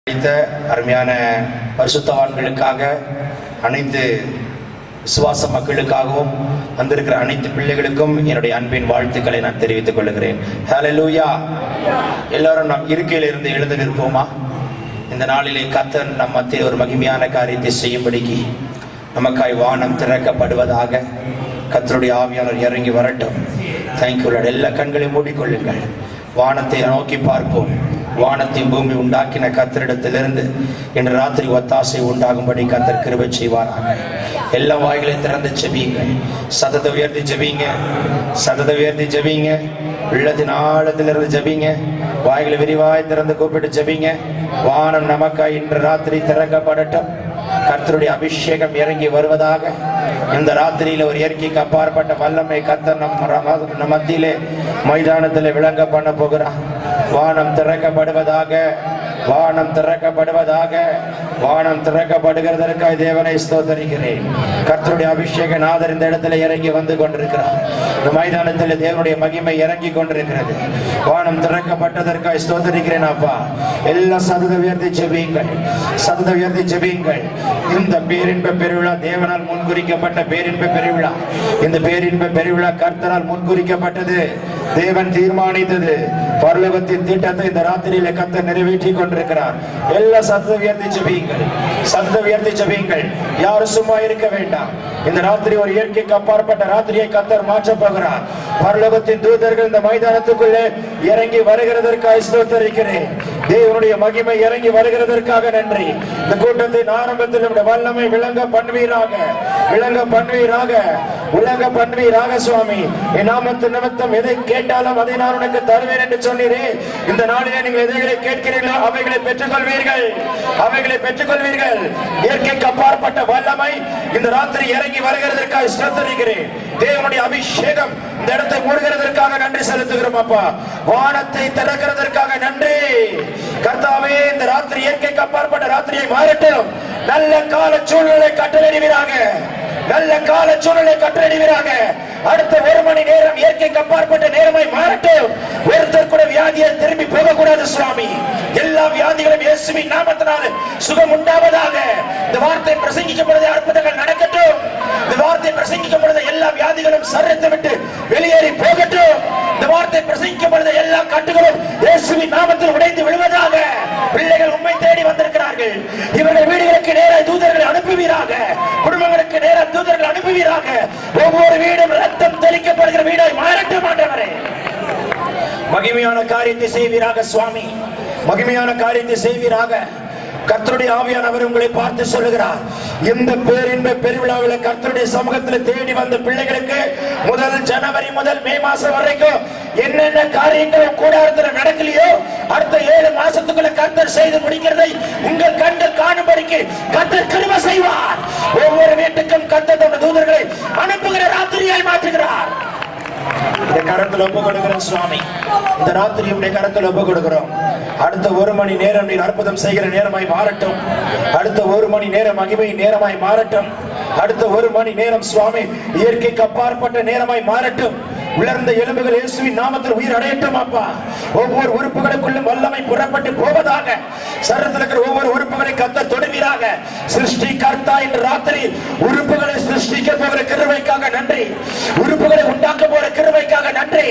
அருமையான பரிசுத்தவான்களுக்காக, அனைத்து விசுவாச மக்களுக்காகவும் வந்திருக்கிற அனைத்து பிள்ளைகளுக்கும் என்னுடைய அன்பின் வாழ்த்துக்களை நான் தெரிவித்துக் கொள்கிறேன். ஹல்லேலூயா. எல்லாரும் நாம் இருக்கையிலிருந்து எழுந்து நிற்போமா? இந்த நாளிலே கர்த்தர் நம் மத்தியில் ஒரு மகிமையான காரியத்தை செய்யும்படிக்கு நமக்காய் வானம் திறக்கப்படுவதாக. கர்த்தருடைய ஆவியானவர் இறங்கி வரட்டும். Thank you Lord. எல்லா கண்களையும் மூடிக்கொள்ளுங்கள். வானத்தை நோக்கி பார்ப்போம். வானத்தையும் பூமி உண்டாக்கின கர்த்தரிடத்திலிருந்து இன்று ராத்திரி ஒத்தாசை உண்டாகும்படி கர்த்தர் கிருபை செய்வாராக. எல்லா வாய்களையும் திறந்து ஜெபியுங்கள். சத்தத்தை உயர்த்தி ஜெபிங்க. சத்தத்தை உயர்த்தி ஜெபிங்க. உள்ளத்தின் ஆழத்திலிருந்து ஜெபிங்க. வாய்களை விரிவாய் திறந்து கூப்பிட்டு ஜெபிங்க. வானம் நமக்காய் இன்று ராத்திரி திறக்கப்படட்டும். கர்த்தருடைய அபிஷேகம் இறங்கி வருவதாக. இந்த ராத்திரியில ஒரு இயற்கைக்கு அப்பாற்பட்ட வல்லமை கர்த்தர் நம் மத்தியிலே மைதானத்தில் விளங்க பண்ண போகிறார். வானம் திறக்கப்படுவதாக. வானம் திறக்கப்படுவதாக. வானம் திறக்கப்படுகிறதற்காக தேவனை ஸ்தோத்தரிக்கிறேன். கர்த்தருடைய அபிஷேக நாதர் இந்த இடத்துல இறங்கி வந்து கொண்டிருக்கிறார். இந்த மைதானத்தில் தேவனுடைய மகிமை இறங்கி கொண்டிருக்கிறது. வானம் திறக்கப்பட்டதற்காக ஸ்தோத்தரிக்கிறேன் அப்பா. எல்லா சதத உயர்த்தி ஜெபியுங்கள். சதத உயர்த்தி ஜெபியுங்கள். இந்த பேரின்ப பெருவிழா தேவனால் முன்குறிக்கப்பட்ட பேரின்ப பெருவிழா. இந்த பேரின்ப பெருவிழா கர்த்தரால் முன்குறிக்கப்பட்டது. தேவன் தீர்மானித்தது. பரலோகத்தின் திட்டத்தை இந்த ராத்திரியில கர்த்தர் நிறைவேற்றி கொண்டிருக்கிறார். எல்லா சத்தத்தை உயர்த்தி ஜெபியுங்கள். சத்தத்தை உயர்த்தி ஜெபியுங்கள். யாரும் சும்மா இருக்க வேண்டாம். இந்த ராத்திரி ஒரு இயற்கைக்கு அப்பாற்பட்ட ராத்திரியை கர்த்தர் மாற்ற போகிறார். பரலோகத்தின் தூதர்கள் இந்த மைதானத்துக்குள்ளே இறங்கி வருகிறதற்காக ஸ்தோத்திரிக்கிறேன். தேவனுடைய மகிமை இறங்கி வருகிறதற்காக நன்றி. இந்த கூட்டத்தின் ஆரம்பத்தில் வல்லமை விளங்க பண்ணுவீராக. விளங்க பண்ணுவீராக. விளங்க பண்ணுவீராக சுவாமி. என் நாமத்து நிமித்தம் எதை கேட்டாலும் அதை நான் உனக்கு தருவேன் என்று சொன்னீரே. இந்த நாளிலே நீங்கள் எதைகளை கேட்கிறீர்களோ அவைகளை பெற்றுக்கொள்வீர்கள். அவைகளை பெற்றுக்கொள்வீர்கள். இயற்கைக்கு அப்பாற்பட்ட வல்லமை இந்த ராத்திரி இறங்கி வருகிறதற்காக ஸ்தோத்திரிக்கிறேன். தேவனுடைய அபிஷேகம் இந்த இடத்தை மூடுகிறதற்காக நன்றி செலுத்துகிறோம் அப்பா. வானத்தை திறக்கிறதற்காக நன்றி கர்த்தாவே. இந்த ராத்திரி இயற்கைக்கு அப்பாற்பட்ட ராத்திரியை மாறட்டும். நல்ல கால சூழ்நிலை கட்டளையிடுவீராக. நல்ல கால சூழ்நிலை கட்டளையிடுவீராக. அடுத்த ஒரு மணி நேரம் இயற்கைக்கு அப்பாற்பட்ட நேரமாய் மாறட்டும். ஒருத்தர் கூட வியாதியை திரும்பி போகக்கூடாது சுவாமி. எல்லா வியாதிகளும் இயேசுவின் நாமத்தினால் சுகம் உண்டாவதாக. இந்த வார்த்தை பிரசங்கிக்கப்படுவது அற்புதங்கள் நடக்கட்டும். இந்த வார்த்தை பிரசங்கிக்கப்படுவது எல்லா வியாதிகளும் சரீரத்தை விட்டு வெளியேறி போகட்டும். இந்த வார்த்தை பிரசங்கிக்கப்படுவது எல்லா கட்டுகளும் இயேசுவின் நாமத்தில் உடைந்து விழுவதாக. பிள்ளைகள் உண்மை தேடி வந்திருக்கிறார்கள். இவர்கள் வீடுகளுக்கு நேர தூதர்களை அனுப்புவீராக. குடும்பங்களுக்கு நேர தூதர்கள் அனுப்புவீராக. ஒவ்வொரு வீடும் ரத்தம் தெளிக்கப்படுகிற வீடாய் மாறட்டும் ஆண்டவரே. மகிமையான காரியத்தை செய்வீராக சுவாமி. மகிமையான காரியத்தை செய்வீராக. கர்த்தருடைய ஆவியானவர் உங்களை பார்த்து சொல்லுகிறார். இந்த பேரின்ப பெருவிழாவில் கர்த்தருடைய சமூகத்தில் தேடி வந்த பிள்ளைகளுக்கு முதல் ஜனவரி முதல் மே மாசம் வரைக்கும் என்னென்ன காரியங்கள் கூடாரத்தில் நடக்கலையோ அடுத்த 7 மாசத்துக்குள்ள கர்த்தர் செய்து முடிக்கிறதை உங்கள் கண்கள் காணும்படிக்கு கர்த்தர் கிருபை செய்வார். ஒவ்வொரு வீட்டுக்கும் கர்த்தர் தம்முடைய தூதர்களை அனுப்புகிற ராத்திரியாய் மாற்றுகிறார். இந்த கரத்தில் ஒப்பு கொடுக்கிறோம் சுவாமி. இந்த ராத்திரி உடைய கரத்தில் ஒப்பு கொடுக்கிறோம். அடுத்த ஒரு மணி நேரம் நீர் அற்புதம் செய்கிற நேரமாய் மாறட்டும். அடுத்த ஒரு மணி நேரம் மகிமை நேரமாய் மாறட்டும். அடுத்த ஒரு மணி நேரம் சுவாமி இயற்கைக்கு அப்பாற்பட்ட நேரமாய் மாறட்டும். உலர்ந்த எலும்புகள் இயேசுவின் நாமத்தில் உயிர் அடையட்டும் அப்பா. ஒவ்வொரு உறுப்புகளுக்குள்ளும் வல்லமை புறப்பட்டு போவதாக. சரீரத்தில் இருக்கிற ஒவ்வொரு உறுப்புகளை கர்த்தர் தொடுவீராக. சிருஷ்டி கர்த்தா இன்று ராத்திரி உறுப்புகளை சிருஷ்டிக்க போகிற கிருபைக்காக நன்றி. உறுப்புகளை உண்டாக்க போகிற கிருபைக்காக நன்றி.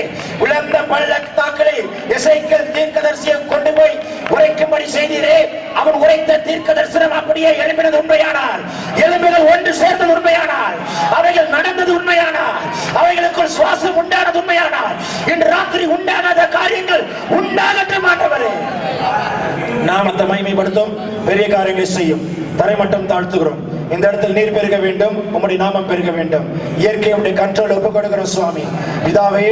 உலர்ந்த பள்ளத்தாக்களை எசேக்கியேல் தீர்க்கதரிசியை கொண்டு போய் உரைக்கும்படி செய்தீரே. அவன் உரைத்த தீர்க்க தரிசனம் அப்படியே எழுப்பினது உண்மையானால், எலும்புகள் ஒன்று சேர்ந்தது உண்மையானால், அவைகள் நடந்தது உண்மையானால், அவைகளுக்குள் சுவாசம் உண்டானது உண்மையானால், இன்று ராத்திரி உண்டாகாத காரியங்கள் உண்டாகட்டும் ஆண்டவரே. நாமத்தை மகிமைப்படுத்தும் பெரிய காரியங்களை செய்யும். தரைமட்டம் தாழ்த்துகிறோம். இந்த இடத்தில் நீர் பெருக வேண்டும். உம்முடைய நாமம் பெருக வேண்டும். இயற்கையுடைய கண்ட்ரோல் ஒப்புக் கொடுக்கிறோம் சுவாமி. பிதாவே,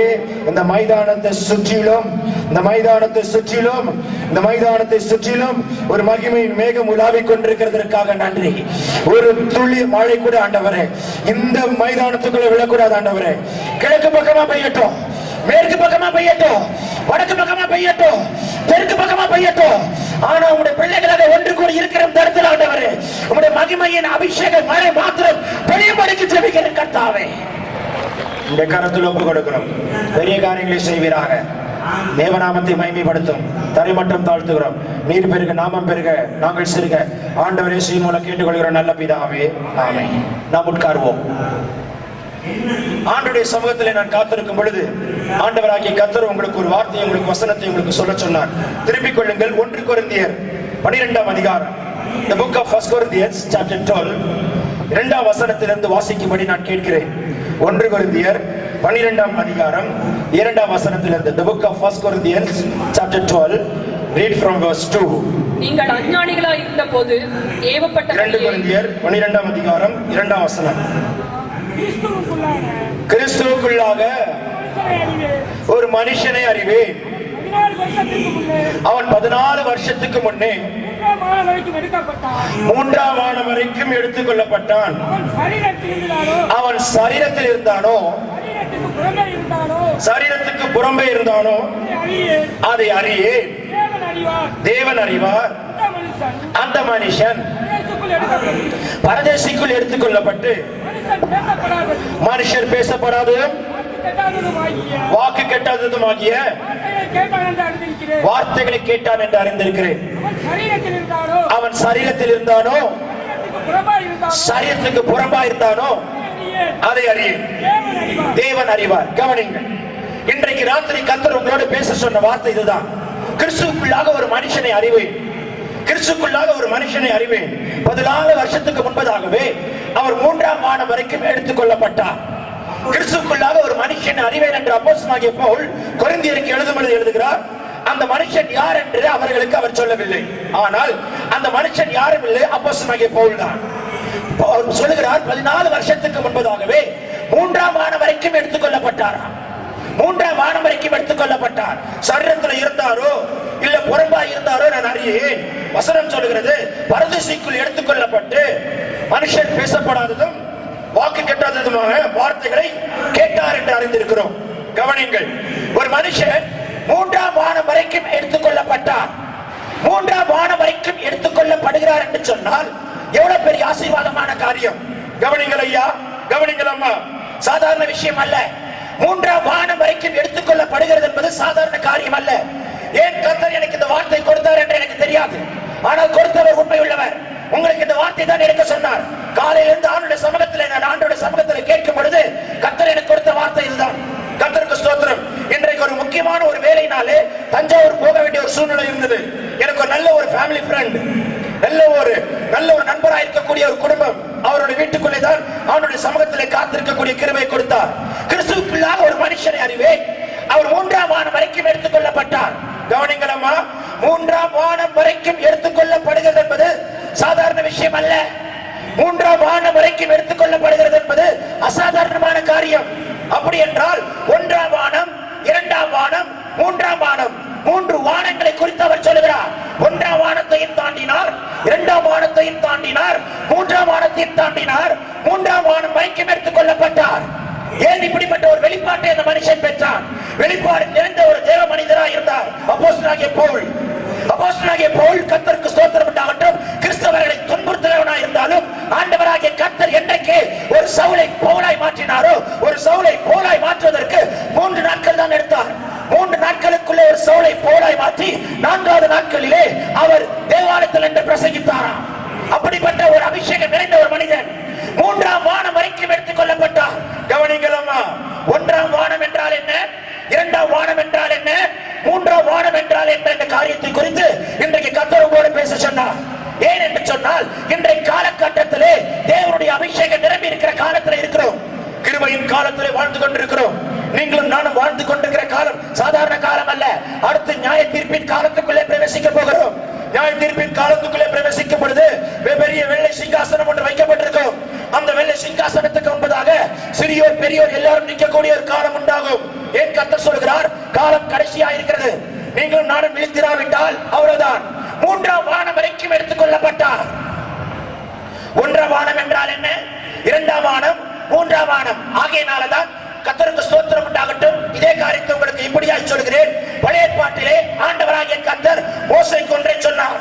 இந்த மைதானத்தை சுற்றிலும் இந்த மைதானத்தை சுற்றிலும் இந்த மைதானத்தை சுற்றிலும் ஒரு மகிமையின் மேகம் உலாவிக் கொண்டிருக்கிறதற்காக நன்றி. ஒரு துளி மழை கூட ஆண்டவரே இந்த மைதானத்துக்குள்ள விழக்கூடாது ஆண்டவரே. கிழக்கு பக்கமா பெய்யட்டும், மேற்கு பக்கமா பெய்யட்டும், வடக்கு பக்கமா பெய்யட்டும், தெற்கு பக்கமா பெய்யட்டும். ஆனா உங்களுடைய பிள்ளைகளாக ஒன்று கூடி இருக்கிற இடத்தில் ஆண்டவரே உங்களுடைய மகிமையின் அபிஷேக மழை மாத்திரம் பெரியபடிக்கு ஜெபிக்கிறேன் கர்த்தாவே. உங்களுடைய கரத்தில் ஒப்பு கொடுக்கிறோம். பெரிய காரியங்களை செய்வீராக. தேவநாமத்தை மகிமைப்படுத்தும். தரைமட்டம் தாழ்த்துகிறோம். நீர் பெருக, நாமம் பெருக, நாங்கள் சிறுக. ஆண்டவரே இயேசுவின் மூலம் கேட்டுக்கொள்கிறோம் நல்ல பிதாவே, ஆமென். நாம் உட்கார்வோம். ஆண்டவருடைய சமூகத்திலே நான் காத்திருக்கும் பொழுது ஆண்டவராகிய கர்த்தர் உங்களுக்கு ஒரு வார்த்தையை, உங்களுக்கு வசனத்தை உங்களுக்கு சொல்ல சொன்னார். திருப்பிக் கொள்ளுங்கள். 1 கொரிந்தியர் 12ஆம் அதிகாரம், the book of 1 Corinthians chapter 12 2ஆம் வசனத்திலிருந்து வாசிக்கும்படி நான் கேட்கிறேன். 1 கொரிந்தியர் 12ஆம் அதிகாரம் 2ஆம் வசனத்திலிருந்து, the book of 1 Corinthians chapter 12, read from verse 2. நீங்கள் அஞ்ஞானிகளாய் இருந்தபோது ஏவப்பட்ட 2 கொரிந்தியர் 12ஆம் அதிகாரம் 2ஆம் வசனம். கிறிஸ்துவுக்குள்ளாக ஒரு மனுஷனை அறிவேன். அவன் 14 வருஷத்துக்கு முன்னே 3ஆம் வானம் வரைக்கும் எடுத்துக் கொள்ளப்பட்டான். அவன் சரீரத்தில் இருந்தானோ, சரீரத்துக்கு புறம்பே இருந்தானோ அதை அறியேன். தேவன் அறிவார். அந்த மனுஷன் பரதேசிக்குள் எடுத்துக் கொள்ளப்பட்டு மனுஷர் பேசப்படாததும் வாக்கு கெட்டாததுமாகிய வார்த்தைகளை கேட்டான் என்று அறிந்திருக்கிறேன். அவன் சரீரத்தில் இருந்தானோ, சரீரத்துக்கு புறம்பா இருந்தானோ அதை அறியேன். தேவன் அறிவார். கவனிங்கள். இன்றைக்கு ராத்திரி கர்த்தர் உங்களோடு பேச சொன்ன வார்த்தை இதுதான். கிறிஸ்துவுக்குள்ளாக ஒரு மனுஷனை அறிவேன். கிறிஸ்துவுக்குள்ளாக ஒரு மனுஷனை அறிவேன். 14 வருஷத்துக்கு முன்பதாகவே அவர் 3ஆம் வானம் வரைக்கும் எடுத்துக் கொள்ளப்பட்டார். கிறிஸ்துவுக்குள்ளாக ஒரு மனுஷனை அறிவேன் என்று அப்போஸ்தலனாகிய பவுல் கொரிந்தியருக்கு எழுதும்பொழுது எழுதுகிறார். அந்த மனுஷன் யார் என்று அவர்களுக்கு அவர் சொல்லவில்லை. ஆனால் அந்த மனுஷன் யாரும் இல்லை, அப்போஸ்தலனாகிய பவுல் தான். சொல்லுகிறார், 14 வருஷத்துக்கு முன்பதாகவே 3ஆம் வானம் வரைக்கும் எடுத்துக் கொள்ளப்பட்டார். 3ஆம் வானம் வரைக்கும் எடுத்துக் கொள்ளப்பட்டார். சரீரத்தில் இருந்தாரோ இல்ல புறம்பாய் இருந்தாரோ நான் அறியேன். வசனம் சொல்லுகிறது, பரதேசிக்குள் எடுத்துக் கொள்ளப்பட்டு மனுஷன் பேசப்படாததும் வாக்கு கெட்டாததுமான வார்த்தைகளை கேட்டார் என்று அறிந்திருக்கிறோம். கவனிங்கள். ஒரு மனுஷன் 3ஆம் வானம் வரைக்கும் எடுத்துக் கொள்ளப்பட்டார். 3ஆம் வானம் வரைக்கும் எடுத்துக் கொள்ளப்படுகிறார் என்று சொன்னால் எவ்வளவு பெரிய ஆசீர்வாதமான காரியம். கவனிங்கள் ஐயா, கவனிங்கள் அம்மா. சாதாரண விஷயம் அல்ல. 3ஆம் வானம் வரைக்கும் எடுத்துக் கொள்ளப்படுகிறது என்பது சாதாரண காரியம் அல்ல. ஏன் கர்த்தர் எனக்கு இந்த வார்த்தை கொடுத்தார் என்று எனக்கு தெரியாது. ஆனால் கொடுத்தவர் உண்மை உள்ளவர். உங்களுக்கு இந்த வார்த்தை தான் எடுக்க சொன்னார். காலையிலிருந்து ஆண்டவருடைய சமூகத்தில் நான் ஆண்டவருடைய சமூகத்தில் கேட்கும் பொழுது கர்த்தர் எனக்கு கொடுத்த வார்த்தை இதுதான். கர்த்தருக்கு ஸ்தோத்திரம். இன்றைக்கு ஒரு முக்கியமான ஒரு வேலையினாலே தஞ்சாவூர் போக வேண்டிய ஒரு சூழ்நிலை இருந்தது. எனக்கு ஒரு நல்ல ஒரு ஃபேமிலி ஃப்ரெண்ட், நல்ல ஒரு நண்பராக இருக்கக்கூடிய ஒரு குடும்பம், அவருடைய வீட்டுக்குள்ளே தான் அவனுடைய சமூகத்திலே காத்திருக்கக்கூடிய கிருபை கொடுத்தார். கிறிஸ்துவுக்குள்ளாக ஒரு மனுஷனை அறிவேன். அவர் 3ஆம் வானம் வரைக்கும் எடுத்துக் கொள்ளப்பட்டார். கவனிங்களம்மா, 3ஆம் வானம் வரைக்கும் எடுத்துக் கொள்ளப்படுகிறது என்பது சாதாரண விஷயம் அல்ல. 3ஆம் வானம் வரைக்கும் எடுத்துக் கொள்ளப்படுகிறது என்பது அசாதாரணமான காரியம். அப்படி என்றால் 1ஆம் வானம், 2ஆம் வானம், 3ஆம் வானம், 3 வானங்களை குறித்து அவர் சொல்லுகிறார். 1ஆம் வானத்தையும் தாண்டினார், 2ஆம் வானத்தையும் தாண்டினார், 3ஆம் வானத்தையும் தாண்டினார், 3ஆம் வானம் வரைக்கும் எடுத்துக் கொள்ளப்பட்டார். ஏன் இப்படிப்பட்ட ஒரு வெளிப்பாட்டை அந்த மனுஷன் பெற்றான்? வெளிப்பாடு நிறைந்த ஒரு தேவ மனிதராக இருந்தார் அப்போஸ்தலனாகிய பவுல். அப்போஸ்தலனாகிய பவுல், கர்த்தருக்கு ஸ்தோத்திரம் உண்டாகட்டும், கிறிஸ்தவர்களை துன்புறுத்துகிறவனாய் இருந்தாலும் ஆண்டவராகிய கர்த்தர் என்றைக்கு ஒரு சவுலை பவுலாய் மாற்றினாரோ, ஒரு சவுலை பவுலாய் மாற்றுவதற்கு 3 நாட்கள் தான் எடுத்தார். 3 நாட்களுக்குள்ளே ஒரு சவுலை பவுலாய் மாற்றி 4வது நாட்களிலே அவர் தேவாலயத்தில் என்று பிரசங்கித்தாராம். அப்படிப்பட்ட ஒரு அபிஷேகம் நிறைந்த ஒரு மனிதன் 3ஆம் வானம் வரைக்கும் எடுத்துக் கொள்ளப்பட்டார். கவனிங்களம்மா, 1ஆம் வானம் என்றால் என்ன, 2ஆம் வானம் என்றால் என்ன, 3ஆம் வானம் என்றால் என்ன என்ற காரியத்தை குறித்து இன்றைக்கு கர்த்தரோடு பேச சொன்னார். ஏன் என்று சொன்னால், இன்றைய காலகட்டத்திலே தேவனுடைய அபிஷேகம் நிரம்பி இருக்கிற காலத்தில் இருக்கிறோம். கிருபையின் காலத்திலே வாழ்ந்து கொண்டிருக்கிறோம். நீங்களும் நானும் வாழ்ந்து கொண்டிருக்கிற காலம் சாதாரண காலம் அல்ல. அடுத்து நியாய தீர்ப்பின் காலத்துக்குள்ளே பிரவேசிக்க போகிறோம். நியாய தீர்ப்பின் காலத்துக்குள்ளே பிரவேசிக்கும் பொழுது பெரிய வெள்ளை சிங்காசனம் ஒன்று வைக்கப்பட்டிருக்கும். அந்த வெள்ளை சிங்காசனத்துக்கு முன்பதாக சிறியோர் பெரியோர் எல்லாரும் நிற்கக்கூடிய ஒரு காலம் உண்டாகும். ஏன் கர்த்தர் சொல்கிறார், காலம் கடைசியா இருக்கிறது, நீங்களும் நானும் விழித்திராவிட்டால் அவ்வளவுதான். 3ஆம் வானம் வரைக்கும் எடுத்துக் கொள்ளப்பட்டார். 1ஆம் வானம் என்றால் என்ன, 2ஆம் வானம், 3ஆம் வானம். ஆகையினாலதான் கர்த்தருக்கு ஸ்தோத்திரம் உண்டாகட்டும். இதே காரியத்தை உங்களுக்கு இப்படியாய் சொல்கிறேன். பழைய ஏற்பாட்டிலே ஆண்டவராகிய கர்த்தர் மோசேக்கு ஒன்றை சொன்னார்.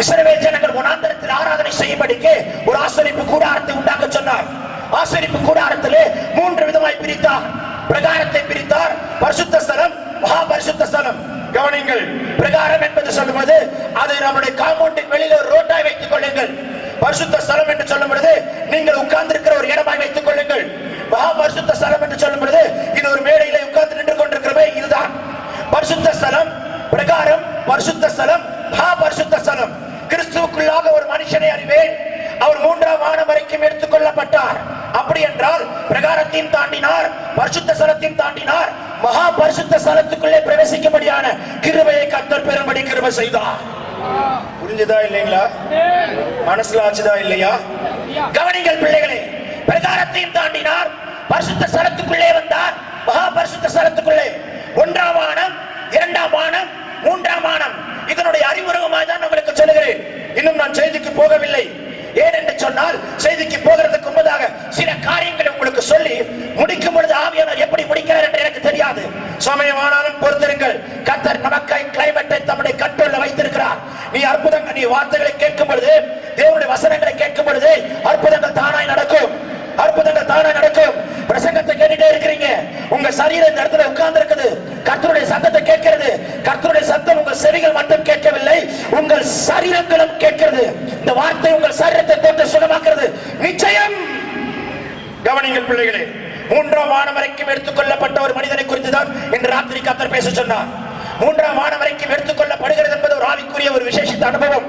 இஸ்ரவேல் ஜனங்கள் வனாந்தரத்தில் ஆராதனை செய்யும்படிக்கு ஒரு ஆசரிப்பு கூடாரத்தை உண்டாக்க சொன்னார். ஆசரிப்பு கூடாரத்திலே 3 விதமாய் பிரித்தார். பிரகாரத்தை பிரித்தார், பரிசுத்த ஸ்தலம், மகா பரிசுத்த ஸ்தலம். கவனிங்கள், பிரகாரம் என்பது சொல்லும்போது அது நம்முடைய காம்பவுண்டின் வெளியில ஒரு ரோட்டாய் வைத்துக் கொள்ளுங்கள். பரிசுத்த ஸ்தலம் என்று சொல்லும் பொழுது நீங்கள் உட்கார்ந்து இருக்கிற ஒரு இடமாய் வைத்துக் கொள்ளுங்கள். மகா பரிசுத்த ஸ்தலம் என்று சொல்லும் பொழுது இது ஒரு மேடையில உட்கார்ந்து நின்று கொண்டிருக்கிறவே இதுதான் பரிசுத்த ஸ்தலம். பிரகாரம், பரிசுத்த ஸ்தலம், மகா பரிசுத்த ஸ்தலம். கிறிஸ்துவுக்குள்ளாக ஒரு மனுஷனை அறிவேன், அவர் 3ஆம் வானம் வரைக்கும் எடுத்துக் கொள்ளப்பட்டார். அப்படி என்றால் பிரகாரத்தையும் தாண்டினார், பரிசுத்த ஸ்தலத்தையும் தாண்டினார், மகா பரிசுத்த ஸ்தலத்துக்குள்ளே பிரவேசிக்கும்படியான கிருபையை கர்த்தர் பெறும்படி கிருபை செய்தார். புரிஞ்சுதா இல்லைங்களா? மனசுல ஆச்சுதா இல்லையா? கவனிங்கள் பிள்ளைகளே, பிரகாரத்தையும் தாண்டினார், பரிசுத்த ஸ்தலத்துக்குள்ளே வந்தார், மகா பரிசுத்த ஸ்தலத்துக்குள்ளே. 1ஆம் வானம், 2ஆம் வானம், 3ஆம் வானம். இதனுடைய அறிமுகமாக தான் உங்களுக்கு சொல்லுகிறேன். இன்னும் நான் செய்திக்கு போகவில்லை. ஏன் என்று சொன்னால் செய்திக்கு போகிறதுக்கு முன்பதாக சில காரியங்களை உங்களுக்கு சொல்லி முடிக்கும் பொழுது ஆவியானவர் எப்படி முடிக்கிறார் என்று எனக்கு தெரியாது. சமயமானாலும் பொறுத்திருங்கள். கர்த்தர் நமக்காய் கிளைமேட்டை தம்முடைய கட்டுள்ள வைத்திருக்கிறார். நீ அற்புதங்கள், நீ வார்த்தைகளை கேட்கும் பொழுது, தேவனுடைய வசனங்களை கேட்கும் பொழுது அற்புதங்கள் தானாய் நடக்கும். அற்புதங்கள் தானாய் நடக்கும். பிரசங்கத்தை கேட்டுட்டே இருக்கிறீங்க, உங்க சரீரம் இந்த இடத்துல உட்கார்ந்து இருக்குது, கர்த்தருடைய சத்தத்தை கேட்கிறது. கர்த்தருடைய சத்தம் உங்கள் செவிகள் மட்டும் கேட்கவில்லை, உங்கள் சரீரங்களும் கேட்கிறது. இந்த வார்த்தை உங்கள் சரீரத்தை தொட்டு சுகமாக்குறது நிச்சயம். கவனிங்கள் பிள்ளைகளே, 3ஆம் வானம் வரைக்கும் எடுத்துக்கொள்ளப்பட்ட ஒரு மனிதனை குறித்து தான் இன்று ராத்திரி கர்த்தர் பேச சொன்னார். 3ஆம் வானம் வரைக்கும் எடுத்துக்கொள்ளப்படுகிறது என்பது ஒரு ஆவிக்குரிய ஒரு விசேஷித்த அனுபவம்.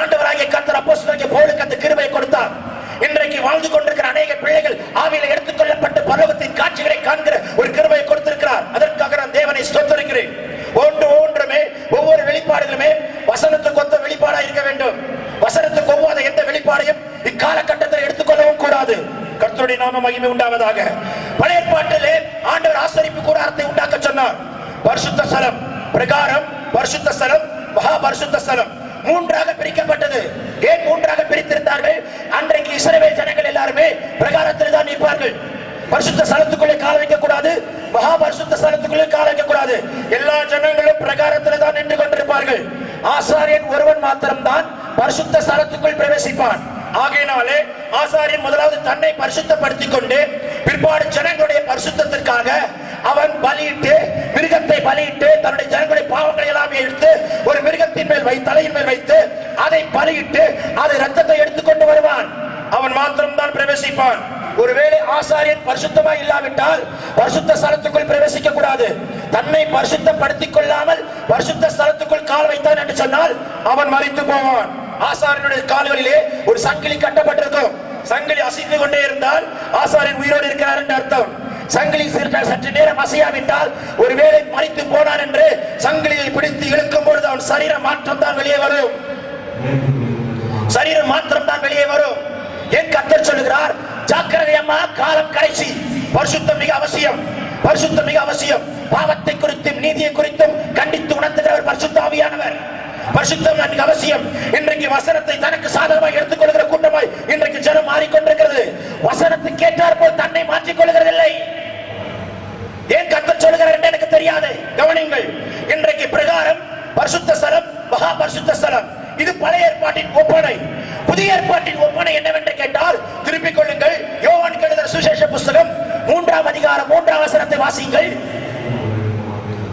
ஆண்டவராகிய கர்த்தர் அப்போஸ்தலனாகிய பவுலுக்கு அந்த கிருபையை கொடுத்தார். இன்றைக்கு வாழ்ந்து கொண்டிருக்கிற அநேக பிள்ளைகள் ஆவியில எடுத்துக்கொள்ளப்பட்ட பரலோகத்தின் காட்சிகளை காண்கிற ஒரு கிருபையை கொடுத்திருக்கிறார். அதற்காக நான் தேவனை ஸ்தோத்திரிக்கிறேன். ஒன்றுமே ஒவ்வொரு வெளிப்பாடுகளுமே வசனத்துக்கு ஒத்த வெளிப்பாடா இருக்க வேண்டும். வசனத்துக்கு ஒவ்வாத எந்த வெளிப்பாடையும் இக்காலகட்டத்தில் எடுத்துக்கொள்ளவும் கூடாது. கர்த்தருடைய நாம மகிமை உண்டாவதாக. பழைய ஏற்பாட்டிலே ஆண்டவர் ஆசரிப்பு கூடாரத்தை உண்டாக்க சொன்னார். பரிசுத்த ஸ்தலம், பிரகாரம், பரிசுத்த ஸ்தலம், மகா பரிசுத்த ஸ்தலம் 3ஆக பிரிக்கப்பட்டது. ஏன் 3ஆக பிரித்திருந்தார்கள்? அன்றைக்கு இஸ்ரவேல் ஜனங்கள் எல்லாருமே பிரகாரத்தில் தான் நிற்பார்கள். பரிசுத்த ஸ்தலத்துக்குள்ளே கால் வைக்க கூடாது, மகா பரிசுத்த ஸ்தலத்துக்குள்ளே கால் வைக்க கூடாது. எல்லா ஜனங்களும் பிரகாரத்தில் தான் நின்று கொண்டிருப்பார்கள். ஆசாரியன் ஒருவன் மாத்திரம்தான் பரிசுத்த ஸ்தலத்துக்குள் பிரவேசிப்பான். ஆகையினாலே ஆசாரியன் முதலாவது தன்னை பரிசுத்தப்படுத்திக் கொண்டு பிற்பாடு ஜனங்களுடைய பரிசுத்தத்திற்காக அவன் பலியிட்டு, மிருகத்தை பலியிட்டு, தன்னுடைய ஜனங்களுடைய பாவங்களை எல்லாம் எடுத்து ஒரு மிருகத்தின் மேல் தலையின் மேல் வைத்து அதை பலியிட்டு அதை ரத்தத்தை எடுத்துக்கொண்டு வருவான். அவன் மாத்திரம்தான் பிரவேசிப்பான். ஒருவேளை ஆசாரியன் பரிசுத்தமா இல்லாவிட்டால் பரிசுத்த ஸ்தலத்துக்குள் பிரவேசிக்க கூடாது. தன்னை பரிசுத்தப்படுத்திக் கொள்ளாமல் பரிசுத்த ஸ்தலத்துக்குள் கால் வைத்தான் என்று சொன்னால் அவன் மரித்து போவான். ஆசாரியனுடைய கால்களிலே ஒரு சங்கிலி கட்டப்பட்டிருக்கும். சங்கிலி அசைந்து கொண்டே இருந்தால் ஆசாரியன் உயிரோடு இருக்கிறார் என்று அர்த்தம். சங்கிலி சற்று நேரம் அசையாவிட்டால் ஒருவேளை மரித்து போனான் என்று சங்கிலியை பிடித்து இழுக்கும் பொழுது அவன் சரீரம் மாற்றம் தான் வெளியே வரும். சரீரம் மாற்றம் தான் வெளியே வரும். என் கர்த்தர் சொல்லுகிறார், ஜாக்கிரதையம்மா, காலம் கடைசி. பரிசுத்தம் மிக அவசியம். பரிசுத்தம் மிக அவசியம். பாவத்தை குறித்தும் நீதியை குறித்தும் கண்டித்து உணர்த்துகிறவர் பரிசுத்த ஆவியானவர். பரிசுத்தம் மிக அவசியம். இன்றைக்கு வசனத்தை தனக்கு சாதகமாக எடுத்துக் கொள்கிற கூட்டமாய் இன்றைக்கு ஜனம் மாறிக்கொண்டிருக்கிறது. வசனத்தை கேட்டார் போல் தன்னை மாற்றிக் கொள்கிறதில்லை. ஏன் கர்த்தர் சொல்லுகிறார் என்று எனக்கு தெரியாது. கவனிங்கள், இன்றைக்கு பிரகாரம், பரிசுத்த ஸ்தலம், மகா பரிசுத்த ஸ்தலம் இது பழைய ஏற்பாட்டின் ஒப்பனை. புதிய ஏற்பாட்டின் ஒப்பனை என்னவென்று கேட்டால் திருப்பிக் கொள்ளுங்கள். யோவான் எழுதின சுவிசேஷ புத்தகம் 3ஆம் அதிகாரம் 3ஆம் வசனத்தை வாசியுங்கள்.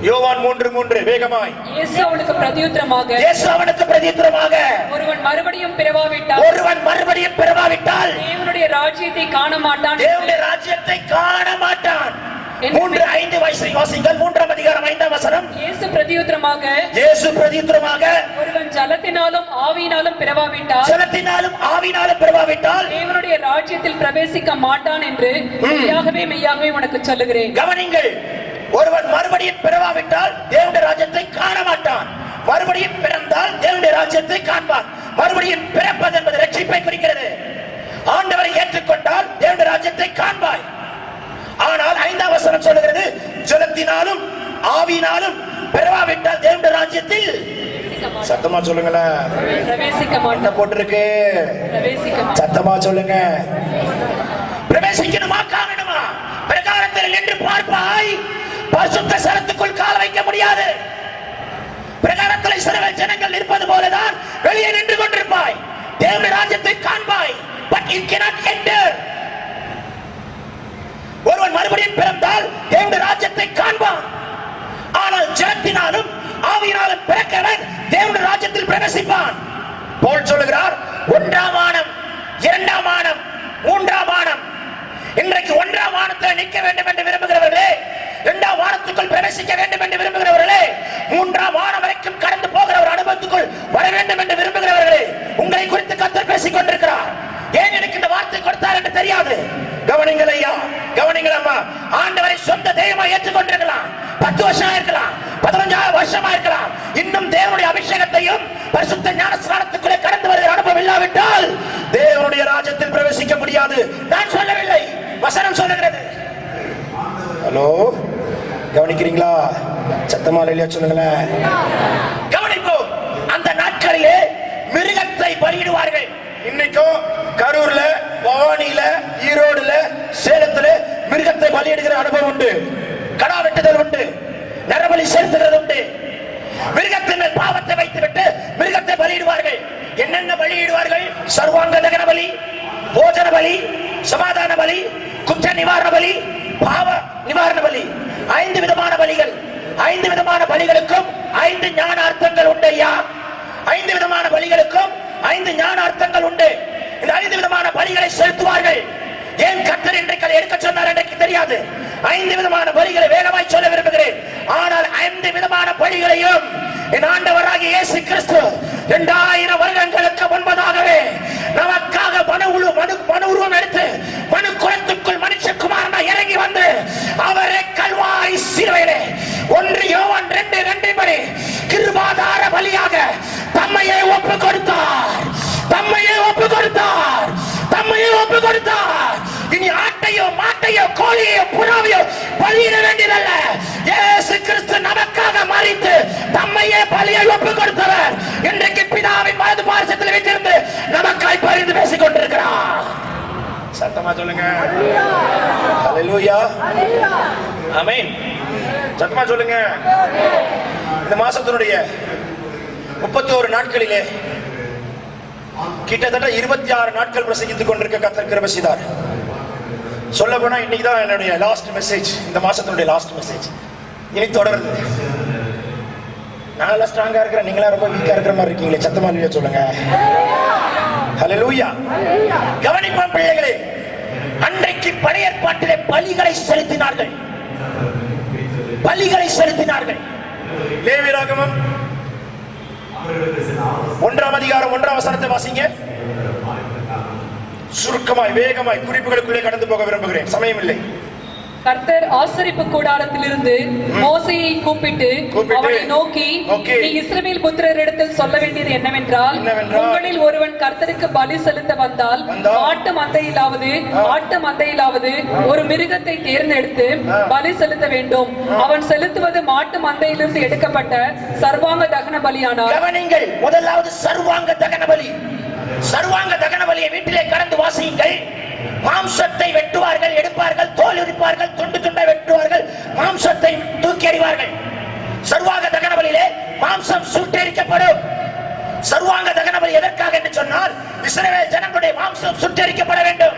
யோவான் 3:3 வேகமாய். இயேசு அவனுக்கு பிரதியுத்தரமாக ஒருவன் மறுபடியும் பிறவாவிட்டால் தேவனுடைய ராஜ்யத்தை காண மாட்டான். தேவனுடைய ராஜ்யத்தை காண மாட்டான். 3:5 வாசிங்கள். 3ஆம் அதிகாரம் 5ஆம் வசனம். இயேசு பிரதியுத்தரமாக ஒருவன் ஜலத்தினாலும் ஆவியினாலும் பிறவாவிட்டால் தேவனுடைய ராஜ்யத்தில் பிரவேசிக்க மாட்டான் என்று மெய்யாகவே உனக்கு சொல்லுகிறேன். கவனிங்கள், ஒருவன் மறுபடியும் பிறவாவிட்டால் தேவனுடைய ராஜ்யத்தை காண மாட்டான். மறுபடியும் பிறந்தால் தேவனுடைய ராஜ்யத்தை காண்பான். மறுபடியும் பிறப்பது என்பது ரட்சிப்பை குறிக்கிறது. ஆண்டவரை ஏற்றுக்கொண்டால் தேவனுடைய ராஜ்யத்தை காண்பாய். ஆனால் 5ஆம் வசனம் சொல்லுகிறது, ஜலத்தினாலும் ஆவியினாலும் பிறவாவிட்டால் தேவனுடைய ராஜ்யத்தில் சத்தமா சொல்லுங்களேன், பிரவேசிக்க மாட்டான். போட்டிருக்கு, சத்தமா சொல்லுங்க. பிரவேசிக்கணுமா காணணுமா? பிரகாரத்தில் நின்று பார்ப்பாய், பரிசுத்த ஸ்தலத்துக்குள் கால் வைக்க முடியாது. பிரகாரத்தில் இஸ்ரவேல் ஜனங்கள் இருப்பது போலதான் வெளியே நின்று கொண்டிருப்பாய். தேவனுடைய ராஜ்யத்தை காண்பாய், but you cannot enter. ஒருவன் மறுபடியும் பிறந்தால் தேவனுடைய ராஜ்யத்தை காண்பான். ஆனால் ஜலத்தினாலும் ஆவியினாலும் பிறக்கிறவன் தேவனுடைய ராஜ்யத்தில் பிரவேசிப்பான். போல் சொல்லுகிறார், ஒன்றாம் வானம், இரண்டாம் வானம், மூன்றாம் வானம். இன்றைக்கு ஒன்றாம் வானத்தில் நிற்க வேண்டும் என்று விரும்புகிறவர்களே, இரண்டாம் வானத்துக்குள் பிரவேசிக்க வேண்டும் என்று விரும்புகிறவர்களே, மூன்றாம் வானம் வரைக்கும் கடந்து போகிற ஒரு அனுபவத்துக்குள் வர வேண்டும் என்று விரும்புகிறவர்களே, உங்களை குறித்து கர்த்தர் பேசிக் கொண்டிருக்கிறார். ஏன் எனக்கு இந்த வார்த்தை கொடுத்தார் என்று தெரியாது. கவனிங்கள் ஐயா, கவனிங்கள் அம்மா. ஆண்டவரை சொந்த தெய்வமா ஏற்றுக்கொண்டிருக்கலாம். 10 வருஷமா இருக்கலாம், 15 வருஷமா இருக்கலாம். இன்னும் தேவனுடைய அபிஷேகத்தையும் பரிசுத்த ஞானஸ்நானத்துக்குள்ளே கடந்து வருகிற அனுபவம் இல்லாவிட்டால் தேவனுடைய ராஜ்யத்தில் பிரவேசிக்க முடியாது. நான் சொல்லவில்லை, வசனம் சொல்லுகிறது. ஹலோ, கவனிக்கிறீங்களா? சத்தமா இல்லையா சொல்லுங்களேன். கவனிப்போம். அந்த நாட்களிலே மிருகத்தை பலியிடுவார்கள். இன்னைக்கும் கரூர்ல, பவானியில, ஈரோடுல, சேலத்துல மிருகத்தை பலியிடுகிற அனுபவம் உண்டு. கடா வெட்டுதல் உண்டு, நரபலி செலுத்துகிறது உண்டு. மிருகத்தின் மேல் பாவத்தை வைத்துவிட்டு மிருகத்தை பலியிடுவார்கள். என்னென்ன பலியிடுவார்கள்? சர்வாங்க தகன பலி, போஜன பலி, சமாதான பலி, குற்ற நிவாரண பலி, பாவ நிவாரண பலி. 5 விதமான பலிகள். 5 விதமான பலிகளுக்கும் 5 ஞான அர்த்தங்கள் உண்டு ஐயா. 5 விதமான பலிகளுக்கும் 5 ஞான அர்த்தங்கள் உண்டு. இந்த 5 விதமான பலிகளை செலுத்துவார்கள். ஏன் கர்த்தர் இன்றைக்கு அதை எடுக்க சொன்னார் எனக்கு தெரியாது. 5 விதமான பலிகளை வேகமாய் சொல்ல விரும்புகிறேன். ஆனால் 5 விதமான பலிகளையும் என் ஆண்டவராகிய இயேசு கிறிஸ்து 2000 வருடங்களுக்கு முன்பதாகவே நமக்காக மனு உருவம் எடுத்து மனு குலத்துக்குள் மனுஷகுமாரனா இறங்கி வந்து அவரை கல்வாரி சிலுவையிலே 1 யோவான் 2:2 படி கிருபாதார பலியாக தம்மையே ஒப்பு கொடுத்தார். தம்மையே ஒப்பு கொடுத்தார். தம்மையே ஒப்பு கொடுத்தார். இனி ஆட்டையோ மாட்டையோ கோழியோ புறாவையோ பலியிட வேண்டியதல்ல. இயேசு கிறிஸ்து நமக்காக மரித்து தம்மையே பலியை ஒப்பு கொடுத்தவர் இன்றைக்கு பிதாவின் வலது பார்சத்தில் வைத்திருந்து நமக்காய் பரிந்து பேசிக் கொண்டிருக்கிறார். சத்தமா சொல்லுங்க. ஹல்லேலூயா, ஆமென். சத்தமா சொல்லுங்க. இந்த மாசத்தினுடைய 31 நாட்களிலே கிட்டத்தட்ட 26 நாட்கள் பிரசங்கித்துக் கொண்டிருக்க கர்த்தர் கிருபை செய்தார். சொல்ல போனா இன்னைக்கு தான் என்னுடைய லாஸ்ட் மெசேஜ், இந்த மாசத்தினுடைய லாஸ்ட் மெசேஜ். இனி தொடருது. நான் ஸ்ட்ராங்கா இருக்கிறேன், நீங்களா ரொம்ப வீக்கா இருக்கிற மாதிரி இருக்கீங்களே. சத்தமா இல்லையா சொல்லுங்க. ஹல்லேலூயா. கவனிப்பான் பிள்ளைகளே, அன்றைக்கு பழைய ஏற்பாட்டிலே பலிகளை செலுத்தினார்கள். பலிகளை செலுத்தினார்கள். லேவியராகமம் 1ஆம் அதிகாரம் 1ஆம் வசனத்தை வாசிங்க. சுருக்கமாய் வேகமாய் குறிப்புகளுக்குள்ளே கடந்து போக விரும்புகிறேன், சமயம் இல்லை. கர்த்தர் ஆசரிப்பு கூடாரத்திலிருந்து மோசேயை கூப்பிட்டு அவனை நோக்கி, நீ இஸ்ரவேல் புத்திரரிடத்தில் சொல்ல வேண்டியது என்னவென்றால், உங்களில் ஒருவன் கர்த்தருக்கு பலி செலுத்த வந்தால் ஆட்டு மந்தையிலாவது ஒரு மிருகத்தை தேர்ந்தெடுத்து பலி செலுத்த வேண்டும். அவன் செலுத்துவது மாட்டு மந்தையிலிருந்து எடுக்கப்பட்ட சர்வாங்க தகன பலியானார். கவனிங்கள், முதலாவது சர்வாங்க தகன பலி. சர்வாங்க தகன பலியை வீட்டிலே கடந்து வாசியுங்கள். மாம்சத்தை வெட்டுவார்கள், எடுப்பார்கள், தோல் உரிப்பார்கள், துண்டு துண்டை வெட்டுவார்கள், மாம்சத்தை தூக்கி எறிவார்கள். சர்வாங்க தகன பலியிலே மாம்சம் சுட்டெரிக்கப்படும். சர்வாங்க தகன பலி எதற்காக என்று சொன்னால், இஸ்ரவேல் ஜனங்களுடைய மாம்சம் சுட்டெரிக்கப்பட வேண்டும்.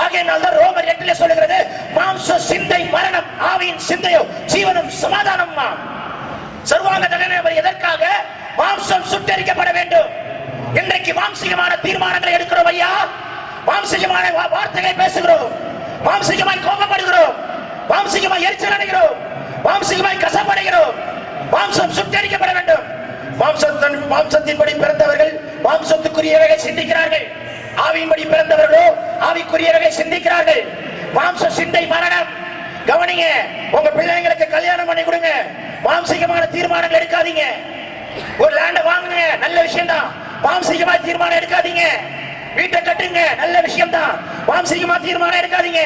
ஆகையினால் தான் ரோமர் 8 சொல்லுகிறது, மாம்ச சிந்தை மரணம், ஆவியின் சிந்தையோ ஜீவனும் சமாதானம். சர்வாங்க தகன பலி எதற்காக? மாம்சம் சுட்டெரிக்கப்பட வேண்டும். இன்றைக்கு மாம்சிகமான தீர்மானங்களை எடுக்கிறோம் ஐயா. மாம்சிகமான வார்த்தைகளை பேசுகிறோம், மாம்சிகமாய் கோபப்படுகிறோம், மாம்சிகமாய் எரிச்சல் அடைகிறோம், மாம்சிகமாய் கசப்படைகிறோம். மாம்சம் சுட்டெரிக்கப்பட வேண்டும். மாம்சத்தின்படி பிறந்தவர்கள் மாம்சத்துக்குரியவைகளை சிந்திக்கிறார்கள். ஆவியின்படி பிறந்தவர்களோ ஆவிக்குரியவைகளை சிந்திக்கிறார்கள். மாம்ச சிந்தை மரணம். கவனிங்க, உங்க பிள்ளைங்களுக்கு கல்யாணம் பண்ணி கொடுங்க, மாம்சிகமான தீர்மானங்கள் எடுக்காதீங்க. ஒரு லேண்ட வாங்குங்க, நல்ல விஷயம் தான், மாம்சிகமா தீர்மானம் எடுக்காதீங்க. வீட்டை கட்டுங்க, நல்ல விஷயம் தான், மாம்சிகமா தீர்மானம் எடுக்காதீங்க.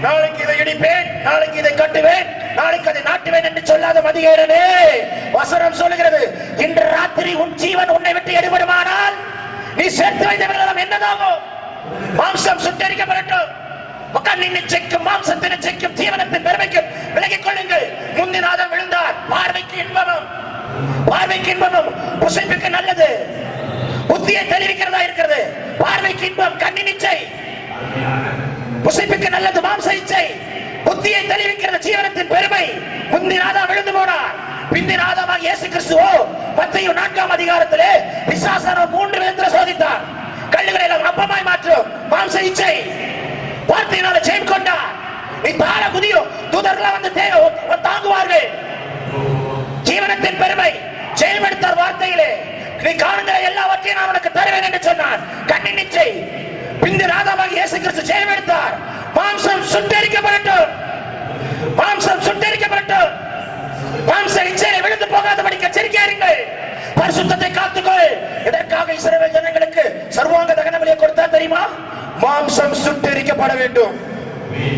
நாளைக்கு இதை இடிப்பேன், நாளைக்கு இதை கட்டுவேன், நாளைக்கு அதை நாட்டுவேன் என்று சொல்லாத மதியேறனே, வசனம் சொல்லுகிறது, இன்று ராத்திரி உன் ஜீவன் உன்னை விட்டு எடுபடுமானால் நீ சேர்த்து வைத்தவர்கள் என்னதாகும்? மாம்சம் சுட்டரிக்கப்படட்டும். கண்ணின் நிச்சயிக்கும், மாம்சத்தின் நிச்சயிக்கும், ஜீவனத்தின் பெருமைக்கும் விலகிக் கொள்ளுங்கள். முந்தினாதம் விழுந்தார், பார்வைக்கு இன்பமும், பார்வைக்கு இன்பமும் புசிப்புக்கு நல்லது, புத்தியை தெளிவிக்கிறதா இருக்கிறது. பார்வைக்கு இன்பம் கண்ணின் இச்சை, புசிப்புக்கு நல்லது மாம்ச இச்சை. புத்தியை தெளிவிக்கிறது ஜீவனத்தின் பெருமை. முந்தின ஆதாம் விழுந்து போனார், பிந்தின ஆதாமாக இயேசு கிறிஸ்துவோ மத்தேயு 4ஆம் அதிகாரத்திலே பிசாசான 3 விதத்திலே சோதித்தார். கல்லுகளை எல்லாம் அப்பமாய் மாற்றும் மாம்ச இச்சை, வார்த்தையினால ஜெயம் கொண்டார். நீ தார குதியும், தூதர்கள் வந்து தாங்குவார்கள். ஜீவனத்தின் பெருமை ஜெயம் எடுத்தார் வார்த்தையிலே. நீ காணுகிற எல்லாவற்றையும் நான் உனக்கு தருவேன் என்று சொன்னார். கண்ணின் இச்சை. பிந்தின ஆதாமாக இயேசு கிறிஸ்து ஜெயம் எடுத்தார். மாம்சம் சுட்டெரிக்கப்படட்டும், மாம்சம் சுட்டெரிக்கப்படட்டும். மாம்ச இச்சையை விழுந்து போகாதபடிக்கு எச்சரிக்கையாருங்கள். பரிசுத்தத்தை காத்துக்கொள். இதற்காக இஸ்ரவேல் ஜனங்களுக்கு சர்வாங்க தகன பலியை கொடுத்தார் தெரியுமா? மாம்சம் சுட்டெரிக்கப்பட வேண்டும்.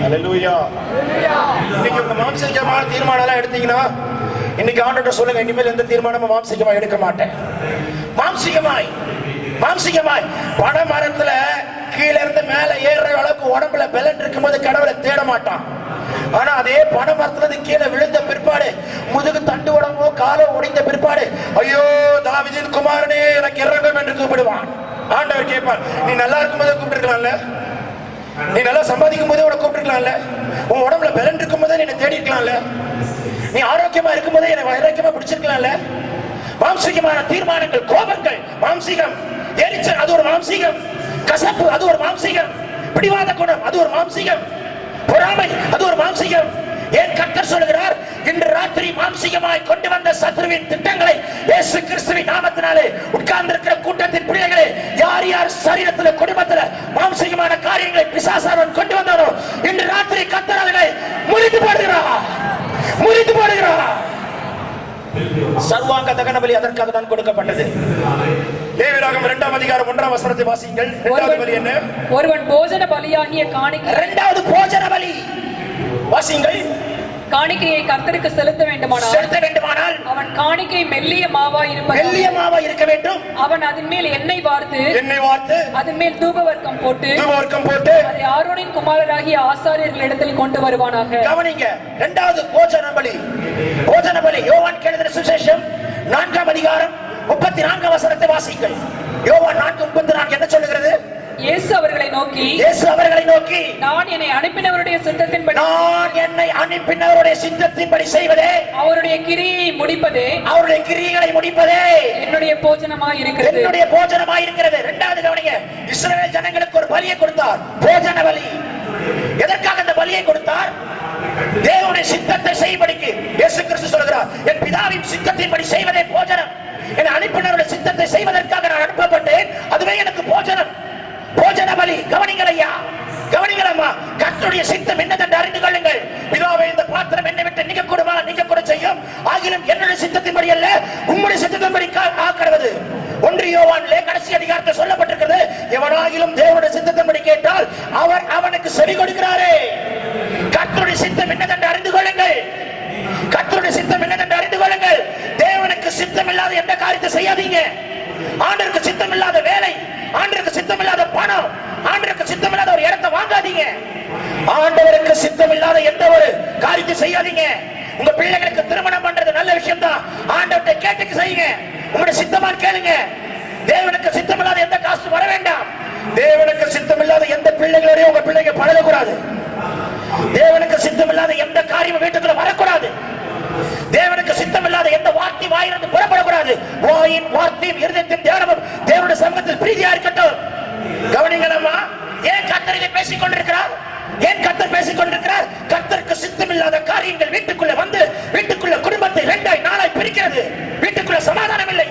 அல்லேலூயா. இன்னைக்கு உங்க மாம்சீகமான தீர்மானம் எல்லாம் எடுத்தீங்கன்னா, இன்னைக்கு ஆண்டவர்ட்ட சொல்லுங்க, இனிமேல் எந்த தீர்மானமும் மாம்சீகமா எடுக்க மாட்டேன். மாம்சீகமாய் மாம்சீகமாய் பனை மரத்துல கீழே இருந்து மேல ஏறுற அளவுக்கு உடம்புல பலன் இருக்கும்போது கடவுளை தேட மாட்டான். ஆனா அதே பனை மரத்துல கீழே விழுந்த பிற்பாடு, முதுகு தண்டு உடம்போ காலோ உடைந்த பிற்பாடு, ஐயோ தாவீதின் குமாரனே எனக்கு இறங்கும் என்று கூப்பிடுவான். ஆண்டவர் கேட்பார், நீ நல்லா இருக்கும் போதே கூப்பிட்டுருக்கலாம்ல, நீ நல்லா சம்பாதிக்கும் போதே உனக்கு கூப்பிட்டுருக்கலாம்ல, உன் உடம்புல பலன் இருக்கும் போதே என்னை தேடி இருக்கலாம்ல, நீ ஆரோக்கியமா இருக்கும் போதே என்னை ஆரோக்கியமா பிடிச்சிருக்கலாம்ல. மாம்சீகமான தீர்மானங்கள், கோபங்கள் மாம்சீகம். எரிச்சல் அது ஒரு மாம்சீகம். கசப்பு அது ஒரு மாம்சீகம். பிடிவாத குணம் அது ஒரு மாம்சீகம். பொறாமை அது ஒரு மாம்சீகம். ஏன் கர்த்தர் சொல்கிறார், இன்று ராத்திரி மாம்சீகமாய் கொண்டு வந்த சத்துருவின் திட்டங்களை இயேசு கிறிஸ்துவின் நாமத்தினாலே உட்கார்ந்திருக்கிற கூட்டத்தின் பிள்ளைகளே, யார் யார் சரீரத்துல குடும்பத்துல மாம்சீகமான காரியங்களை பிசாசானவன் கொண்டு வந்தாரோ, இன்று ராத்திரி கர்த்தர் அவர்களை முறித்து போடுகிறார், முறித்து போடுகிறார். சர்வாங்க தகன பலி அதற்காக தான் கொடுக்கப்பட்டது. லேவியராகமம் 2ஆம் அதிகாரம் 1ஆம் வசனத்தை வாசியுங்கள். இரண்டாவது பலி என்ன? ஒருவன் போஜன பலியாகிய காணிக்கை. இரண்டாவது போஜன பலி வாசியுங்கள். காணிக்கையை கர்த்தருக்கு செலுத்த வேண்டுமானால் அவன் காணிக்கை மெல்லிய மாவாய் இருக்க வேண்டும். அவன் அதன் மேல் எண்ணெய் வார்த்து அதன் மேல் தூபவர்க்கம் போட்டு அதை ஆரோனின் குமாரராகிய ஆசாரியர்களிடத்தில் கொண்டு வருவானாக. கவனிங்க, இரண்டாவது போஜன பலி. போஜன பலி யோவான் எழுதின சுவிசேஷம் 4ஆம் அதிகாரம் 34ஆம் வசனத்தை வாசியுங்கள். யோவான் 4:34 என்ன சொல்லுகிறது? இயேசு அவர்களை நோக்கி நான் என்னை அனுப்பினவருடைய சித்தத்தின்படி செய்வதே, அவருடைய கிரியை முடிப்பதே என்னுடைய போஜனமாய் இருக்கிறது. இரண்டாவது கவனிங்க, இஸ்ரவேல் ஜனங்களுக்கு ஒரு பலியை கொடுத்தார், போஜன பலி. எதற்காக அந்த பலியை கொடுத்தார்? தேவனுடைய சித்தத்தை செய்வதற்கு. இயேசு கிறிஸ்து சொல்கிறார், என் பிதாவின் சித்தத்தின்படி செய்வதே போஜனம். என்னை அனுப்பினவருடைய சித்தத்தை செய்வதற்காக நான் அனுப்பப்பட்டேன், அதுவே எனக்கு போஜனம். போஜன பலி. கவனிங்கள் ஐயா, கவனிங்கள் அம்மா. கர்த்தருடைய சித்தம் என்னதென்று அறிந்து கொள்ளுங்கள். பிதாவே, இந்த பாத்திரம் என்னை விட்டு நீங்க கூடுமா, நீங்க கூட செய்யும். ஆகிலும் என்னுடைய சித்தத்தின்படி அல்ல, உம்முடைய சித்தத்தின்படி ஆக்கிறது. 1 யோவானிலே கடைசி அதிகாரத்தில் சொல்லப்பட்டிருக்கிறது, எவனாகிலும் தேவனுடைய சித்தத்தின்படி கேட்டால் அவர் அவனுக்கு செவி கொடுக்கிறாரே. கர்த்தருடைய சித்தம் என்னதென்று அறிந்து கொள்ளுங்கள். கர்த்தருடைய சித்தம் என்னதென்று அறிந்து கொள்ளுங்கள். தேவனுக்கு சித்தம் இல்லாத எந்த காரியத்தை செய்யாதீங்க. ஆண்டவருக்கு சித்தம் இல்லாத வேலை, ஆண்டவருக்கு சித்தம் இல்லாத பணம், ஆண்டவருக்கு சித்தம் இல்லாத ஒரு இடத்தை வாங்காதீங்க. ஆண்டவருக்கு சித்தம் இல்லாத எந்த ஒரு காரியத்தை செய்யாதீங்க. உங்க பிள்ளைகளுக்கு திருமணம் பண்றது நல்ல விஷயம் தான், ஆண்டவர்கிட்ட கேட்டுக்கு செய்யுங்க. உங்களுடைய சித்தமான் கேளுங்க. தேவனுக்கு சித்தம் இல்லாத எந்த காசு வர வேண்டாம். தேவனுக்கு சித்தம் இல்லாத எந்த பிள்ளைகளோடய உங்க பிள்ளைங்க பழகக்கூடாது. தேவனுக்கு சித்தம் இல்லாத எந்த காரியமும் வீட்டுக்குள்ள வரக்கூடாது. தேவனுக்கு சித்தம் இல்லாத எந்த வார்த்தை வாயிலிருந்து புறப்படக்கூடாது. வாயின் வார்த்தையும் இருதயத்தின் தியானமும் தேவனுடைய சமூகத்தில் பிரீதியா இருக்கட்டும். கவனிங்களம்மா, ஏன் கர்த்தர் இதை பேசிக் கொண்டிருக்கிறார்? ஏன் கர்த்தர் பேசிக் கொண்டிருக்கிறார்? கர்த்தருக்கு சித்தம் இல்லாத காரியங்கள் வீட்டுக்குள்ள வந்து வீட்டுக்குள்ள குடும்பத்தை 2-4 பிரிக்கிறது. வீட்டுக்குள்ள சமாதானம் இல்லை,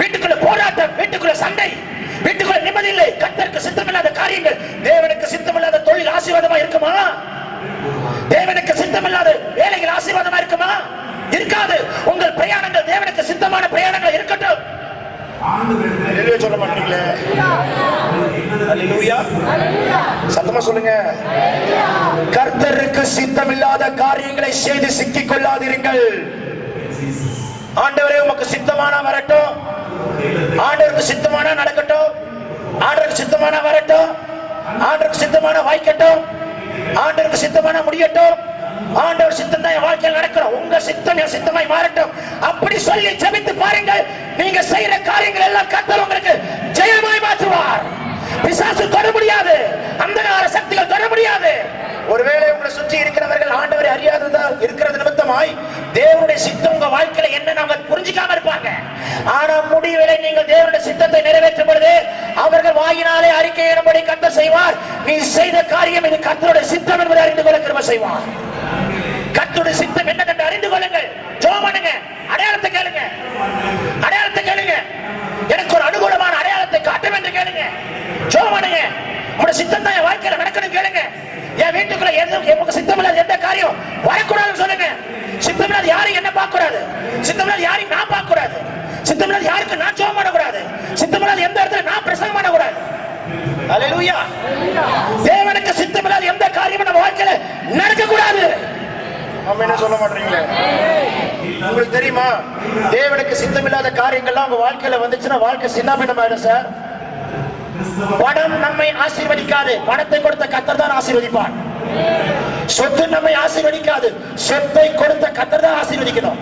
வீட்டுக்குள்ள போராட்டம், வீட்டுக்குள்ள சண்டை, வீட்டுக்குள்ள நிம்மதி இல்லை. கர்த்தருக்கு சித்தம் இல்லாத காரியங்கள். தேவனுக்கு சித்தம் இல்லாத தொழில் ஆசீர்வாதமா இருக்குமா? தேவனுக்கு சித்தம் இல்லாத வேலைகள் ஆசீர்வாதமா இருக்குமா? இருக்காது. உங்கள் பிரயாணங்கள் தேவனுக்கு சித்தமான பிரயாணங்கள் இருக்கட்டும். சொல்ல மாட்டீங்களே? அல்லேலூயா, சத்தமா சொல்லுங்க. கர்த்தருக்கு சித்தம் இல்லாத காரியங்களை செய்து சிக்கிக் கொள்ளாதிருங்கள். ஆண்டவரே, உமக்கு சித்தமான வரட்டும், ஆண்டவருக்கு சித்தமான நடக்கட்டும், ஆண்டவருக்கு சித்தமான வரட்டும், ஆண்டவருக்கு சித்தமான வாய்க்கட்டும், ஆண்டவருக்கு சித்தமான முடியட்டும், ஆண்டவர் சித்தம் தான் என் வாழ்க்கையில் நடக்கணும், உங்க சித்தம் என் சித்தமாய் மாறட்டும். அப்படி சொல்லி ஜெபித்து பாருங்கள். நீங்க செய்யற காரியங்கள் எல்லாம் கர்த்தர் உங்களுக்கு ஜெயமாய் மாற்றுவார். பிசாசு தொட முடியாது, அந்தகார சக்திகள் தொட முடியாது. ஒருவேளை உங்களை சுற்றி இருக்கிறவர்கள் ஆண்டவரை அறியாததா இருக்கிறது நிமித்தமாய் தேவனுடைய சித்தம் உங்க வாழ்க்கையில என்ன அவங்க புரிஞ்சிக்காம இருப்பாங்க. ஆனா முடிவிலே நீங்கள் தேவனுடைய சித்தத்தை நிறைவேற்றும் பொழுது அவர்கள் வாயினாலே அறிக்கையிடும்படி கர்த்தர் செய்வார். நீ செய்த காரியம் இது கர்த்தருடைய சித்தம் என்பதை அறிந்து கொள்ள கிருபை செய்வார். கர்த்தருடைய சித்தம் என்னவென்று அறிந்து கொள்ளுங்கள். ஜெபம் பண்ணுங்க, அடையாளத்தை கேளுங்க, அடையாளத்தை கேளுங்க. எனக்கு ஒரு அனுகூலமான அடையாளத்தை காட்டும் என்று கேளுங்க. ஜெபம் பண்ணுங்க. உங்களுடைய சித்தம் தான் என் வாழ்க்கையில நடக்கணும் கேளுங்க. என் வீட்டுக்குள்ள எதுவும் சித்தமில்லாத எந்த காரியம் வரக்கூடாதுன்னு சொல்லுங்க. சித்தமில்லாத யாரும் என்ன பார்க்க கூடாது, சித்தமில்லாத யாரையும் நான் பார்க்க கூடாது, சித்தமில்லாத யாருக்கு நான் ஜெபம் பண்ணக்கூடாது, சித்தமில்லாத எந்த இடத்துல நான் பிரசங்கம் பண்ணக்கூடாது. அல்லேலூயா. தேவனுக்கு சித்தமில்லாத எந்த காரியமும் நம்ம வாழ்க்கையில நடக்க கூடாது. நம்ம என்ன சொல்ல மாட்டீங்களே? உங்களுக்கு தெரியுமா, தேவனுக்கு சித்தமில்லாத காரியங்கள்லாம் உங்க வாழ்க்கையில வந்துச்சுன்னா வாழ்க்கை சின்னாபின்னம் ஆயிடும் சார். பணம் நம்மை ஆசீர்வதிக்காது, பணத்தை கொடுத்த கர்த்தர் தான் ஆசீர்வதிப்பார். சொத்து நம்மை ஆசீர்வதிக்காது, சொத்தை கொடுத்த கர்த்தர் தான் ஆசீர்வதிக்கணும்.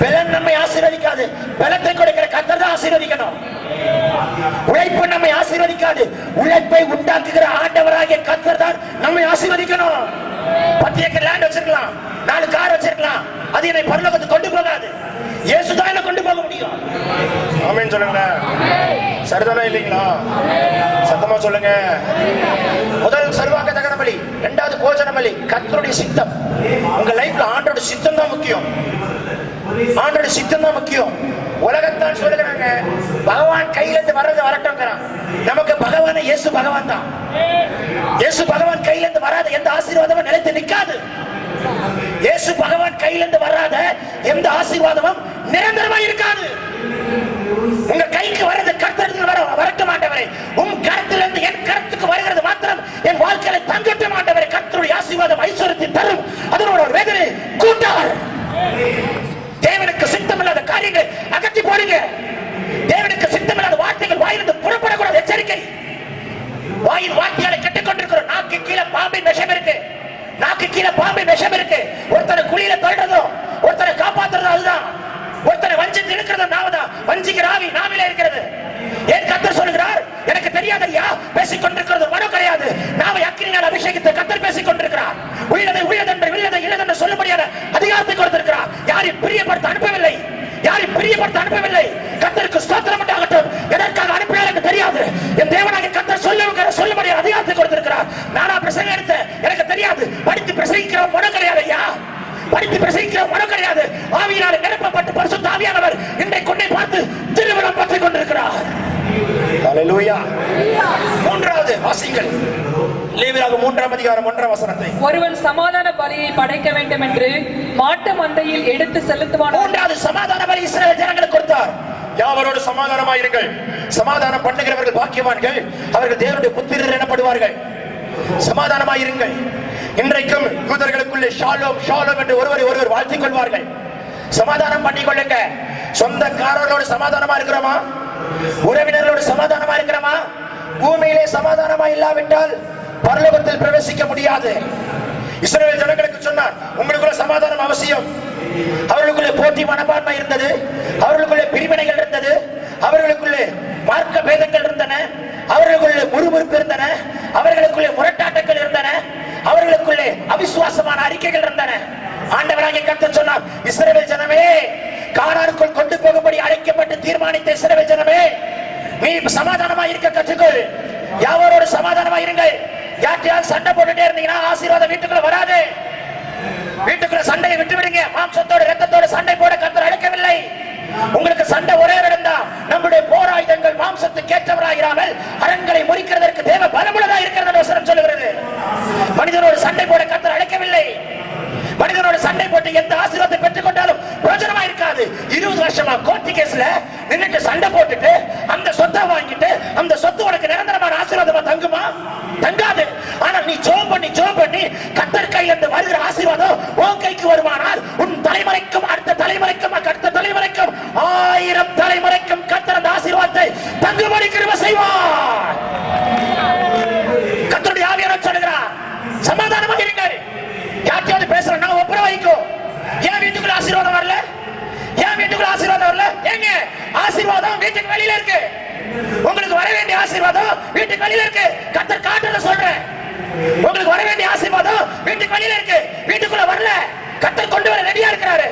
பலன் நம்மை ஆசீர்வதிக்காது, பலத்தை கொடுக்கிற கர்த்தர் தான் ஆசீர்வதிக்கணும். உழைப்பு நம்மை ஆசீர்வதிக்காது, உழைப்பை உண்டாக்குகிற ஆண்டவராகிய கர்த்தர் தான் நம்மை ஆசீர்வதிக்கணும். 10 ஏக்கர் லேண்ட் வச்சிருக்கலாம், 4 கார் வச்சிருக்கலாம், அது என்னை பரலோகத்துக்கு கொண்டு போகாது. இயேசுதான் என்ன கொண்டு போக முடியும். ஆமென் சொல்லுங்க. சரிதானா இல்லைங்களா? சத்தமா சொல்லுங்க. முதல் சர்வாங்க தகன பலி, இரண்டாவது போஜன பலி, கர்த்தருடைய சித்தம். உங்க லைஃப்ல ஆண்டவருடைய சித்தம் தான் முக்கியம். ஆண்டவருடைய சித்தம் தான் முக்கியம். உலகத்தான் சொல்லுகிறாங்க பகவான் கையிலிருந்து வர்றது வரட்டும்ங்கிறான். நமக்கு பகவான் இயேசு பகவான் தான். இயேசு பகவான் கையிலிருந்து வராத எந்த ஆசீர்வாதமும் நிலைத்து நிற்காது. இயேசு பகவான் கையிலிருந்து வராத எந்த ஆசீர்வாதமும் நிரந்தரமா இருக்காது. உங்க கைக்கு வர்றது கர்த்தரிடத்தில் வரட்ட மாட்டவரே, உன் கருத்திலிருந்து என் கருத்துக்கு வருகிறது மாத்திரம் என் வாழ்க்கையில தங்கட்ட மாட்டவரே. கர்த்தருடைய ஆசீர்வாதம் ஐஸ்வர்யத்தை தரும், அதனோட வேதனை கூட்டார். தேவனுக்கு சித்தமில்லாத காரியங்களை அகற்றி போடுங்க. தேவனுக்கு சித்தமில்லாத வார்த்தைகள் வாயிலிருந்து புறப்படக்கூடாது. எச்சரிக்கை. வாயின் வார்த்தையால கெட்டுக் கொண்டிருக்கிறோம். நாக்கு கீழே பாம்பின் விஷம் இருக்கு, நாக்கு கீழே பாம்பின் விஷம் இருக்கு. ஒருத்தரை குழியில தள்ளுறதும் ஒருத்தரை காப்பாத்துறதும் அதுதான். ஒருத்தரை வஞ்சித்து இருக்கிறதும் நாவதான். வஞ்சிக்கிற ஆவி நாவில இருக்கிறது. ஏன் கர்த்தர் சொல்கிறார், எனக்கு தெரியாதையா பேசிக் கொண்டிருக்கிறது மனம் கிடையாது, நாவை அக்கினியால் அபிஷேகித்து கர்த்தர் பேசிக் கொண்டிருக்கிறார். உள்ளதை உள்ளதென்று இல்லதை இல்லதென்று சொல்லும்படியான அதிகாரத்தை கொடுத்திருக்கிறார். யாரையும் பிரியப்படுத்த அனுப்பவில்லை, யாரையும் பிரியப்படுத்த அனுப்பவில்லை. கர்த்தருக்கு ஸ்தோத்திரம் உண்டாகட்டும். எதற்காக அனுப்பினார் என்று தெரியாது. என் தேவனாகிய கர்த்தர் சொல்லும்படியான அதிகாரத்தை கொடுத்திருக்கிறார். நானா பிரசங்கம் எடுத்த எனக்கு தெரியாது. படித்து பிரசங்கிக்கிற மனம் கிடையாது ஐயா, படித்து பிரசங்கிக்கிற மனம் கிடையாது. ஆவியினாலே நிரப்பப்பட்டு பரிசுத்த ஆவியானவர் இன்றைக்கு கொண்டே பார்த்து திருவிழம் பற்றிக் கொண்டிருக்கிறார். ஹல்லேலூயா. மூன்றாவது வாசிங்கள். லேவியராகமம் 3ஆம் அதிகாரம் 1ஆம் வசனத்தை. ஒருவன் சமாதான பலியை படைக்க வேண்டும் என்று மாட்டு மந்தையில் எடுத்து செலுத்துவான். மூன்றாவது சமாதான பலி இஸ்ரவேல் ஜனங்களுக்கு கொடுத்தார். யாவரோடு சமாதானமாயிருங்கள், சமாதானம் பண்ணுகிறவர்கள் பாக்கியவான்கள், அவர்கள் தேவனுடைய புத்திரர் எனப்படுவார்கள். சமாதானமாயிருங்கள். இன்றைக்கும் யூதர்களுக்குள்ளே ஷாலோம் ஷாலோம் என்று ஒருவர் வாழ்த்திக் கொள்வார்கள். சமாதானம் பண்ணிக் கொள்ளுங்க. சொந்தக்காரர்களோடு சமாதானமா இருக்கிறோமா? உறவினர்களோடு சமாதானமா இருக்கிறோமா? பூமியிலே சமாதானமா இல்லாவிட்டால் பரலோகத்தில் பிரவேசிக்க முடியாது. இஸ்ரவேல் ஜனங்களுக்கு சொன்னார், உங்களுக்குள்ள சமாதானம் அவசியம். அவர்களுக்குள்ளே போட்டி மனப்பான்மை இருந்தது, அவர்களுக்குள்ளே பிரிவினைகள் இருந்தது, அவர்களுக்குள்ளே மார்க்க பேதங்கள் இருந்தன, அவர்களுக்குள்ளே முறுமுறுப்பு இருந்தன, அவர்களுக்குள்ளே முரட்டாட்டங்கள் இருந்தன, அவர்களுக்குள்ளே அவிசுவாசமான அறிக்கைகள் இருந்தன. ஆண்டவராகிய கர்த்தர் சொன்னார், இஸ்ரவேல் ஜனமே, கானானுக்குள் கொண்டு போகும்படி அழைக்கப்பட்டு தீர்மானித்த இஸ்ரவேல் ஜனமே, நீ சமாதானமா இருக்க கற்றுக்கொள். யாவரோடு சமாதானமா இருங்கள். யார்ட்டையாவது சண்டை போட்டுட்டே இருந்தீங்கன்னா ஆசீர்வாதம் வீட்டுக்குள்ள வராது. வீட்டுக்குள்ள சண்டையை விட்டு விடுங்க. மாம்சத்தோடு இரத்தத்தோடு சண்டை போட கர்த்தர் அழைக்கவில்லை. உங்களுக்கு சண்டை ஒரே இடம் தான். நம்முடைய போராயுதங்கள் மாம்சத்துக்கு ஏற்றவராகிறாமல் அரண்களை முறிக்கிறதற்கு தேவ பலமுள்ளதா இருக்கிறது வசனம் சொல்லுகிறது. மனிதனோடு சண்டை போட கர்த்தர் அழைக்கவில்லை. மனிதனோடு சண்டை போட்டு எந்த ஆசீர்வாதத்தை பெற்றுக் கொண்டாலும் பிரயோஜனமா இருக்காது. 20 வருஷமா கோர்ட் கேஸ்ல நின்னுட்டு சண்டை போட்டுட்டு அந்த சொத்தை வாங்கிட்டு அந்த சொத்து உனக்கு நிரந்தரமான ஆசீர்வாதமா தங்குமா? தங்காது. ஆனா நீ ஜெபம் பண்ணி கர்த்தர் கையில இருந்து வருகிற ஆசீர்வாதம் உன் கைக்கு வருமானால் உன் தலைமுறைக்கும் அடுத்த தலைமுறைக்கும் அடுத்த தலைமுறைக்கும் 1000 தலைமுறைக்கும் கர்த்தர் அந்த ஆசீர்வாதத்தை தங்கும்படி கிருபை செய்வார். கர்த்தருடைய ஆவியானவர் சொல்லுகிறார், சமாதானமாக இருங்கள். யார்ட்டையாவது பேசுறேன்னா ஒப்புற வைக்கோ. ஏன் வீட்டுக்குள்ள ஆசீர்வாதம் வரல? ஏன் வீட்டுக்குள்ள ஆசீர்வாதம் வரல? ஏங்க ஆசீர்வாதம் வீட்டுக்கு வெளியில இருக்கு. உங்களுக்கு வர வேண்டிய ஆசீர்வாதம் வீட்டுக்கு வெளியில இருக்கு. கர்த்தர் காட்டுறத சொல்றேன். உங்களுக்கு வர வேண்டிய ஆசீர்வாதம் வீட்டுக்கு வெளியில இருக்கு, வீட்டுக்குள்ள வரல. கர்த்தர் கொண்டு வர ரெடியா இருக்கிறாரு.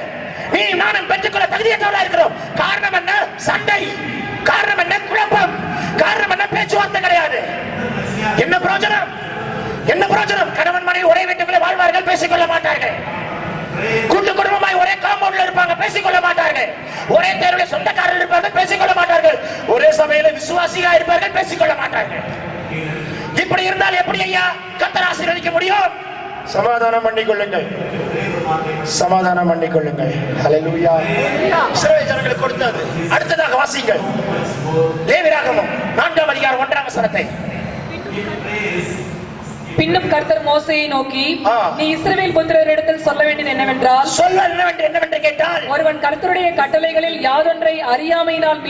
நீ நானும் பெற்றுக்கொள்ள தகுதியற்றவர்களா இருக்கிறோம். காரணம் என்ன? சண்டை. காரணம் என்ன? குழப்பம். காரணம் என்ன? பேச்சுவார்த்தை கிடையாது. என்ன பிரயோஜனம்? என்ன பிரயோஜனம்? கணவன் மனைவி ஒரே வீட்டுக்குள்ளே வாழ்வார்கள், பேசிக்கொள்ள மாட்டார்கள். கூட்டு குடும்பமாய் ஒரே காம்பவுண்ட்ல இருப்பாங்க, பேசிக்கொள்ள மாட்டார்கள். ஒரே தெருவில் சொந்தக்காரர்கள் இருப்பார்கள், பேசிக்கொள்ள மாட்டார்கள். ஒரே சபையில விசுவாசியா இருப்பார்கள், பேசிக்கொள்ள மாட்டார்கள். இப்படி இருந்தால் எப்படி ஐயா கர்த்தர் ஆசீர்வதிக்க முடியும்? சமாதானம் பண்ணிக்கொள்ளுங்கள், சமாதானம் பண்ணிக்கொள்ளுங்கள். ஹல்லேலூயா. இஸ்ரவேல் ஜனங்களுக்கு கொடுத்தது. அடுத்ததாக வாசிங்கள் லேவியராகமம் 4ஆம் அதிகாரம் 1ஆம் வசனத்தை. பின்னும் கர்த்தர் மோசேயை நோக்கி, நீ இஸ்ரவேல் புத்திரரிடத்தில் சொல்ல வேண்டியது என்னவென்று கேட்டால், ஒருவன் கர்த்தருடைய கட்டளைகளில் யாதொன்றை அறியாமையினால்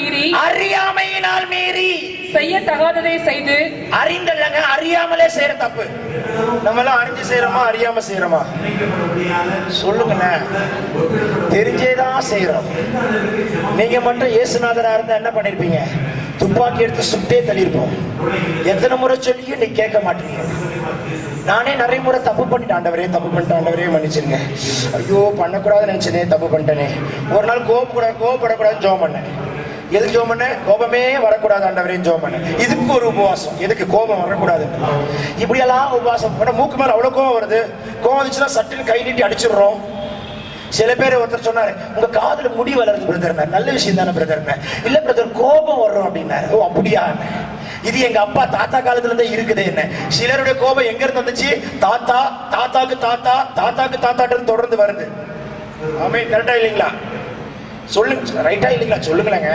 மீறி செய்ய தகாததை செய்து, அறிந்தல்லங்க அறியாமலே செய்யற தப்பு. நம்ம எல்லாம் அறிஞ்சு செய்யறோமா அறியாம செய்யறோமா? சொல்லுங்களேன். தெரிஞ்சேதான் செய்யறோம். நீங்க மட்டும் இயேசுநாதரா இருந்தா என்ன பண்ணிருப்பீங்க? துப்பாக்கி எடுத்து சுட்டே தள்ளிருப்போம். எத்தனை முறை சொல்லியும் நீ கேட்க மாட்டீங்க. நானே நிறைய முறை தப்பு பண்ணிட்டேன். ஆண்டவரே தப்பு பண்ணிட்டேன், ஆண்டவரே மன்னிச்சிருங்க. ஐயோ பண்ணக்கூடாதுன்னு நினைச்சனே, தப்பு பண்ணிட்டேனே. ஒரு நாள் கோபப்படக்கூடாதுன்னு ஜெபம் பண்ணேன். எதுக்கு ஜெபம் பண்ண? கோபமே வரக்கூடாது ஆண்டவரே ஜெபம் பண்ண. இதுக்கு ஒரு உபவாசம். எதுக்கு? கோபம் வரக்கூடாது. இப்படி எல்லாம் உபவாசம் பண்ண மூக்கு மேல அவ்வளவு கோபம் வருது. கோபம் வந்துச்சுன்னா சட்டுன்னு கை நீட்டி அடிச்சிடுறோம். சில பேர் ஒருத்தர் சொன்னாரு, உங்க காதுல முடி வளருது பிரதர். நல்ல விஷயம் தானே பிரதர். இல்ல பிரதர் கோபம் வரும் அப்படின்னாரு. ஓ அப்படியா? இது எங்க அப்பா தாத்தா காலத்துல இருந்தே இருக்குது. என்ன சிலருடைய கோபம் எங்க இருந்து வந்துச்சு? தாத்தாக்கு தாத்தாட்டு தொடர்ந்து வருது. ஆமென். கரெக்டா இல்லைங்களா? சொல்லுங்க. ரைட்டா இல்லைங்களா? சொல்லுங்களேங்க.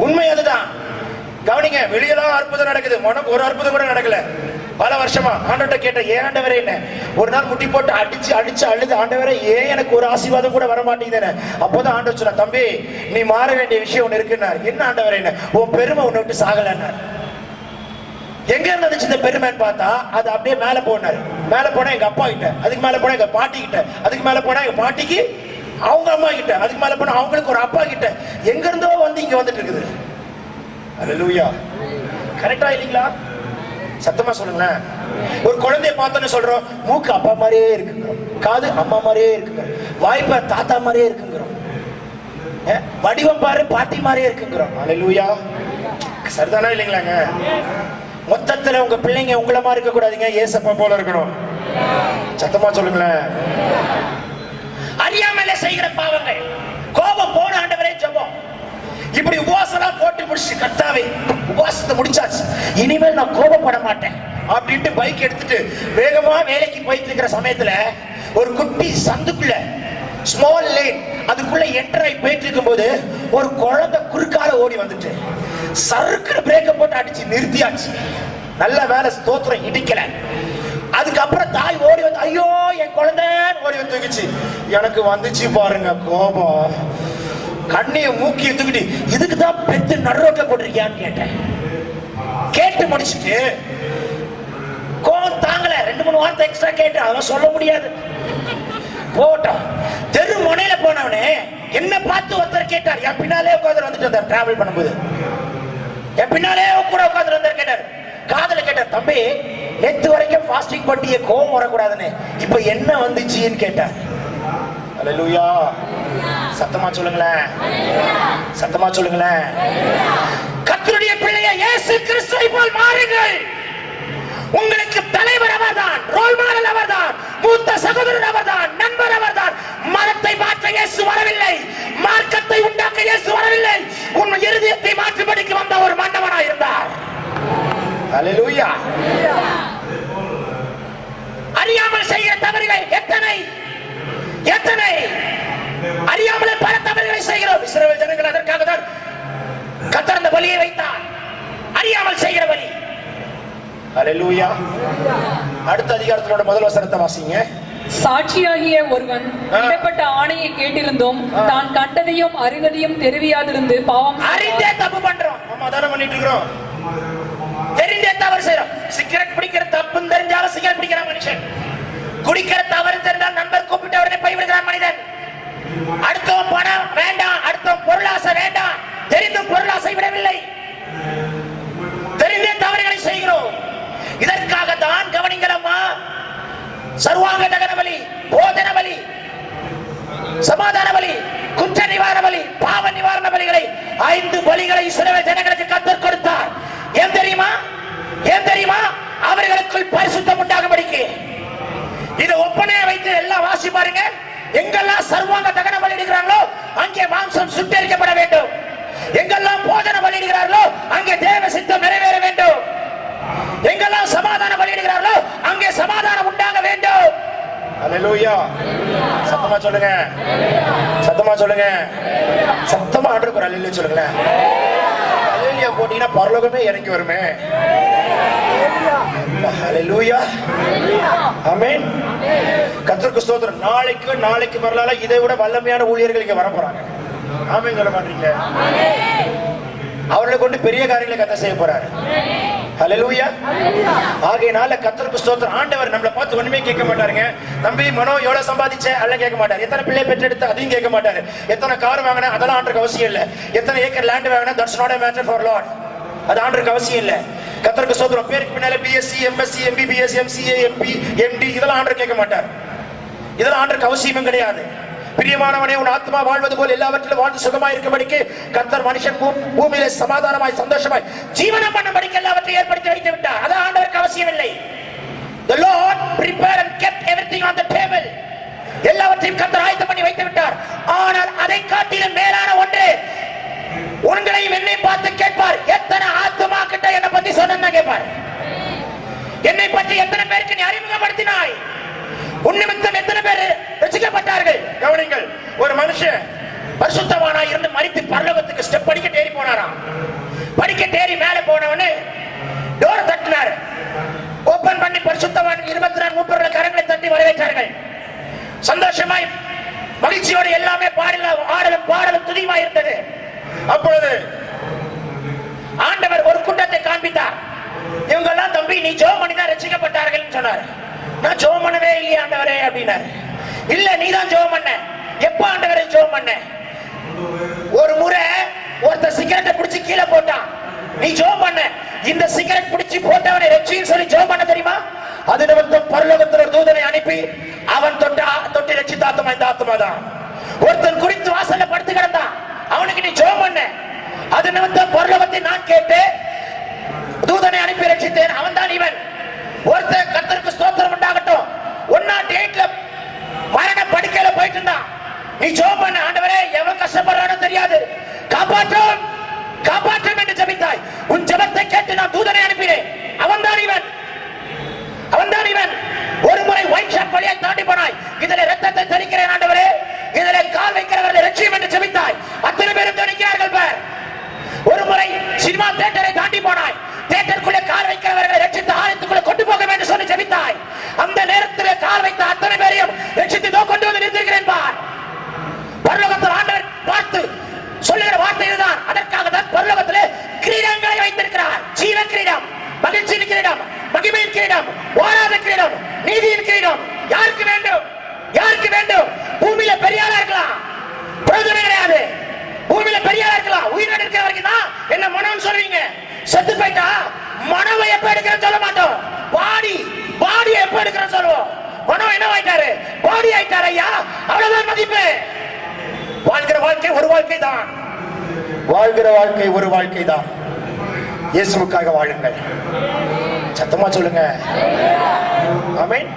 உண்மை அதுதான். கவனிங்க. வெளியெல்லாம் அற்புதம் நடக்குது, உனக்கு ஒரு அற்புதம் கூட நடக்கல. பல வருஷமா ஆண்டவர்கிட்ட கேட்டேன், ஏன் ஆண்டவரே என்ன? ஒரு நாள் முட்டி போட்டு அடிச்சு அழுது, ஆண்டவரே ஏன் எனக்கு ஒரு ஆசீர்வாதம் கூட வர மாட்டேங்குது. அப்போதான் ஆண்டவர் சொன்ன, தம்பி நீ மாற வேண்டிய விஷயம் ஒண்ணு இருக்குன்னாரு. என்ன ஆண்டவரே? என்ன? உன் பெருமை உன்னை விட்டு சாகலன்னாரு. எங்க இருந்துச்சு இந்த பெருமைன்னு பார்த்தா அது அப்படியே மேல போனாரு. மேல போனா எங்க அப்பா கிட்ட, அதுக்கு மேல போனா எங்க பாட்டி கிட்ட, அதுக்கு மேல போனா எங்க பாட்டிக்கு அவங்க அம்மா கிட்ட, அதுக்கு மேல போனா அவங்களுக்கு ஒரு அப்பா கிட்ட, எங்க இருந்தோ வந்து இங்க வந்துட்டு இருக்குது. அல்லேலூயா. கரெக்டா இல்லீங்களா? சத்தமா சொல்லுங்களேன். ஒரு குழந்தைய பார்த்தோன்னு சொல்றோம், மூக்கு அப்பா மாதிரியே இருக்குங்கிறோம், காது அம்மா மாதிரியே இருக்குங்க, வாய்ப்பா தாத்தா மாதிரியே இருக்குங்கிறோம், வடிவம் பாரு பாட்டி மாதிரியே இருக்குங்கிறோம். அல்லேலூயா. சரிதானா இல்லைங்களாங்க? மொத்தத்துல உங்க பிள்ளைங்க உங்கள மாதிரி இருக்க கூடாதுங்க, ஏசப்பா போல இருக்கணும். சத்தமா சொல்லுங்களேன். அறியாமலே செய்கிற பாவங்கள், கோபம் போன ஆண்டவரே ஜெபம். இப்படி உபவாசம் போட்டு முடிச்சு, கர்த்தாவே உபவாசத்தை முடிச்சாச்சு, இனிமேல் நான் கோபப்பட மாட்டேன் அப்படின்ட்டு பைக் எடுத்துட்டு வேகமா வேலைக்கு போயிட்டு இருக்கிற சமயத்துல ஒரு குட்டி சந்துக்குள்ள, ஸ்மால் லேன், அதுக்குள்ள என்டர் ஆகி போயிட்டு இருக்கும் போது ஒரு குழந்தை குறுக்கால ஓடி வந்துட்டு சறுக்குற பிரேக்க போட்டு அடிச்சு நிறுத்தியாச்சு. நல்ல வேலை, ஸ்தோத்திரம், இடிக்கல. அதுக்கப்புறம் தாய் ஓடி வந்து, ஐயோ என் குழந்தை ஓடி வந்து தூக்கிச்சு. எனக்கு வந்துச்சு பாருங்க கோபம். கண்ணைய மூக்கிய தூக்கிட்டு, இதுக்குதான் பெத்து நடுரோட்ல போட்டிருக்கியான்னு கேட்டேன். கேட்டு முடிச்சுட்டு கோபம் தாங்கல, 2-3 வார்த்தை எக்ஸ்ட்ரா கேட்டு, அதெல்லாம் சொல்ல முடியாது போட்டோம். தெரு முனையில போனவனே என்ன பார்த்து ஒருத்தர் கேட்டார், என் பின்னாலே உட்காந்து வந்துட்டு வந்தார். டிராவல் பண்ணும்போது என் பின்னாலே கூட உட்காந்து வந்தார். கேட்டார், காதல கேட்டார், தம்பி நேத்து வரைக்கும் ஃபாஸ்டிங் பண்ணிய கோபம் வரக்கூடாதுன்னு இப்ப என்ன வந்துச்சுன்னு கேட்டார். அல்லேலூயா. சத்தமா சொல்லுங்களேன், சத்தமா சொல்லுங்களேன். கர்த்தருடைய பிள்ளையை இயேசு கிறிஸ்துவை போல் மாறுங்கள். உங்களுக்கு தலைவர் அவர்தான், ரோல் மாடல் அவர்தான், மூத்த சகோதரர் அவர்தான், நண்பர் அவர்தான். மரத்தை மாற்ற இயேசு வரவில்லை, மார்க்கத்தை உண்டாக்க இயேசு வரவில்லை. உன் இருதயத்தை மாற்றும்படிக்கு வந்த ஒரு மன்னவனாய் இருந்தார். அல்லேலூயா. அறியாமல் செய்கிற தவறுகள் எத்தனை எத்தனை! அறியாமலே பல தவறுகளை செய்கிறோம். இஸ்ரவேல் ஜனங்கள் அதற்காக தான் கர்த்தர் அந்த பலியை வைத்தார், அறியாமல் செய்கிற பலி. அல்லேலூயா. அடுத்த அதிகாரத்தோட முதல் வசனத்தை வாசிங்க. சாட்சியாகிய ஒருவன் இடப்பட்ட ஆணையை கேட்டிருந்தும் தான் கண்டதையும் அறிந்ததையும் தெரிவியாதிருந்து பாவம். அறிந்தே தப்பு பண்றோம், நம்ம அதான பண்ணிட்டு இருக்கிறோம். தெரிந்தே தவறு செய்யறோம். சிகரெட் பிடிக்கிற தப்புன்னு தெரிஞ்சாலும் சிகரெட் பிடிக்கிற மனுஷன், குடிக்கிற தவறு தெரிந்தால் நண்பர் கூப்பிட்டு அவரை போய்விடுகிறான் மனிதன். அடுத்தவன் பணம் வேண்டாம், அடுத்தவன் பொருளாசை வேண்டாம், தெரிந்தும் பொருளாசை விடவில்லை. தெரிந்து இதற்காக தான் கவனிங்களம்மா, சர்வாங்க தகன பலி, போதன பலி, சமாதான பலி, குற்ற நிவாரண பலி, பாவ நிவாரண பலிகளை 5 பலிகளை இஸ்ரவேல் ஜனங்களுக்கு கர்த்தர் கொடுத்தார். ஏன் தெரியுமா? ஏன் தெரியுமா? அவர்களுக்குள் பரிசுத்தம் உண்டாகும்படிக்கு. இதை ஒப்பனையை வைத்து எல்லாம் வாசி பாருங்க. எங்கெல்லாம் சர்வாங்க தகன பலி இடுகிறார்களோ அங்கே மாம்சம் சுட்டெரிக்கப்பட வேண்டும். எங்கெல்லாம் போதன பலி இடுகிறார்களோ அங்கே தேவ சித்தம் நிறைவேற வேண்டும். எங்கெல்லாம் சமாதான பலி இடுகிறார்களோ அங்கே சமாதானம் உண்டாக வேண்டும். அல்லேலூயா. சத்தமா சொல்லுங்க, சத்தமா சொல்லுங்க, சத்தமா ஆண்டவருக்கு ஒரு அல்லேலூயா சொல்லுங்க. அல்லேலூயா போட்டீங்கன்னா பரலோகமே இறங்கி வருமே. அல்லேலூயா, ஆமென். கர்த்தருக்கு ஸ்தோத்திரம். நாளைக்கு வரலால இதை விட வல்லமையான ஊழியர்கள் இங்க வர போறாங்க. ஆமென் சொல்ல மாட்டீங்க? அவர்களை கொண்டு பெரிய காரியங்களை கர்த்தர் செய்ய போறாரு. ஹல்லேலூயா. ஆகையினால கர்த்தருக்கு ஸ்தோத்திரம். ஆண்டவர் நம்மளை பார்த்து ஒண்ணுமே கேட்க மாட்டாருங்க. தம்பி மனோ எவ்வளவு சம்பாதிச்ச அதெல்லாம் கேட்க மாட்டாரு. எத்தனை பிள்ளை பெற்றெடுத்த அதையும் கேட்க மாட்டாரு. எத்தனை கார் வாங்கின அதெல்லாம் ஆண்டருக்கு அவசியம் இல்ல. எத்தனை ஏக்கர் லேண்ட் வாங்கின that's not a matter for Lord. அது ஆண்டருக்கு அவசியம் இல்ல. கர்த்தருக்கு ஸ்தோத்திரம். பேருக்கு பின்னால BSc MSc MBBS MCA MP MD இதெல்லாம் ஆண்டர் கேட்க மாட்டார். இதெல்லாம் ஆண்டருக்கு அவசியமும் கிடையாது. பிரியமானவனே, உன் ஆத்மா வாழ்வது போல் எல்லாவற்றிலும் வாழ்ந்து சுகமாய் இருக்கும்படிக்கு கர்த்தர் மனுஷன் பூமியிலே சமாதானமாய் சந்தோஷமாய் ஜீவனம் பண்ணும்படிக்கு எல்லாவற்றையும் ஏற்படுத்தி வைத்து விட்டார். அது ஆண்டவருக்கு அவசியம் இல்லை. The Lord prepared and kept everything on the table. எல்லாவற்றையும் கர்த்தர் ஆயத்தம் பண்ணி வைத்து விட்டார். ஆனால் அதை காட்டிலும் மேலான ஒன்று உங்களையும் என்னை பார்த்து கேட்பார். எத்தனை ஆத்மா கிட்ட என்னை பத்தி சொன்னா கேட்பார். என்னை பற்றி எத்தனை பேருக்கு நீ அறிமுகப்படுத்தினாய்? உன் நிமித்தம் எத்தனை பேர் ரட்சிக்கப்பட்டார்கள்? கவனிங்கள். ஒரு மனுஷன் பரிசுத்தவானாய் இருந்து மரித்து பரலோகத்துக்கு ஸ்டெப் படிக்கட்டு ஏறி போனாராம். படிக்கட்டு ஏறி மேலே போனவனு டோர் தட்டினார். ஓபன் பண்ணி பரிசுத்தவான் 24 மூப்பர்கள் கரங்களை தட்டி வரவேற்றார்கள். சந்தோஷமாய் மகிழ்ச்சியோடு எல்லாமே பாடலும் துதியுமாய் இருந்தது. அப்பொழுது ஆண்டவர் ஒரு கூட்டத்தை காண்பித்தார். இவங்க எல்லாம் தம்பி நீ ஜெபம் பண்ணி தான் ரட்சிக்கப்பட்டார்கள் சொன்னார். நான் ஜெபம் பண்ணவே இல்லையே ஆண்டவரே அப்படின்னாரு. இல்ல நீதான் ஜெபம் பண்ண. எப்ப ஆண்டவரே ஜெபம் பண்ண? ஒரு முறை ஒருத்தர் சிகரெட்டை பிடிச்சி கீழே போட்டான். நீ ஜெபம் பண்ண. இந்த சிகரெட் பிடிச்சி போட்டவனை ரட்சின்னு சொல்லி ஜெபம் பண்ண தெரியுமா? அது நிமித்தம் பரலோகத்தில் ஒரு தூதனை அனுப்பி அவன் தொட்டு ரட்சித்த ஆத்மா இந்த ஆத்மா தான். ஒருத்தன் குறித்து வாசல்ல படுத்து கிடந்தான். அவனுக்கு நீ ஜெபம் பண்ண. அது நிமித்தம் பரலோகத்தை நான் கேட்டு தூதனை அனுப்பி ரட்சித்தேன். அவன் தான் இவன். ஒருத்தர் கர்த்தருக்கு ஸ்தோத்திரம் உண்டாகட்டும் 108ல மரண படுக்கையில போயிட்டு இருந்தான். நீ ஜெபம் பண்ண. ஆண்டவரே எவன் கஷ்டப்படுறானோ தெரியாது, காப்பாற்றும் காப்பாற்றும் என்று ஜெபித்தாய். உன் ஜெபத்தை கேட்டு நான் தூதனை அனுப்பினேன். அவன் தான் இவன், அவன் தான் இவன். ஒரு முறை ஒயிட் ஷாப் வழியை தாண்டி போனாய். இதில் ரத்தத்தை தெளிக்கிறேன் ஆண்டவரே, இதில் கால் வைக்கிறவர்களை ரட்சியும் என்று ஜெபித்தாய். அத்தனை பேரும் தெளிக்கிறார்கள் பார். ஒரு முறை சினிமா தியேட்டரை தாண்டி போனாய். தியேட்டருக்குள்ளே கால் வைக்கிறவர்களை ரட்சித்து ஆலயத்துக்குள்ளே கொண்டு போக வேண்டும் சொல்லி ஜெபித்தாய். அந்த நேரத்தில் கால் வைத்த அத்தனை பேரையும் ரட்சித்து கொண்டு வந்து நிறுத்திருக்கிறேன் பார். பரலோகத்தில் ஆண்டவர் பார்த்து சொல்லுகிற வார்த்தை இதுதான். அதற்காக தான் பரலோகத்திலே கிரீடங்களை வைத்திருக்கிறார். ஜீவ கிரீடம், மகிழ்ச்சியின் கிரீடம், மகிமையின் கிரீடம், ஓராத கிரீடம், நீதியின் கிரீடம். யாருக்கு வேண்டும்? யாருக்கு வேண்டும்? பூமியில பெரியாரா இருக்கலாம், பிரயோஜனம் கிடையாது. பூமியில பெரியாரா இருக்கலாம், உயிரோடு இருக்கிற வரைக்கும் தான் என்ன மனம் சொல்றீங்க. செத்து போயிட்டா மனவை எப்ப எடுக்கிறேன்னு சொல்ல மாட்டோம். பாடி எப்ப எடுக்கிறேன்னு சொல்லுவோம். மனம் என்ன ஆயிட்டாரு? பாடி ஆயிட்டாரு ஐயா, அவ்வளவுதான் மதிப்பு. வாழ்கிற வாழ்க்கை ஒரு வாழ்க்கை தான். வாழ்கிற வாழ்க்கை ஒரு வாழ்க்கை தான். இயேசுவுக்காக வாழுங்கள். சத்தமா சொல்லுங்க ஆமென்.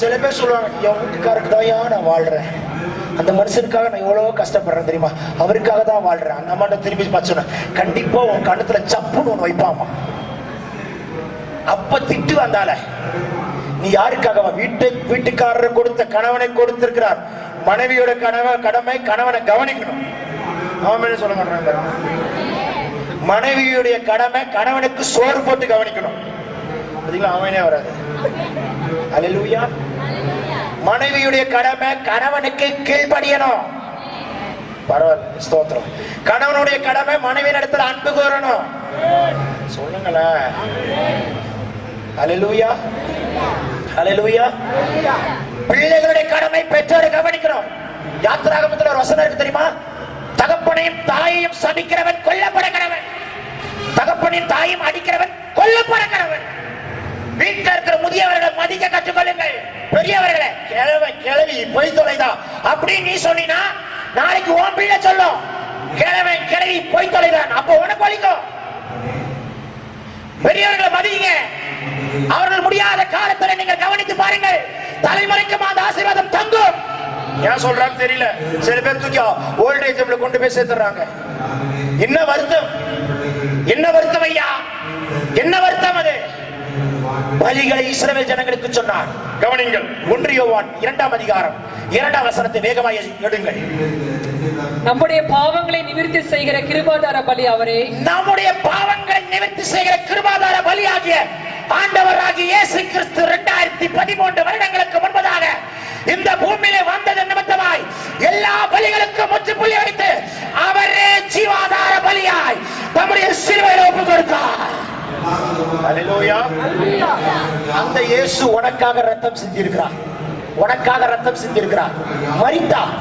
சில பேர் சொல்லுவாங்க என் வீட்டுக்காருக்கு தான் நான் வாழ்றேன், அந்த மனுஷனுக்காக நான் எவ்வளவோ கஷ்டப்படுறேன் தெரியுமா, அவருக்காக தான் வாழ்றேன். அந்த அம்மாட்ட திருப்பி பார்த்து சொன்னேன், கண்டிப்பா உன் கண்ணத்துல சப்புன்னு ஒண்ணு வைப்பாமா. அப்ப திட்டு வந்தால நீ யாருக்காக? வீட்டுக்காரர் கொடுத்த கணவனை கொடுத்திருக்கிறார். மனைவியோட கடமை கணவனை கவனிக்கணும். அவன் சொல்ல மாட்டாங்க. மனைவியுடைய கடமை கணவனுக்கு சோறு போட்டு கவனிக்கணும். அவனே வராது. அல்லேலூயா. மனைவியுடைய கடமை கணவனுக்கு கீழ்ப்படியணும். பரவாயில்ல, ஸ்தோத்திரம். கணவனுடைய கடமை மனைவியின் இடத்துல அன்பு கூறணும். சொல்லுங்களேன். அல்லேலூயா, அல்லேலூயா. பிள்ளைகளுடைய கடமை பெற்றோரை கவனிக்கணும். யாத்திராகமத்தில் ஒரு வசனம் இருக்கு தெரியுமா? தகப்பனையும் தாயையும் சபிக்கிறவன் கொல்லப்பட கடவன், தகப்பனையும் தாயும் அடிக்கிறவன் கொல்லப்பட கடவன். மதிக்க கற்றுக்கொள்ளுங்கள். பெரியவர்களே, கிழவன் கிழவி பொய் தொலைதான் அப்படின்னு நீ சொன்னா நாளைக்கு உன் பிள்ளை சொல்லும் கிழவன் கிழவி பொய் தொலைதான், அப்ப உனக்கு வலிக்கும். பெரியவர்களை மதிங்க. அவர்கள் முடியாத காலத்தில் நீங்கள் கவனித்து பாருங்கள், தலைமுறைக்கு அந்த ஆசீர்வாதம் தங்கும். ஏன் சொல்றான்னு தெரியல, சில பேர் தூக்கி ஓல்டேஜ் ஹோம்ல கொண்டு போய் சேர்த்துறாங்க. என்ன வருத்தம், என்ன வருத்தம் ஐயா, என்ன வருத்தம் அது. பலிகளை இஸ்ரவேல் ஜனங்களுக்கு சொன்னார். கவனிங்கள், 1 யோவான் 2ஆம் அதிகாரம் 2ஆம் வசனத்தை வேகமாக எடுங்கள். நம்முடைய பாவங்களை நிவர்த்தி செய்கிற கிருபாதார பலி அவரே. நம்முடைய பாவங்களை நிவர்த்தி செய்கிற கிருபாதார பலியாகிய ஆண்டவராகிய இயேசு கிறிஸ்து 2013 வருடங்களுக்கு முன்பதாக இந்த பூமியிலே வந்தது நிமித்தமாய் எல்லா பலிகளுக்கும் முற்றுப்புள்ளி வைத்து அவரே ஜீவாதார பலியாய் தம்முடைய சிலுவையில் ஒப்புக் கொடுத்தார். அல்லேலூயா. அந்த இயேசு உனக்காக ரத்தம் சிந்தியிருக்கிறார், உனக்காக ரத்தம் சிந்தியிருக்கிறார். மரித்தார்,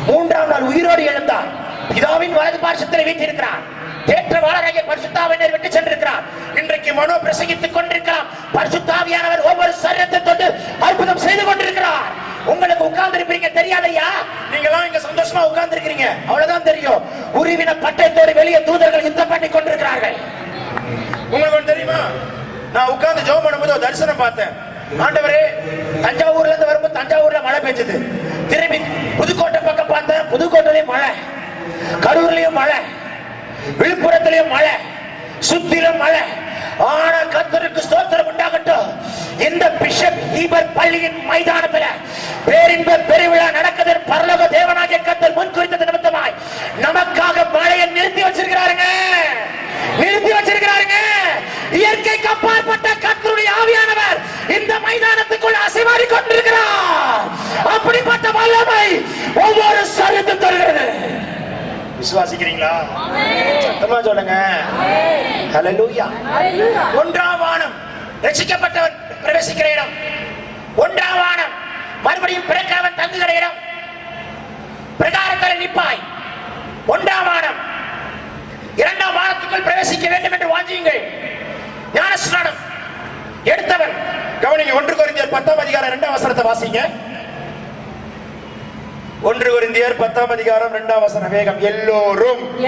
3ஆம் நாள் உயிரோடு எழுந்தார், பிதாவின் வலது பார்சத்தில் வீற்றிருக்கிறார், தேற்றவாளராகிய பரிசுத்தாவினர் விட்டு சென்றிருக்கிறார். இன்றைக்கு மனோ பிரசங்கித்துக் கொண்டிருக்கிறார். பரிசுத்தாவியானவர் ஒவ்வொரு சரீரத்தை தொட்டு அற்புதம் செய்து கொண்டிருக்கிறார். உங்களுக்கு உட்கார்ந்து இருப்பீங்க தெரியாதையா, நீங்க எல்லாம் இங்க சந்தோஷமா உட்கார்ந்து இருக்கிறீங்க, அவ்வளவுதான் தெரியும். உருவின பட்டயத்தோடு வெளியே தூதர்கள் யுத்தம் பண்ணி கொண்டிருக்கிறார்கள். உங்களுக்கு ஒன்று தெரியுமா, நான் உட்கார்ந்து ஜெபம் பண்ணும்போது தரிசனம் பார்த்தேன். ஆண்டவரே, தஞ்சாவூர்ல இருந்து வரும்போது தஞ்சாவூர்ல மழை பெஞ்சது, திரும்பி புதுக்கோட்டை பக்கம் பார்த்தேன், புதுக்கோட்டையிலும் மழை, கரூர்லயும் மழை, விழுப்புரத்திலையும் மழை, சுத்திலும் மழை. ஆனா கர்த்தருக்கு ஸ்தோத்திரம் உண்டாகட்டும். இந்த பிஷப் ஹீபர் பள்ளியின் மைதானத்தில் பேரின்ப பெருவிழா நடக்குது. பரலோக தேவனாகிய கர்த்தர் முன் குறித்தது நிமித்தமாய் நமக்காக மழையை நிறுத்தி வச்சிருக்கிறாருங்க, நிறுத்தி வச்சிருக்கிறாருங்க. இயற்கைக்கு அப்பாற்பட்ட கர்த்தருடைய ஆவியானவர் இந்த மைதானத்துக்குள் அசைவாடி கொண்டிருக்கிறார். அப்படிப்பட்ட வல்லமை ஒவ்வொரு சரீரத்தும் தருகிறது. விசுவாசிக்கிறீங்களா? சத்தமா சொல்லுங்க. ஹல்லேலூயா. 1ஆம் வானம் ரட்சிக்கப்பட்டவன் பிரவேசிக்கிற இடம், 1ஆம் வானம் மறுபடியும் பிறக்கிறவன் தங்குகிற இடம். பிரகாரத்தில் நிப்பாய். 1ஆம் வானம் 2ஆம் வானத்துக்குள் பிரவேசிக்க வேண்டும் என்று வாஞ்சியுங்கள். ஞானஸ்நானம் எடுத்தவன் கவனிங்க. 1 கொரிந்தியர் 10ஆம் அதிகாரம் 2ஆம் வசனத்தை வாசிங்க. 1 கொரிந்தியர் 10ஆம் அதிகாரம் 2ஆம் வசனம் வேகம்.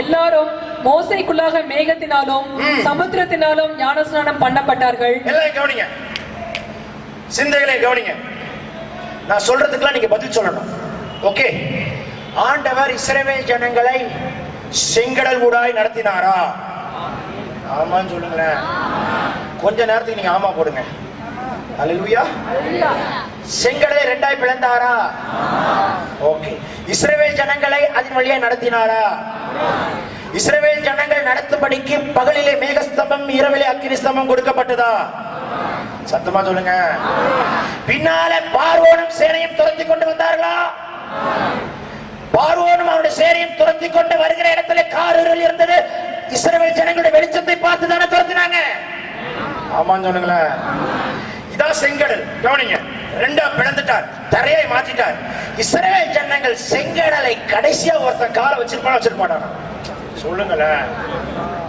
எல்லாரும் மோசேக்குள்ளாக மேகத்தினாலும் சமுத்திரத்தினாலும் ஞானஸ்நானம் பண்ணப்பட்டார்கள். எல்லாம் கவனிங்க, சிந்தைகளை கவனிங்க. நான் சொல்றதுக்கெல்லாம் நீங்க பதில் சொல்லணும். ஓகே, ஆண்டவர் இஸ்ரவேல் ஜனங்களை செங்கடல் ஊடாய் நடத்தினாரா? ஆமான்னு சொல்லுங்களேன். கொஞ்ச நேரத்துக்கு நீங்க ஆமா போடுங்க. அல்லேலூயா. செங்கடலை 2ஆய் பிளந்தாரா? ஓகே. இஸ்ரவேல் ஜனங்களை அதன் வழியா நடத்தினாரா? இஸ்ரவேல் ஜனங்கள் நடத்தும்படிக்கு பகலிலே மேகஸ்தம்பம், இரவிலே அக்கினி ஸ்தம்பம் கொடுக்கப்பட்டதா? சத்தமா சொல்லுங்க. பின்னால பார்வோனும் சேனையும் துரத்தி கொண்டு வந்தார்களா? பார்வோனும் அவருடைய சேனையும் துரத்தி கொண்டு வருகிற இடத்துல காரிருள் இருந்தது. இஸ்ரவேல் ஜனங்களுடைய வெளிச்சத்தை பார்த்து தானே துரத்தினாங்க. ஆமான்னு சொல்லுங்களேன். இதான் செங்கடல். கவனிங்க, 2ஆ பிளந்துட்டார், தரையை மாற்றிட்டார். இஸ்ரவேல் ஜனங்கள் செங்கடலை கடைசியா ஒருத்தன் காலை வச்சிருப்பான வச்சிருப்பான? சொல்லுங்களேன்,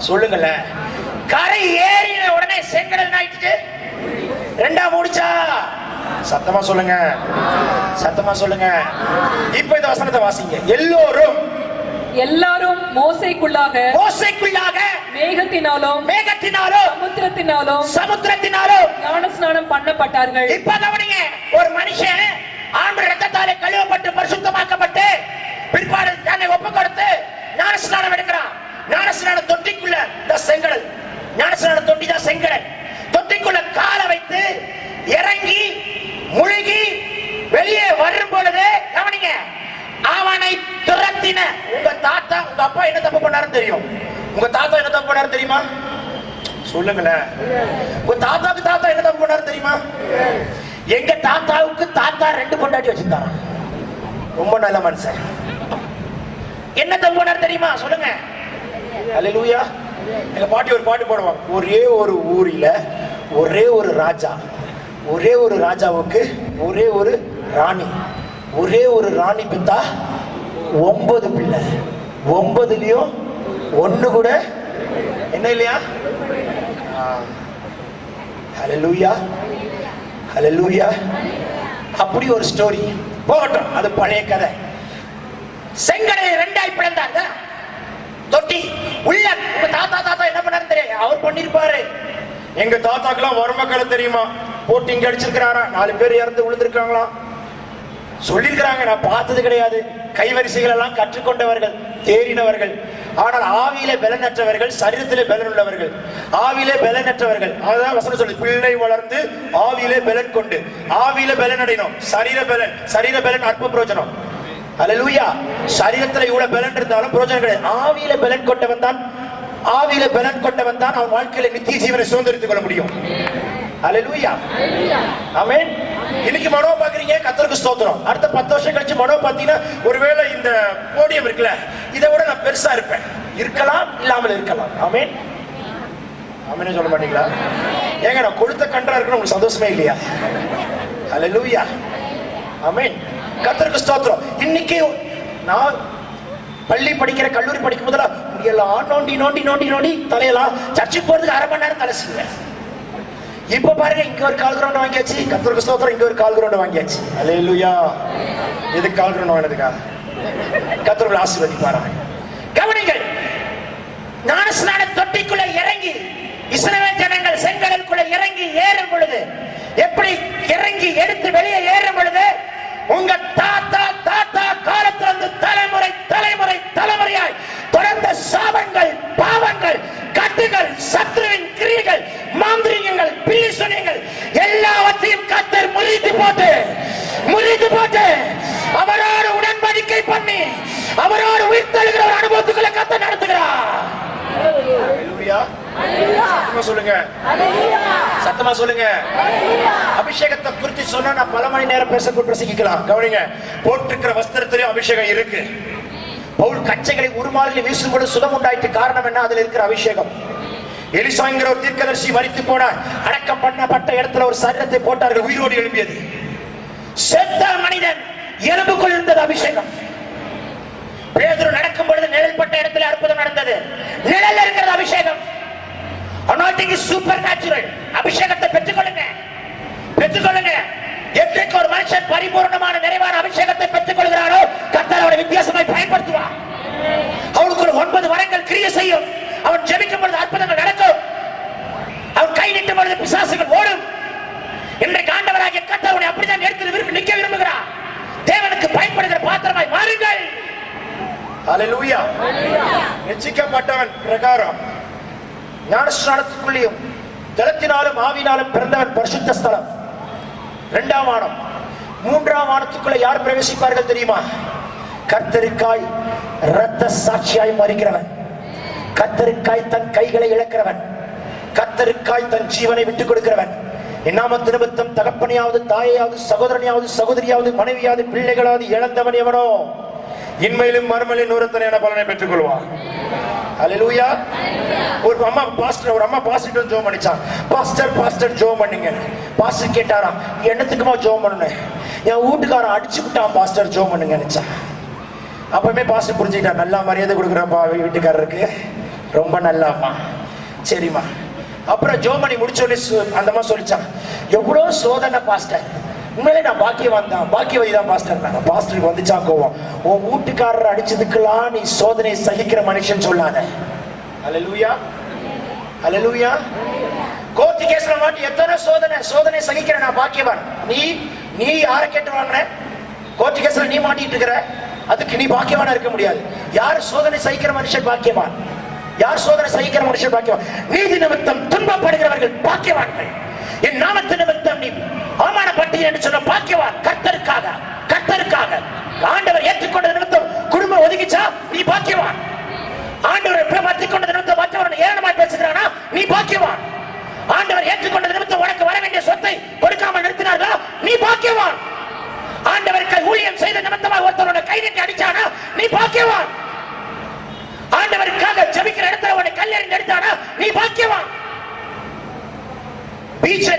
சொல்லுங்களேன். கரை ஏறின உடனே செங்கடல் ஆயிடுச்சு. 2ஆ முடிச்சா? சத்தமா சொல்லுங்க, சத்தமா சொல்லுங்க. இப்ப இந்த வசனத்தை வாசிங்க. எல்லாரும் மோசேக்குள்ளாக மேகத்தினாலும் சமுத்திரத்தினாலும் ஞானஸ்நானம் பண்ணப்பட்டார்கள். இப்ப கவனிங்க, ஒரு மனுஷன் ஆண்டவர் இரத்தத்தாலே கழுவப்பட்டு பரிசுத்தமாக்கப்பட்டு பிற்பாடு தன்னை ஒப்புக் கொடுத்து ஞானஸ்நானம் எடுக்கிறான். ஞானஸ்நான தொட்டிக்குள்ள செங்கடல், ஞானஸ்நான தொட்டி தான் செங்கடல். தொட்டிக்குள்ள காலை வைத்து இறங்கி முழுகி வெளியே வரும் பொழுது கவனிங்க, அவனை துரத்தின உங்க தாத்தா உங்க அப்பா என்ன தப்பு பண்ணாருன்னு தெரியும். உங்க தாத்தா என்ன தப்பு பண்ணாரு தெரியுமா? சொல்லுங்களேன். உங்க தாத்தாவுக்கு தாத்தா என்ன தப்பு பண்ணாரு தெரியுமா? எங்க தாத்தாவுக்கு தாத்தா 2 பொண்டாட்டி வச்சிருந்தாரு. ரொம்ப நல்ல மனுஷன். என்ன தப்பு பண்ணாரு தெரியுமா? சொல்லுங்க. அல்லேலூயா. எங்க பாட்டி ஒரு பாட்டு பாடுவாங்க. ஒரே ஒரு ஊரில ஒரே ஒரு ராஜா, ஒரே ஒரு ராஜாவுக்கு ஒரே ஒரு ராணி, ஒரே ஒரு ராணி பித்தா 9 பிள்ளை, 9லயும் 1 கூட என்ன இல்லையா? ஹல்லேலூயா, ஹல்லேலூயா. அப்படி ஒரு ஸ்டோரி போகட்டும், அது பழைய கதை. செங்கடலை ரெண்டாய் பிளந்தாங்க. தொட்டி உள்ள உங்க தாத்தா என்ன பண்ணாரு தெரியும்? அவர் பண்ணிருப்பாரு. எங்க தாத்தாக்கெல்லாம் வறுமக்களை தெரியுமா? போட்டு இங்க அடிச்சிருக்கிறாரா, 4 பேர் இறந்து விழுந்திருக்காங்களாம் சொல்லிருக்கிறாங்க. நான் பார்த்தது கிடையாது. கைவரிசைகள் எல்லாம் கற்றுக்கொண்டவர்கள், தேறினவர்கள். ஆனால் ஆவியிலே பலனற்றவர்கள், சரீரத்திலே பலன் உள்ளவர்கள். ஆவியிலே பலனற்றவர்கள், அதான் வசனம் சொல்லு, பிள்ளை வளர்ந்து ஆவியிலே பலன் கொண்டு. ஆவியிலே பலன் அடையணும். சரீர பலன் அற்ப பிரயோஜனம். அல்லேலூயா. சரீரத்தில் இவ்வளவு பலன் இருந்தாலும் பிரயோஜனம் கிடையாது. ஆவியிலே பலன் கொண்டவன் தான், ஆவியிலே பலன் கொண்டவன் தான் அவன் வாழ்க்கையில நித்திய ஜீவனை சுதந்திரித்துக் கொள்ள முடியும். அல்லேலூயா. ஆமென். இன்னைக்கு மனோ பாக்குறீங்க, கர்த்தருக்கு ஸ்தோத்திரம். அடுத்த 10 வருஷம் கழிச்சு மனோ பாத்தீங்கன்னா, ஒருவேளை இந்த போடியம் இருக்குல்ல, இதை விட நான் பெருசா இருப்பேன். இருக்கலாம், இல்லாமல் இருக்கலாம். ஆமென். ஆமென் சொல்ல மாட்டீங்களா? ஏங்க நான் கொழுத்த கன்றா இருக்கணும், உங்களுக்கு சந்தோஷமே இல்லையா? அல்லேலூயா. ஆமென். கர்த்தருக்கு ஸ்தோத்திரம். இன்னைக்கு நான் பள்ளி படிக்கிற, கல்லூரி படிக்கும் போதெல்லாம் முடியெல்லாம் நோண்டி நோண்டி நோண்டி நோண்டி தலையெல்லாம் சர்ச்சுக்கு போறதுக்கு 1/2 மணி நேரம் தலை செய்வேன். இப்ப பாருங்க, இங்க ஒரு கால் கிரவுண்ட் வாங்கியாச்சு. கர்த்தருக்கு ஸ்தோத்திரம். இங்க ஒரு கால் கிரவுண்ட் வாங்கியாச்சு. அல்லேலூயா. இது கால் கிரவுண்ட் வாங்கினதுக்கா? கர்த்தர் ஆசீர்வதிப்பாராக. கவனிங்கள், ஞானஸ்நான தொட்டிக்குள்ள இறங்கி இஸ்ரவேல் ஜனங்கள் செங்கடலுக்குள்ள இறங்கி ஏறும் பொழுது, எப்படி இறங்கி எடுத்து வெளியே ஏறும் பொழுது, உங்க தாத்தா காலத்திலிருந்து தலைமுறை தலைமுறை தலைமுறையாய் தொடர்ந்த சாபங்கள், பாவங்கள், கட்டுகள், சத்துருவின் கிரியைகள், மாந்திரீகங்கள், பில்லி சூனியங்கள் எல்லாவற்றையும் கர்த்தர் முறித்து போட்டு அவரோடு உடன்படிக்கை பண்ணி அவரோடு உயிர் தழுகிற ஒரு அனுபவத்துக்குள்ள கர்த்தர் நடத்துகிறார். சத்தமா சொல்லுங்க. அபிஷேகத்தை குறித்து சொன்னா நான் பல மணி நேரம் பிரசங்கிக்கலாம். கவனிங்க, போட்டிருக்கிற வஸ்திரத்திலும் அபிஷேகம் இருக்கு. பவுல் கச்சைகளை உருமாறி வீசும்போது சுகம் உண்டாயிட்டு. காரணம் என்ன? அதுல இருக்கிற அபிஷேகம். எலிசாங்கிற ஒரு தீர்க்கதரிசி மரித்து போனார். அடக்கம் பண்ணப்பட்ட இடத்துல ஒரு சரீரத்தை போட்டார்கள், உயிரோடு எழுப்பியது. செத்த மனிதன் எலும்புக்குள் இருந்தது அபிஷேகம். பேதுரு நடக்கும் பொழுது நிழல் பட்ட இடத்துல அற்புதம் நடந்தது. நிழல் இருக்கிறது அபிஷேகம். anointing is supernatural. அபிஷேகத்தை பெற்றுக்கொள்ளுங்க. என்றைக்கு ஒரு மனுஷன் பரிபூர்ணமான நிறைவான அபிஷேகத்தை பெற்றுக் கொள்கிறாரோ, கர்த்தர் அவரை வித்தியாசமாய் பயன்படுத்துவார். அவனுக்கு ஒரு 9 வரங்கள் கிரியை செய்யும். அவன் ஜெபிக்கும் பொழுது அற்புதங்கள் நடக்கும். அவன் கை நீட்டும் பொழுது பிசாசுகள் ஓடும். இன்றைக்கு ஆண்டவராகிய கர்த்தர் அவனை அப்படிதான் எடுத்து நிற்க விரும்புகிறார். தேவனுக்கு பயன்படுகிற பாத்திரமாய் மாறுங்கள். ஹல்லேலூயா. ரட்சிக்கப்பட்டவன் பிரகாரம் ஞானஸ்நானத்துக்குள்ளேயும் ஜலத்தினாலும் ஆவியினாலும் பிறந்தவன் பரிசுத்த ஸ்தலம். 2ஆம் வானம். 3ஆம் வானத்துக்குள்ள யார் பிரவேசிப்பார்கள் தெரியுமா? கர்த்தருக்காய் இரத்த சாட்சியாய் மரிக்கிறவன், கர்த்தருக்காய் தன் கைகளை இழக்கிறவன், கர்த்தருக்காய் தன் ஜீவனை விட்டுக் கொடுக்கிறவன், என்னாமத்து நிமித்தம் தகப்பனையாவது தாயையாவது சகோதரனையாவது சகோதரியாவது மனைவியாவது பிள்ளைகளாவது இழந்தவன் எவனோ இன்மையிலும் மறுமையிலும் நூறத்தனையான பலனை பெற்றுக் கொள்வான். அல்லேலூயா. ஒரு அம்மா பாஸ்டர் ஜோம் பண்ணிச்சான். பாஸ்டர் ஜோம் பண்ணுங்க. பாஸ்டர் கேட்டாராம், என்னத்துக்குமா ஜோம் பண்ணணும்? என் வீட்டுக்காரன் அடிச்சு விட்டான் பாஸ்டர், ஜோம் பண்ணுங்க நினைச்சான். அப்பவுமே பாஸ்டர் புரிஞ்சுக்கிட்டான், நல்லா மரியாதை கொடுக்குறாப்பா வீட்டுக்காரருக்கு, ரொம்ப நல்லா அம்மா, சரிம்மா. அப்புறம் ஜோம் பண்ணி முடிச்சோடனே அந்த அம்மா சொல்லிச்சான், எவ்வளோ சோதனை பாஸ்டர், உண்மையிலே நான் பாக்கியவாதி தான் பாஸ்டர். பாஸ்டருக்கு வந்துச்சா கோவம், உன் வீட்டுக்காரர் அடிச்சதுக்கெல்லாம் நீ சோதனை சகிக்கிற மனுஷன் சொல்லாத. அல்லேலூயா. அல்லேலூயா. கோர்ட் கேஸ்ல மாட்டி எத்தனை சோதனை சகிக்கிற நான் பாக்கியவான். நீ யாரை கேட்டு வாங்குற? கோர்ட் கேஸ்ல நீ மாட்டிட்டு இருக்கிற, அதுக்கு நீ பாக்கியவானா இருக்க முடியாது. யார் சோதனை சகிக்கிற மனுஷன் பாக்கியவான்? யார் சோதனை சகிக்கிற மனுஷன் பாக்கியவான்? நீதி நிமித்தம் துன்பப்படுகிறவர்கள் பாக்கியவான்கள். என் நாமத்து நிமித்தம் நீ அவமானப்பட்டீ என்று சொன்ன பாக்கியவான். கர்த்தருக்காக ஆண்டவர் ஏற்றுக்கொண்ட நிமித்தம் குடும்பம் ஒதுக்கிச்சா நீ பாக்கியவான். ஆண்டவர் பிரமாத்திக் கொண்ட நிமித்தம் மற்றவர்கள் ஏளனமாய் பேசுகிறானா நீ பாக்கியவான். ஆண்டவர் ஏற்றுக்கொண்ட நிமித்தம் உனக்கு வர வேண்டிய சொத்தை கொடுக்காமல் நிறுத்தினார்களா நீ பாக்கியவான். ஆண்டவருக்கு ஊழியம் செய்த நிமித்தமாக ஒருத்தரோட கை நீட்டி அடிச்சானா நீ பாக்கியவான். ஆண்டவருக்காக ஜெபிக்கிற இடத்துல உன்னை கல்லெறிந்து அடித்தானா நீ பாக்கியவான்.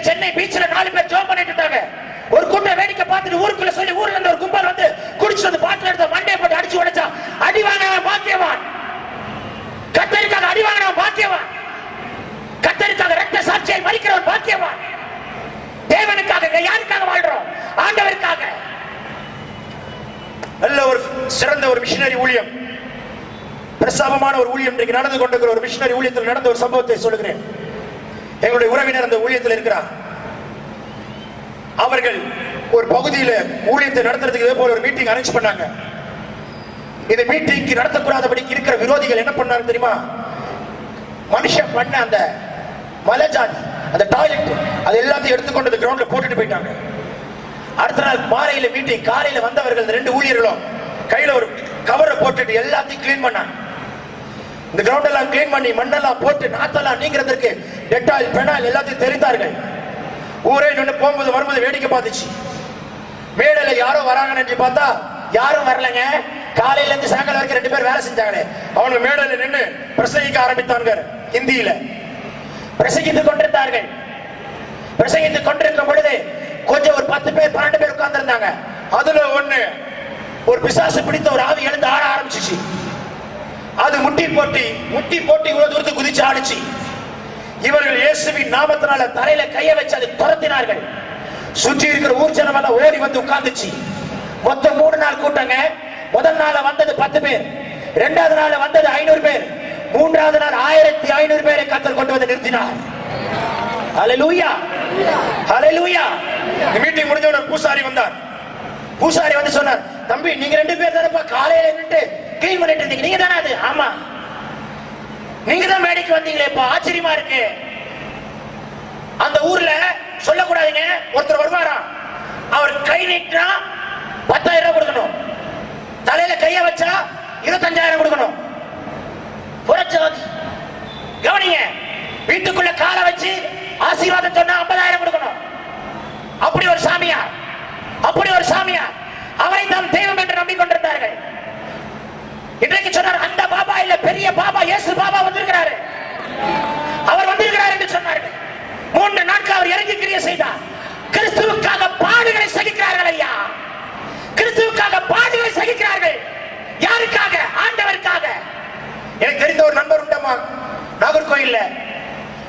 சென்னை பீச்ல 4 பேர் ஜோம் பண்ணிட்டு இருந்தாங்க. ஒரு கூட்டம் வேடிக்கை பார்த்துட்டு ஊருக்குள்ள சொல்லி ஊர்ல இருந்து ஒரு கும்பல் வந்து குடிச்சு பாட்டில் எடுத்த மண்டையை போட்டு அடிச்சு உடைச்சா அடி வாங்கினவன் பாக்கியவான். கர்த்தருக்காக அடி வாங்கினவன் பாக்கியவான். கர்த்தருக்காக ரத்த சாட்சியை மரிக்கிறவன் பாக்கியவான். தேவனுக்காக யார் சிறந்த ஒரு மிஷனரி ஊழியம், பிரசாபமான ஒரு ஊழியம் இன்றைக்கு நடந்து கொண்டிருக்கிற ஒரு மிஷனரி ஊழியத்தில் நடந்த ஒரு சம்பவத்தை சொல்லுகிறேன். எங்களுடைய உறவினர் அந்த ஊழியத்தில் இருக்கிறார். அவர்கள் ஒரு பகுதியில் ஊழியத்தை நடத்துறதுக்கு இதே போல ஒரு மீட்டிங் அரேஞ்ச் பண்ணாங்க. இந்த மீட்டிங் நடத்தக்கூடாதபடிக்கு இருக்கிற விரோதிகள் என்ன பண்ணாங்க தெரியுமா? மனுஷன் பண்ண அந்த மலைஜாதி, அந்த டாய்லெட், அது எல்லாத்தையும் எடுத்துக்கொண்டு அந்த கிரவுண்ட்ல போட்டுட்டு போயிட்டாங்க. அடுத்த நாள் மாலையில மீட்டிங், காலையில வந்தவர்கள் இந்த 2 ஊழியர்களும் கையில ஒரு கவரை போட்டுட்டு எல்லாத்தையும் கிளீன் பண்ணாங்க. இந்த கிரவுண்ட் எல்லாம் கிளீன் பண்ணி மண்ணெல்லாம் போட்டு நாத்தெல்லாம் நீங்கிறதுக்கு டெட்டால் பெனால் எல்லாத்தையும் தெரிந்தார்கள். ஊரே நின்று போகும்போது வரும்போது வேடிக்கை பார்த்துச்சு. மேடையில யாரோ வராங்கன்னு நினைச்சு பார்த்தா யாரும் வரலங்க. காலையில இருந்து சாயங்காலம் வரைக்கும் 2 பேர் வேலை செஞ்சாங்களே, அவங்க மேடையில நின்று பிரசங்கிக்க ஆரம்பித்தாங்க. ஹிந்தியில பிரசங்கித்துக் கொண்டிருந்தார்கள். பிரசங்கித்துக் கொண்டிருக்கும் பொழுது கொஞ்சம் ஒரு 10 பேர் 12 பேர் உட்கார்ந்து இருந்தாங்க. அதுல ஒரு பிசாசு பிடித்த ஒரு ஆவி எழுந்து ஆட ஆரம்பிச்சிச்சு. அது முட்டி போட்டி இவ்வளவு தூரத்துக்கு குதிச்சு ஆடிச்சு. இவர்கள் இயேசுவின் நாமத்தினால தலையில கைய வச்சு அதை துரத்தினார்கள். சுற்றி இருக்கிற ஊர் ஜனம் எல்லாம் ஓடி வந்து உட்கார்ந்துச்சு. மொத்தம் 3 நாள் கூட்டங்க. முதல் நாள் வந்தது 10 பேர், 2வது நாள் வந்தது 500 பேர், 3வது நாள் 1500 பேரை கர்த்தர் கொண்டு வந்து நிறுத்தினார். ஹல்லேலூயா, ஹல்லேலூயா. இந்த மீட்டிங் முடிஞ்ச உடனே பூசாரி வந்தார். பூசாரி வந்து சொன்னார், தம்பி நீங்க 2 பேர் தானப்பா காலையில நின்று கிளீன் பண்ணிட்டு இருந்தீங்க, நீங்க தானே? அது ஆமா. நீங்க தான் மேடைக்கு வந்தீங்களேப்பா, ஆச்சரியமா இருக்கு. அந்த ஊர்ல சொல்லக்கூடாதுங்க, ஒருத்தர் வருவாராம், அவர் கை நீட்டா 10,000 கொடுக்கணும், தலையில கைய வச்சா 25,000 கொடுக்கணும். கவனிங்க, வீட்டுக்குள்ள காலை வச்சு ஆசீர்வாதம் சொன்னா 50,000 கொடுக்கணும். அப்படி ஒரு சாமியார், அப்படி ஒரு சாமியார். அவரை தான் தெய்வம் என்று நம்பிக்கொண்டிருந்தார்கள். இன்றைக்கு சொன்னார், அந்த பாபா இல்ல, பெரிய பாபா, இயேசு பாபா வந்திருக்கிறாரு, அவர் வந்திருக்கிறார் என்று சொன்னார்கள். 3 நாட்கள் அவர் இறங்கி கிரியை செய்தார். கிறிஸ்துவுக்காக பாடுகளை சகிக்கிறார்கள் ஐயா, கிறிஸ்துவுக்காக பாடுகளை சகிக்கிறார்கள். யாருக்காக? ஆண்டவருக்காக. எனக்கு தெரிந்த ஒரு நண்பர் உண்டமா, நாகர்கோயில்ல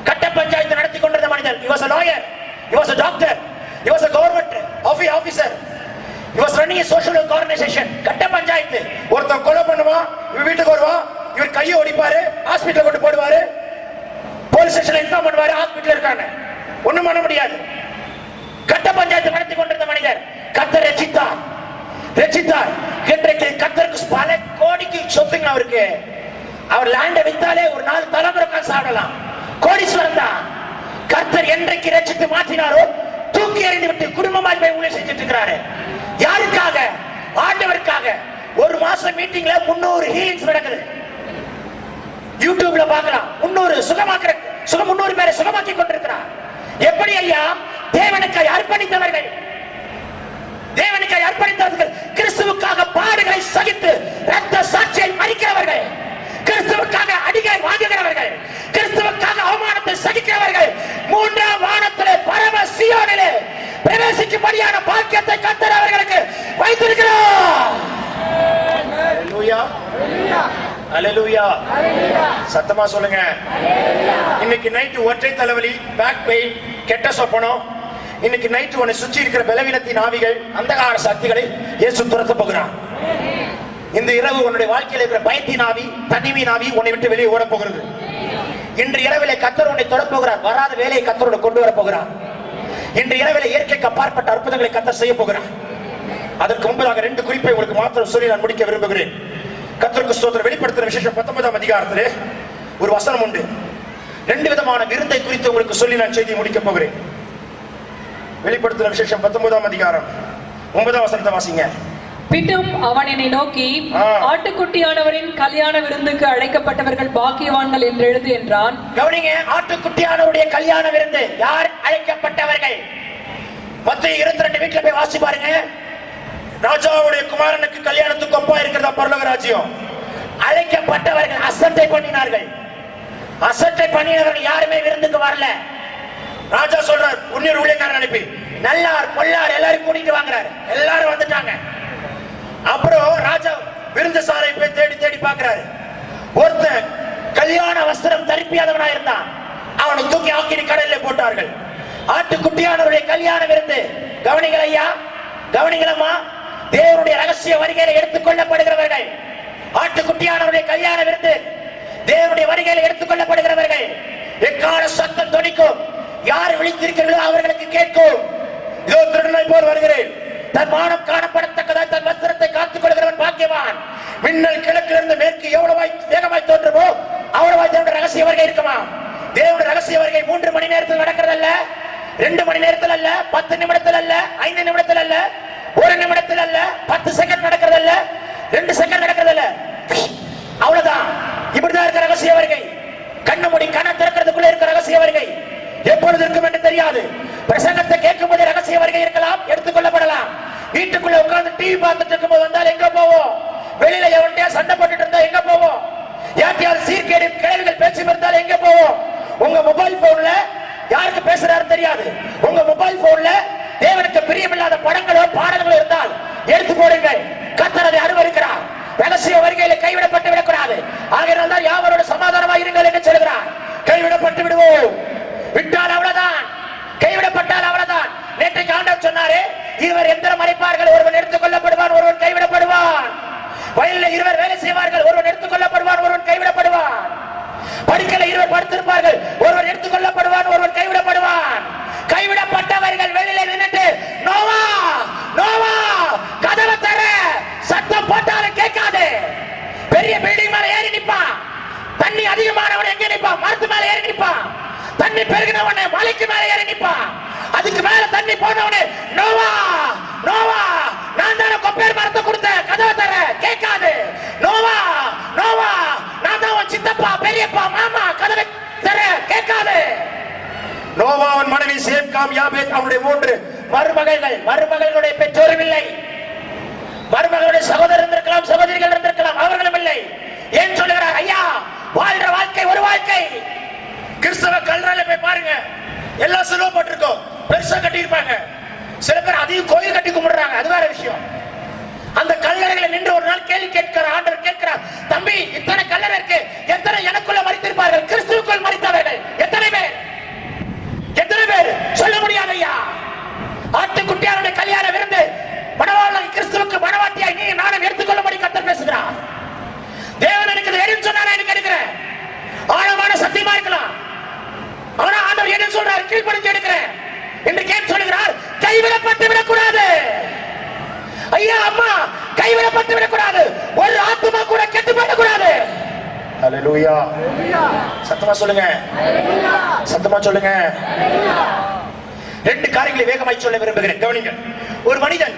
கட்ட பஞ்சாயத்து நடத்தி கொண்டிருந்த மனிதர். he was a lawyer, he was a doctor, he was a government officer, he was running a social organization. கட்ட பஞ்சாயத்து. ஒருத்தன் கொலை பண்ணுவான், இவன் வீட்டுக்கு வருவான், இவர் கையை ஒடிப்பாரு, ஹாஸ்பிட்டல் கொண்டு போடுவாரு, போலீஸ் ஸ்டேஷன்ல இன்ஃபார்ம் பண்ணுவாரு, ஹாஸ்பிட்டல் இருக்காங்க, ஒண்ணும் பண்ண முடியாது. கட்ட பஞ்சாயத்து நடத்தி கொண்டிருந்த மனிதர் கர்த்தர் ரட்சித்தார். இன்றைக்கு கர்த்தருக்கு பல கோடிக்கு சொத்துங்க அவருக்கு. அவர் லேண்ட வித்தாலே ஒரு 4 தலைமுறை சாப்பிடலாம். கோடீஸ்வரன் தான். கர்த்தர் என்றைக்கு ரட்சித்து மாற்றினாரோ தூக்கி எறிந்து விட்டு குடும்பமாய் போய் ஊழியம் செஞ்சுட்டு இருக்கிறாரு. யாருக்காக? ஆண்டவருக்காக. ஒரு மாசம் மீட்டிங்ல 300 ஹீலிங்ஸ் நடக்குது. யூடியூப்ல பார்க்கலாம். 300 பேரை சுகமாக்கி கொண்டிருக்கிறார். எப்படி ஐயா? தேவனுக்காய் அர்ப்பணித்தவர்கள், தேவனுக்காய் அர்ப்பணித்தவர்கள், கிறிஸ்துவுக்காக பாடுகளை சகித்து ரத்த சாட்சியை மறிக்கிறவர்கள், கிறிஸ்துவுக்காக அடிகளை வாங்குகிறவர்கள், கிறிஸ்துவுக்காக அவமானத்தை சகிக்கிறவர்கள் 3ஆம் வானத்திலே பரம சீயோனிலே பிரவேசிக்கும்படியான பாக்கியத்தை கர்த்தர் அவர்களுக்கு வைத்திருக்கிறார். ஹல்லேலூயா, ஹல்லேலூயா. சத்தமா சொல்லுங்க. இன்னைக்கு நைட் ஒற்றை தலைவலி, பேக் பெயின், கெட்ட சொப்பனம், இன்னைக்கு நைட் உன்னை சுற்றி இருக்கிற பலவீனத்தின் ஆவிகள், அந்தகார சக்திகளை இயேசு துரத்த போகிறார். இந்த இரவு உன்னுடைய வாழ்க்கையில் இருக்கிற பயத்தின் ஆவி, தனிமையின் ஆவி உன்னை விட்டு வெளியே ஓட போகிறது. இன்று இரவிலே கர்த்தர் உன்னை தொடப் போகிறார். வராத வேலையை கர்த்தர் கொண்டு வர போகிறார். இன்று இரவிலே இயற்கைக்கு அப்பாற்பட்ட அற்புதங்களை கர்த்தர் செய்ய போகிறார். அதற்கு முன்பதாக 2 குறிப்பை உங்களுக்கு மாத்திரம் சொல்லி நான் முடிக்க விரும்புகிறேன். கர்த்தருக்கு ஸ்தோத்திரம். வெளிப்படுத்துற விசேஷம் 19ஆம் அதிகாரத்திலே ஒரு வசனம் உண்டு. 2 விதமான விருந்தை குறித்து உங்களுக்கு சொல்லி நான் செய்தியை முடிக்க போகிறேன். வெளிப்படுத்துற விசேஷம் 19ஆம் அதிகாரம் 9ஆம் வசனத்தை வாசிங்க. பின்னும் அவன் என்னை நோக்கி, ஆட்டுக்குட்டியானவரின் கல்யாண விருந்துக்கு அழைக்கப்பட்டவர்கள் பாக்கியவான்கள் என்று எழுது என்றான். கவனிங்க, ஆட்டுக்குட்டியானவருடைய கல்யாண விருந்து. யார் அழைக்கப்பட்டவர்கள்? மத்தேயு 22 வீட்டுல போய் வாசி பாருங்க. ராஜாவுடைய குமாரனுக்கு கல்யாணத்துக்கு ஒப்பா இருக்கிறதா பரலோக ராஜ்யம். அழைக்கப்பட்டவர்கள் அசட்டை பண்ணினார்கள். அசட்டை பண்ணினவர்கள் யாருமே விருந்துக்கு வரல. ராஜா சொல்றார், உன்னியர் ஊழியக்காரன் அனுப்பி நல்லார் பொல்லார் எல்லாரும் கூட்டிட்டு வாங்குறாரு. எல்லாரும் வந்துட்டாங்க. அப்புறம் ராஜா விருந்து சாலை போய் தேடி தேடி பார்க்கிறாரு. ஒருத்தன் கல்யாண வஸ்திரம் தரிப்பியாதவனா இருந்தான். அவனை தூக்கி ஆக்கினி கடலில் போட்டார்கள். ஆட்டுக்குட்டியானவருடைய கல்யாண விருந்து. கவனிங்கள் ஐயா, கவனிங்களம்மா. தேவனுடைய ரகசிய வருகையில எடுத்துக் கொள்ளப்படுகிறவர்கள். ஆட்டுக்குட்டியானவருடைய கல்யாண விருந்து தேவனுடைய வருகையில எடுத்துக் கொள்ளப்படுகிறவர்கள். எக்கால சத்தம் தொனிக்கும். யார் விழித்திருக்கிறீர்களோ அவர்களுக்கு கேட்கும். இதோ திருடனை போல் வருகிறேன். தன் மானம் காணப்படத்தக்கதாய் தன் வஸ்திரத்தை காத்துக் கொள்கிறவன் பாக்கியவான். மின்னல் கிழக்கிலிருந்து மேற்கு எவ்வளவு வேகமாய் தோன்றுமோ அவ்வளவாய் தேவனுடைய ரகசிய வருகை இருக்குமா? தேவனுடைய ரகசிய வருகை 3 மணி நேரத்தில் நடக்கிறதல்ல, 2 மணி நேரத்தில் அல்ல, 10 நிமிடத்தில் அல்ல, 5 நிமிடத்தில் அல்ல, 1 நிமிடத்தில் அல்ல, 10 செகண்ட் நடக்கிறதல்ல, 2 செகண்ட் நடக்கிறதல்ல. அவ்வளவுதான். இப்படிதான் இருக்கிற ரகசிய வருகை. கண்ணு மூடி கண்ண திறக்கிறதுக்குள்ள இருக்கிற ரகசிய வருகை எப்பொழுது இருக்கும் என்று தெரியாது. பிரசங்கத்தை கேட்கும் போது ரகசிய வருகை இருக்கலாம், எடுத்துக்கொள்ளப்படலாம். வீட்டுக்குள்ள உட்கார்ந்து டிவி பார்த்துட்டு இருக்கும் போது வந்தால் எங்க போவோம்? வெளியில எவன்டையா சண்டை போட்டுட்டு இருந்தா எங்க போவோம்? யார்ட்டையாவது சீர்கேடு கேள்விகள் பேச்சு இருந்தால் எங்க போவோம்? உங்க மொபைல் போன்ல யாருக்கு பேசுறாரு தெரியாது. உங்க மொபைல் போன்ல தேவனுக்கு பிரியமில்லாத படங்களோ பாடல்களோ இருந்தால் எடுத்து போடுங்கள். கர்த்தர் அதை அனுமதிக்கிறார். ரகசிய வருகையில கைவிடப்பட்டு விடக்கூடாது. ஆகையால் தான் யாவரோட சமாதானமா இருங்கள் என்று சொல்கிறார். கைவிடப்பட்டு விடுவோம். விட்டால் அவ்வளவுதான், கைவிடப்பட்டால் அவ்வளவுதான். நேற்றைக்கு ஆண்டவர் சொன்னாரே, இருவர் எந்திரம் அரைப்பார்கள், ஒருவன் எடுத்துக் கொள்ளப்படுவான், ஒருவன் கைவிடப்படுவான். வயலில் இருவர் வேலை செய்வார்கள், ஒருவன் எடுத்துக் கொள்ளப்படுவான், ஒருவன் கைவிடப்படுவான். படுக்கையில இருவர் படுத்திருப்பார்கள், ஒருவன் எடுத்துக் கொள்ளப்படுவான், ஒருவன் கைவிடப்படுவான். கைவிடப்பட்டவர்கள் வெளியில நின்னுட்டு நோவா நோவா கதவை தர சத்தம் போட்டாலும் கேட்காது. பெரிய பில்டிங் மேல ஏறி நிப்பான். தண்ணி அதிகமானவன் எங்க நிப்பான்? மரத்து மேல ஏறி நிப்பான். தண்ணி பெருகினவனே மலைக்கு மேல ஏறி நிப்பான். அதுக்கு மேல தண்ணி போனவனே நோவா நோவா நான் தானே கொப்பேர் மரத்தை கொடுத்தேன், கதவை தர கேட்காது. நோவா நோவா நான் தான் உன் சித்தப்பா பெரியப்பா மாமா, கதவை தர கேட்காது. நோவாவின் மனைவி சேம் காம் யாபேத் அவருடைய 3 மருமகள்கள். மருமகளுடைய பெற்றோரும் இல்லை. மருமகளுடைய சகோதரர் இருந்திருக்கலாம், சகோதரிகள் இருந்திருக்கலாம், அவர்களும் இல்லை. ஏன் சொல்லுகிறார்? ஐயா, வாழ்ற வாழ்க்கை ஒரு வாழ்க்கை. கிறிஸ்தவ கல்லறையில போய் பாருங்க, எல்லா சிலுவை போட்டிருக்கோம், பெருசா கட்டி இருப்பாங்க. சில பேர் அதையும் கோயில் கட்டி கும்பிடுறாங்க, அது வேற விஷயம். அந்த கல்லறைகளை நின்று ஒரு நாள் கேள்வி கேட்கிறார். ஆண்டவர் கேட்கிறார், தம்பி இத்தனை கல்லறை இருக்கு, எத்தனை எனக்குள்ள மரித்திருப்பார்கள்? கிறிஸ்துவுக்குள் மரித்தவர்கள் எத்தனை பேர்? எத்தனை பேர் சொல்ல முடியாது ஐயா. ஆட்டுக்குட்டியாருடைய கல்யாண விருந்து மணவாளன் கிறிஸ்துவுக்கு மணவாட்டியாய் நீ நானும் எடுத்துக்கொள்ளும்படி கர்த்தர் பேசுகிறார். தேவன் எனக்கு எதுன்னு சொன்னாரா? எனக்கு எடுக்கிறேன். ஆழமான சத்தியமா இருக்கலாம், ஆனா ஆண்டவர் என்ன சொல்றாரு? கீழ்ப்படிஞ்சு எடுக்கிறேன் என்று கேட்டு சொல்லுகிறார். கைவிடப்பட்டு விடக்கூடாது ஐயா, அம்மா, கைவிடப்பட்டு விடக்கூடாது. ஒரு ஆத்துமா கூட கெட்டு போடக்கூடாது. ஹல்லேலூயா. சத்தமா சொல்லுங்க, சத்தமா சொல்லுங்க. 2 காரியங்களை வேகமாய் சொல்ல விரும்புகிறேன், கவனிங்க. ஒரு மனிதன்,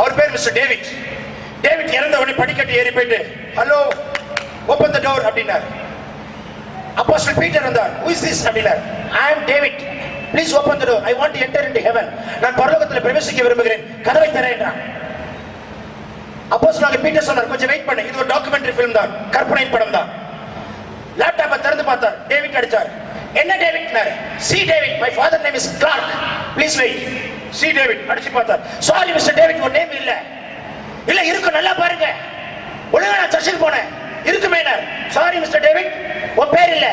அவர் பேர் மிஸ்டர் டேவிட். டேவிட் இறந்தவனை படிக்கட்டு ஏறி போயிட்டு ஹலோ ஓபன் தி டோர் அப்படினார். அப்போஸ்தலர் பீட்டர் வந்தார். who is this அப்படினார். I am David, please open the door, I want to enter into heaven. நான் பரலோகத்தில் பிரவேசிக்க விரும்புகிறேன், கதவை திற என்றார். அப்போஸ்தலர் பீட்டர் சொன்னார், கொஞ்சம் வெயிட் பண்ணு, இது ஒரு டாக்குமெண்டரி ஃபிலிம் தான், கற்பனை படம் தான். லேப்டாப்பை திறந்து பார்த்தார். டேவிட் அடிச்சார். என்ன டேவிட்னார்? சி David, my father name is Clark, please wait. சி டேவிட் அடிச்சு பார்த்தார். சாரி மிஸ்டர் டேவிட், ஒரு நேம் இல்ல. இல்ல இருக்கு, நல்லா பாருங்க. ஒழுங்கா நான் சர்ச்சுக்கு போனேன், இருக்குமேனார். சாரி மிஸ்டர் டேவிட், உன் பேர் இல்ல.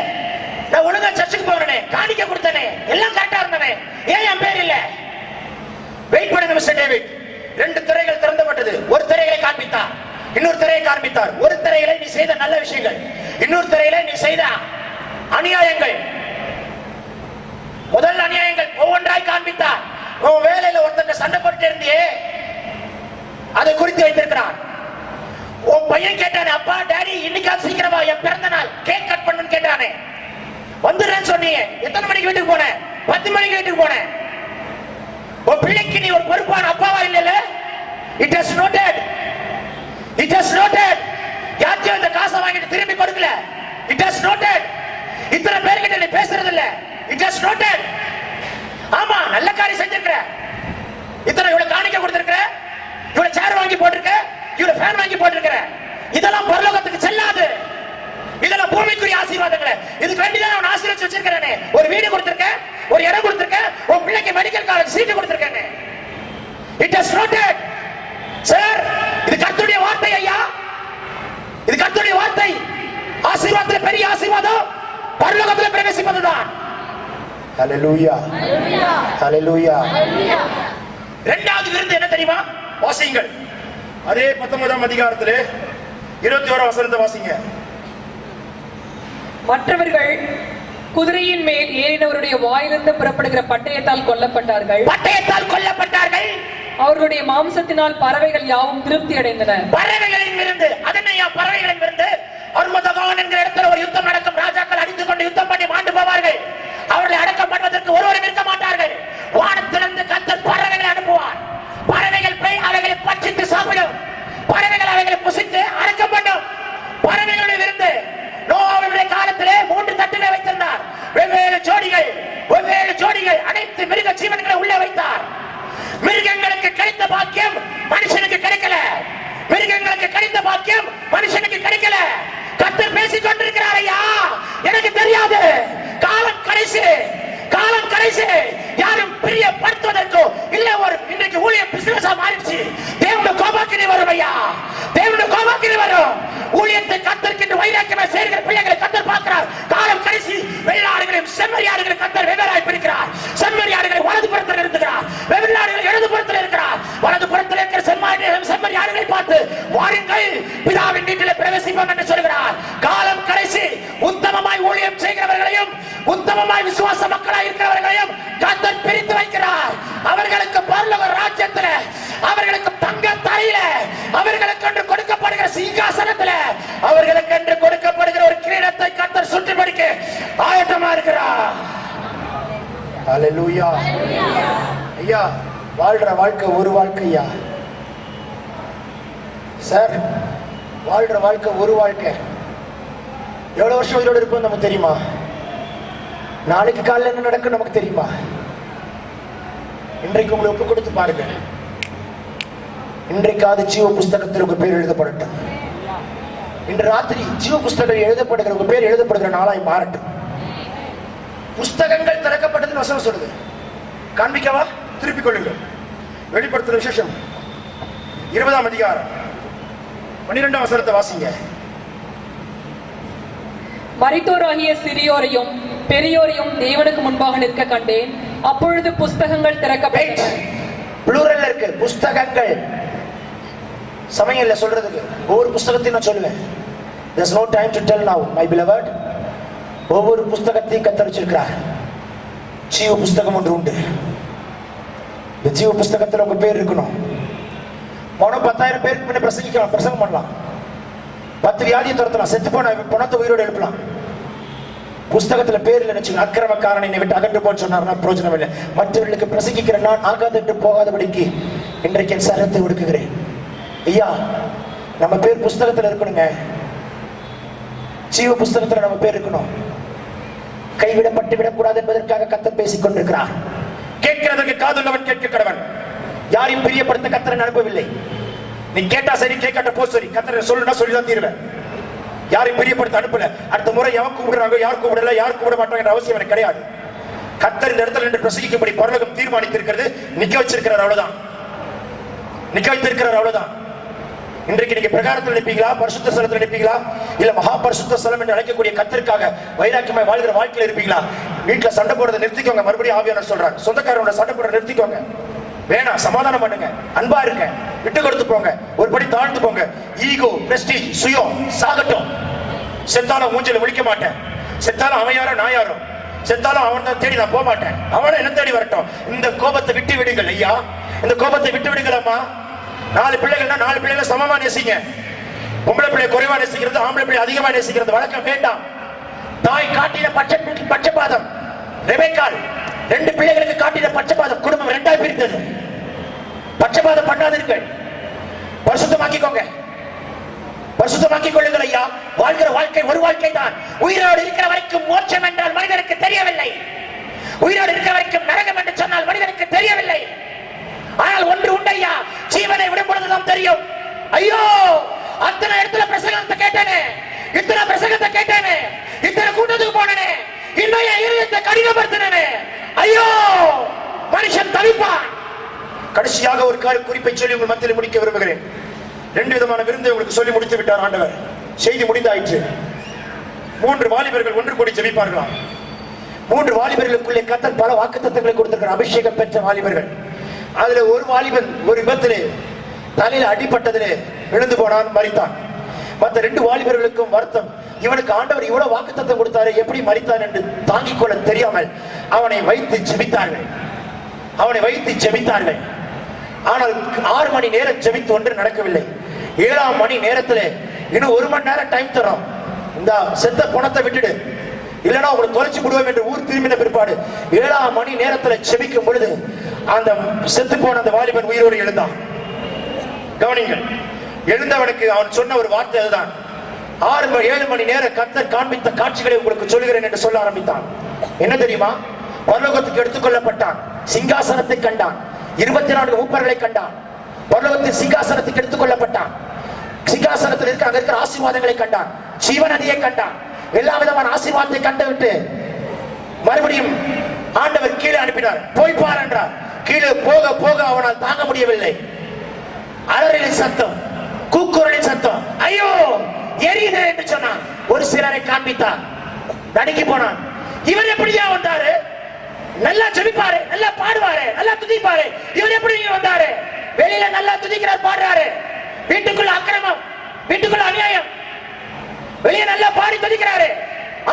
நான் ஒழுங்கா சர்ச்சுக்கு போறேனே, காணிக்க கொடுத்தனே, எல்லாம் கரெக்டா இருந்தனே, ஏன் என் பேர் இல்ல? வெயிட் பண்ணுங்க மிஸ்டர் டேவிட். 2 திரைகள் திறந்தப்பட்டது. ஒரு திரையை காண்பித்தார், இன்னொரு திரையை காண்பித்தார். ஒரு திரையில நீ செய்த நல்ல விஷயங்கள், இன்னொரு திரையில நீ செய்த அநியாயங்கள். முதல் அநியாயங்கள் ஒவ்வொன்றாய் காண்பித்தார். உன் வேலையில ஒருத்தங்க சண்டை போட்டு இருந்தியே, அதை குறித்து வைத்திருக்கிறார். உன் பையன் கேட்டானே, அப்பா டாடி இன்னைக்கா சீக்கிரமா என் பிறந்த நாள் கேக் கட் பண்ணுன்னு கேட்டானே, வந்துடுறேன்னு சொன்னீங்க. எத்தனை மணிக்கு வீட்டுக்கு போனேன்? 10 மணிக்கு வீட்டுக்கு போனேன். உன் பிள்ளைக்கு நீ ஒரு பொறுப்பான அப்பாவா இல்ல? It has noted, it has noted. யார்கிட்ட இந்த காசை வாங்கிட்டு திரும்பி கொடுக்கல. It has noted. இத்தனை பேர்கிட்ட நீ பேசுறது இல்ல. It has noted. ஆமா, நல்ல காரியம் செஞ்சிருக்கிற. இத்தனை இவ்வளவு காணிக்க கொடுத்திருக்கிற, இவ்வளவு சேர் வாங்கி போட்டிருக்க, இவ்வளவு ஃபேன் வாங்கி போட்டிருக்கிற. இதெல்லாம் பரலோகத்துக்கு செல்லாது. இதெல்லாம் பூமிக்குரிய ஆசீர்வாதங்களே. இதுக்கு வேண்டிதான் நான் ஆசீர்வதிச்சு வச்சிருக்கிறேனே. ஒரு வீடு கொடுத்திருக்கேன், ஒரு இடம் கொடுத்திருக்கேன், உன் பிள்ளைக்கு மெடிக்கல் காலேஜ் சீட்டு கொடுத்திருக்கேன். It has noted. சார், இது கர்த்தருடைய வார்த்தை ஐயா, இது கர்த்தருடைய வார்த்தை. ஆசீர்வாதத்துல பெரிய ஆசீர்வாதம் பரலோகத்துல பிரவேசிப்பதுதான். ஹல்லேலூயா, ஹல்லேலூயா. 2வது விருந்து என்ன தெரியுமா? வாசியுங்கள். அதே 19ஆம் அதிகாரத்திலே 21ஆம் வசனத்தை வாசிங்க. மற்றவர்கள் குதிரையின் மேல் ஏறினவருடைய வாயிலிருந்து புறப்படுகிற பட்டயத்தால் கொல்லப்பட்டார்கள். அவர்களுடைய மாம்சத்தினால் பறவைகள் யாவும் திருப்தி அடைந்தன. பறவைகளின் இருந்து அதனையா பறவைகளின் இருந்து அர்மதகான் என்கிற இடத்துல ஒரு யுத்தம் நடக்கும். ராஜாக்கள் அடித்துக் கொண்டு யுத்தம் பண்ணி மாண்டு போவார்கள். அவர்களை அடக்கம் பண்ணுவதற்கு ஒருவரும் இருக்க மாட்டார்கள். வானத்திலிருந்து கர்த்தர் பறவைகளை அனுப்புவார். பறவைகள் போய் அவைகளை பட்சித்து சாப்பிடும். பறவைகள் அவைகளை புசித்து அடக்கம் பண்ணும். பறவைகளுடைய விருந்து நோவாவுடைய காலத்திலே 3 தட்டுகளை வைத்திருந்தார். வெவ்வேறு ஜோடிகள் அனைத்து மிருக ஜீவன்களை உள்ளே வைத்தார். மிருகங்களுக்கு கிடைத்த பாக்கியம் மனுஷனுக்கு கிடைக்கல. மிருகங்களுக்கு கிடைத்த பாக்கியம் மனுஷனுக்கு கிடைக்கல. கர்த்தர் பேசிக் கொண்டிருக்கிறார். ஐயா, எனக்கு தெரியாது. காலம் கடைசி. யாரும் பிரியப்படுத்துவதற்கோ இல்ல. ஒரு இன்றைக்கு ஊழியம் பிசினஸா மாறிடுச்சு. தேவனுடைய கோபாக்கினை வரும். ஐயா, தேவனுடைய கோபாக்கினை வரும். ஊழியத்தை கர்த்தருக்கு வைராக்கியமா செய்கிற பிள்ளைகளை கர்த்தர் பார்க்கிறார். காலம் கடைசி. வெள்ளாடுகளையும் செம்மறியாடுகளையும் கர்த்தர் வெவ்வேறாய் பிரிக்கிறார். செம்மறியாடுகளை வலதுபுறத்தில் இருக்கிறார். வெள்ளாடுகளை இடதுபுறத்தில் இருக்கிறார். வலதுபுறத்தில் இருக்கிற செம்மறியாடுகளை பார்த்து வாருங்கள், பிதாவின் வீட்டிலே பிரவேசிப்போம் என்று சொல்கிறார். காலம் கடைசி. உத்தமமாய் ஊழியம் செய்கிறவர்களையும் உத்தமமாய் விசுவாச மக்களாய் இருக்கிறவர்களையும் கர்த்தர் பிரித்து வைக்கிறார். அவர்களுக்கு பரலோக ராஜ்யத்தில், அவர்களுக்கு தங்க தரையில, அவர்களுக்கு என்று கொடுக்கப்படுகிற சிங்காசனத்தில், அவர்களுக்கு என்று கொடுக்கப்படுகிற ஒரு கிரீடத்தை கர்த்தர் சுற்றி படிக்க ஆயத்தமா இருக்கிறார். ஹல்லேலூயா. ஐயா, வாழ்ற வாழ்க்கை ஒரு வாழ்க்கையா சார்? வாழ்ற வாழ்க்கை ஒரு வாழ்க்கை. எவ்வளவு வருஷம் உயிரோடு இருப்போம் நமக்கு தெரியுமா? நாளைக்கு காலையில் என்ன நடக்கும் நமக்கு தெரியுமா? இன்றைக்கு உங்களை ஒப்பு கொடுத்து பாருங்க. இன்றைக்காவது ஜீவ புஸ்தகத்தில் உங்க பேர் எழுதப்படட்டும். இன்று ராத்திரி ஜீவ புஸ்தகத்தில் எழுதப்படுகிற உங்க பேர் எழுதப்படுகிற நாளாய் மாறட்டும். புஸ்தகங்கள் திறக்கப்பட்டதுன்னு வசனம் சொல்லுது. காண்பிக்கவா? திருப்பிக் கொள்ளுங்கள். வெளிப்படுத்துற விசேஷம் 20ஆம் அதிகாரம் 12ஆம் வசனத்தை வாசிங்க. மரித்தோராகிய சிறியோரையும் பெரியோரையும் தேவனுக்கு முன்பாக நிற்க கண்டேன். அப்பொழுது புஸ்தகங்கள் திறக்கப்பட்டன. ப்ளூரல்ல இருக்கு புஸ்தகங்கள். சமயம்ல சொல்றதுக்கு ஒவ்வொரு புஸ்தகத்தையும் நான் சொல்லுவேன். There's no time to tell now, my beloved. ஒவ்வொரு புஸ்தகத்தையும் கத்தரிச்சிருக்கிறார். ஜீவ புஸ்தகம் ஒன்று உண்டு. இந்த ஜீவ புஸ்தகத்தில் உங்க பேர் இருக்கணும். மௌனம் 10,000 பேருக்கு முன்ன பிரசங்கம் பண்ணலாம். 10 வியாதியை துரத்தலாம். செத்து போன பணத்தை உயிரோடு எழுப்பலாம். புஸ்தகத்துல பேர் நினைச்சு அக்கிரமக்காரனை என்னை விட்டு அகன்று போன்னு சொன்னார்னா பிரயோஜனம் இல்லை. மற்றவர்களுக்கு பிரசங்கிக்கிற நான் ஆகாதென்று போகாதபடிக்கு இன்றைக்கு என் சரத்தை ஒடுக்குகிறேன். ஐயா, நம்ம பேர் புஸ்தகத்துல இருக்கணுங்க. ஜீவ புஸ்தகத்துல நம்ம பேர் இருக்கணும். கைவிடப்பட்டு விடக்கூடாது என்பதற்காக கர்த்தர் பேசிக் கொண்டிருக்கிறார். கேட்கிறதற்கு காதுள்ளவன் கேட்க கடவன். யாரையும் பிரியப்படுத்த கர்த்தர் அனுப்பவில்லை. நீ கேட்டா சரி, கேட்கட்ட போ சரி. கர்த்தர் சொல்லுனா சொல்லிதான் தீருவேன். யாரையும் பிரியப்படுத்த அனுப்பல. அடுத்த முறை எவன் கூப்பிடுறாங்க, யார் கூப்பிடல, யார் கூப்பிட மாட்டாங்க அவசியம் எனக்கு கிடையாது. கர்த்தர் இந்த இடத்துல நின்று பிரசங்கிக்கும்படி பரலோகம் தீர்மானித்திருக்கிறது. நிக்க வச்சிருக்கிறார், அவ்வளவுதான். நிக்க வைத்திருக்கிறார், அவ்வளவுதான். இன்றைக்கு நீங்க பிரகாரத்தில் நினைப்பீங்களா, பரிசுத்த ஸ்தலத்தில் நினைப்பீங்களா, இல்ல மகா பரிசுத்த ஸ்தலம் என்று அழைக்கக்கூடிய கர்த்தருக்காக வைராக்கியமாய் வாழ்கிற வாழ்க்கையில இருப்பீங்களா? வீட்டுல சண்டை போடுறதை நிறுத்திக்கோங்க. மறுபடியும் ஆவியானவர் சொல்றார், சொந்தக்காரனோட சண்டை போடுறதை நிறுத்திக்கோங்க. வேணாம், சமாதானம் பண்ணுங்க, அன்பா இருங்க, விட்டு கொடுத்து போங்க, ஒரு படி தாழ்ந்து போங்க. ஈகோ, பிரஸ்டீஜ், சுயம் சாகட்டும். செத்தாலும் மூஞ்சில விழிக்க மாட்டேன். செத்தாலும் அவன் யாரோ நான் யாரோ. செத்தாலும் அவன் தான் தேடி நான் போக மாட்டேன். அவனை என்ன தேடி வரட்டும். இந்த கோபத்தை விட்டு விடுங்கள் ஐயா, இந்த கோபத்தை விட்டு விடுங்களம்மா. 4 பிள்ளைகள்னா 4 பிள்ளைகளை சமமா நேசிங்க. பொம்பளை பிள்ளை குறைவா நேசிக்கிறது, ஆம்பளை பிள்ளை அதிகமா நேசிக்கிறது வழக்கம் வேண்டாம். தாய் காட்டின பட்சபாதம் ரெபெக்காள் 2 பிள்ளைகளுக்கு காட்டின பட்சபாதம் குடும்பம் 2ஆ பிரித்தது. பட்சபாதம் பண்ணாதீர்கள். பரிசுத்தமாக்கிக்கோங்க, பரிசுத்தமாக்கிக் கொள்ளுங்கள் ஐயா. வாழ்கிற வாழ்க்கை ஒரு வாழ்க்கை தான். உயிரோடு இருக்கிற வரைக்கும் மோட்சம் என்றால் மனிதனுக்கு தெரியவில்லை. உயிரோடு இருக்கிற வரைக்கும் நரகம் என்று சொன்னால் மனிதனுக்கு தெரியவில்லை. ஆனால் ஒன்று உண்டு ஐயா, ஜீவனை விடும் பொழுதுதான் தெரியும். ஐயோ, அத்தனை இடத்துல பிரசங்கத்தை கேட்டேனே, இத்தனை பிரசங்கத்தை கேட்டேனே, இத்தனை கூட்டத்துக்கு போனேனே, இன்னும் என் இதயத்தை கடினப்படுத்தினேனே. ஐயோ, மனுஷன் தவிப்பான். கடைசியாக ஒரு குறிப்பை சொல்லி உங்கள் மத்தியில் முடிக்க விரும்புகிறேன். 2 விதமான விருந்தை உங்களுக்கு சொல்லி முடித்து விட்டார் ஆண்டவர். செய்தி முடிந்தாயிற்று. 3 வாலிபர்கள் ஒன்று கூடி ஜெபிப்பார்களாம். 3 வாலிபர்களுக்குள்ளே கர்த்தர் பல வாக்குத்தத்தங்களை கொடுத்திருக்கிற அபிஷேகம் பெற்ற வாலிபர்கள். அதுல ஒரு வாலிபன் ஒரு விபத்திலே தலையில அடிபட்டதிலே விழுந்து போனான், மரித்தான். மற்ற 2 வாலிபர்களுக்கும் வருத்தம், இவனுக்கு ஆண்டவர் இவ்வளவு வாக்குத்தத்தம் கொடுத்தாரு, எப்படி மரித்தான் என்று தாங்கிக் கொள்ள தெரியாமல் அவனை வைத்து ஜெபித்தார்கள். ஆனால் 6 மணி நேரம் ஜெபித்து ஒன்று நடக்கவில்லை. 7ஆம் மணி நேரத்தில் இன்னும் 1 மணி நேரம் டைம் தரோம், இந்த செத்த பணத்தை விட்டுடு, இல்லைன்னா உங்களை தொலைச்சு விடுவோம் என்று ஊர் திரும்பின பிற்பாடு 7ஆம் மணி நேரத்தில் ஜெபிக்கும் பொழுது அந்த செத்து போன அந்த வாலிபன் உயிரோடு எழுந்தான். கவனிங்கள், எழுந்தவனுக்கு அவன் சொன்ன ஒரு வார்த்தை அதுதான். 7 மணி நேரம் கர்த்தர் காண்பித்த காட்சிகளை உங்களுக்கு சொல்லுகிறேன் என்று சொல்ல ஆரம்பித்தான். என்ன தெரியுமா? பரலோகத்துக்கு எடுத்துக்கொள்ளப்பட்டான், சிங்காசனத்தை கண்டான், 24 மூப்பர்களை கண்டான், பரலோகத்தின் சிங்காசனத்துக்கு எடுத்துக்கொள்ளப்பட்டான், சிங்காசனத்தில் இருக்க அங்க இருக்கிற ஆசீர்வாதங்களை கண்டான், ஜீவநதியை கண்டான், எல்லா விதமான ஆசீர்வாதத்தை கண்டுவிட்டு மறுபடியும் ஆண்டவர் கீழே அனுப்பினார். போய் பார் என்றார். கீழே போக போக அவனால் தாங்க முடியவில்லை. அலறலின் சத்தம், கூக்குரலின் சத்தம், ஐயோ எரியுது என்று சொன்னான். ஒரு சிலரை காண்பித்தார், நடுங்கி போனான். இவர் எப்படியா வந்தாரு? நல்லா ஜெபிப்பாரு, நல்லா பாடுவாரு, நல்லா துதிப்பாரு, இவர் எப்படி வந்தாரு? வெளியில நல்லா துதிக்கிறார், பாடுறாரு, வீட்டுக்குள்ள அக்கிரமம், வீட்டுக்குள்ள அநியாயம், வெளியே நல்லா பாடி துதிக்கிறாரு,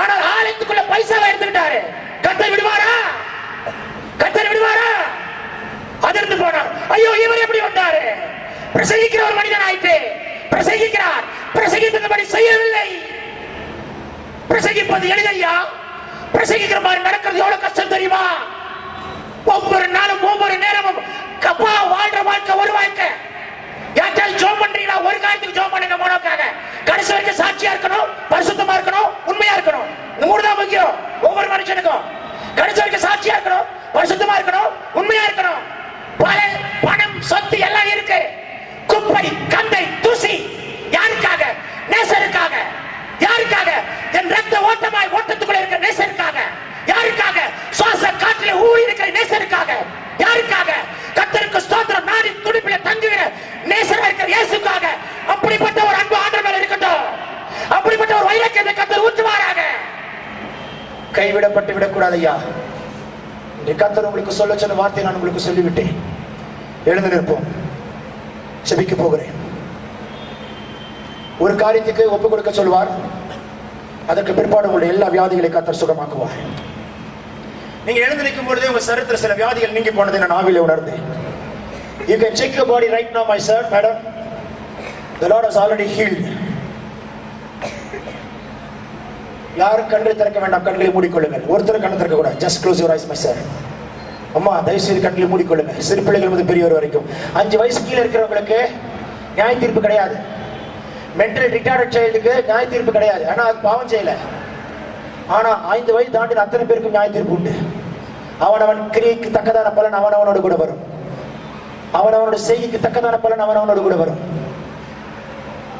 ஆனால் ஆலயத்துக்குள்ள பைசாவை எடுத்துக்கிட்டாரு. கர்த்தர் விடுவாரா? கர்த்தர் விடுவாரா? அதிர்ந்து போனார். ஐயோ இவர் எப்படி வந்தாரு? பிரசங்கிக்கிற ஒரு மனிதன் ஆயிட்டு பிரசங்கிக்கிறார், பிரசங்கித்தபடி செய்யவில்லை. பிரசங்கிப்பது எளிதையா? பிரசங்கிக்கிற மாதிரி நடக்கிறது எவ்வளவு கஷ்டம் தெரியுமா? ஒவ்வொரு நாளும் ஒவ்வொரு நேரமும் கப்பா வாழ்ற வாழ்க்கை ஒரு வாழ்க்கை. யார்ட்டால் ஜோம் பண்றீங்களா? ஒரு காரியத்துக்கு ஜோம் பண்ணுங்க, மோனோக்காக. கடைசி வரைக்கும் சாட்சியா இருக்கணும், பரிசுத்தமா இருக்கணும், உண்மையா இருக்கணும். இந்த 3 தான் முக்கியம் ஒவ்வொரு மனுஷனுக்கும். கடைசி வரைக்கும் சாட்சியா இருக்கணும், பரிசுத்தமா இருக்கணும், உண்மையா இருக்கணும். பணம் சொத்து எல்லாம் இருக்கு, குப்பை கந்தை தூசி. யாருக்காக? நேசருக்காக. யாருக்காக? என் ரத்த ஓட்டமாய் ஓட்டத்துக்குள்ள இருக்கிற நேசருக்காக. யாருக்காக? சுவாச காற்றிலே ஊறி இருக்கிற நேசருக்காக. யாருக்காக? கர்த்தருக்கு ஸ்தோத்திரம், நாடி துடிப்பிலே தங்குகிற நேசரா இருக்கிற இயேசுக்காக. அப்படிப்பட்ட ஒரு அன்பு ஆண்டவர் இருக்கட்டும், அப்படிப்பட்ட ஒரு வைராக்கியத்தை கர்த்தர் ஊற்றுவாராக. கைவிடப்பட்டு விடக்கூடாது ஐயா. கர்த்தர் உங்களுக்கு சொல்ல சொன்ன வார்த்தையை நான் உங்களுக்கு சொல்லிவிட்டேன். எழுந்து நிற்போம், செபிக்க போகிறேன். ஒரு காரியத்துக்கு ஒப்புக் கொடுக்க சொல்வார், அதற்கு பிற்பாடு உங்களுடைய எல்லா வியாதிகளை கர்த்தர் சுகமாக்குவார். நீங்க எழுந்து நிற்கும் பொழுதே உங்க சரீரத்தில் சில வியாதிகள் நீங்கி போனதை நான் ஆவியிலே உணர்ந்தேன். You can check your body right now, my sir, madam. The Lord has already healed. யாரும் கண்களை திறக்க வேண்டாம், கண்களை மூடிக்கொள்ளுங்கள். ஒருத்தர் கண்ணை திறக்க கூடாது. Just close your eyes, my sir. அம்மா தயவுசெய்து கண்களை மூடிக்கொள்ளுங்க. சிறு பிள்ளைகள் முதல் பெரியவர் வரைக்கும் 5 வயசு கீழே இருக்கிறவங்களுக்கு நியாய தீர்ப்பு கிடையாது. மென்டல் ரிட்டார்டட் சைல்டுக்கு நியாய தீர்ப்பு கிடையாது. ஆனா அது பாவம் செய்யல. ஆனா 5 வயசு தாண்டின அத்தனை பேருக்கும் நியாய தீர்ப்பு உண்டு. அவனவன் கிரியைக்கு தக்கதான பலன் அவனவனோடு கூட வரும். அவனவனோட செய்திக்கு தக்கதான பலன் அவனவனோடு கூட வரும்.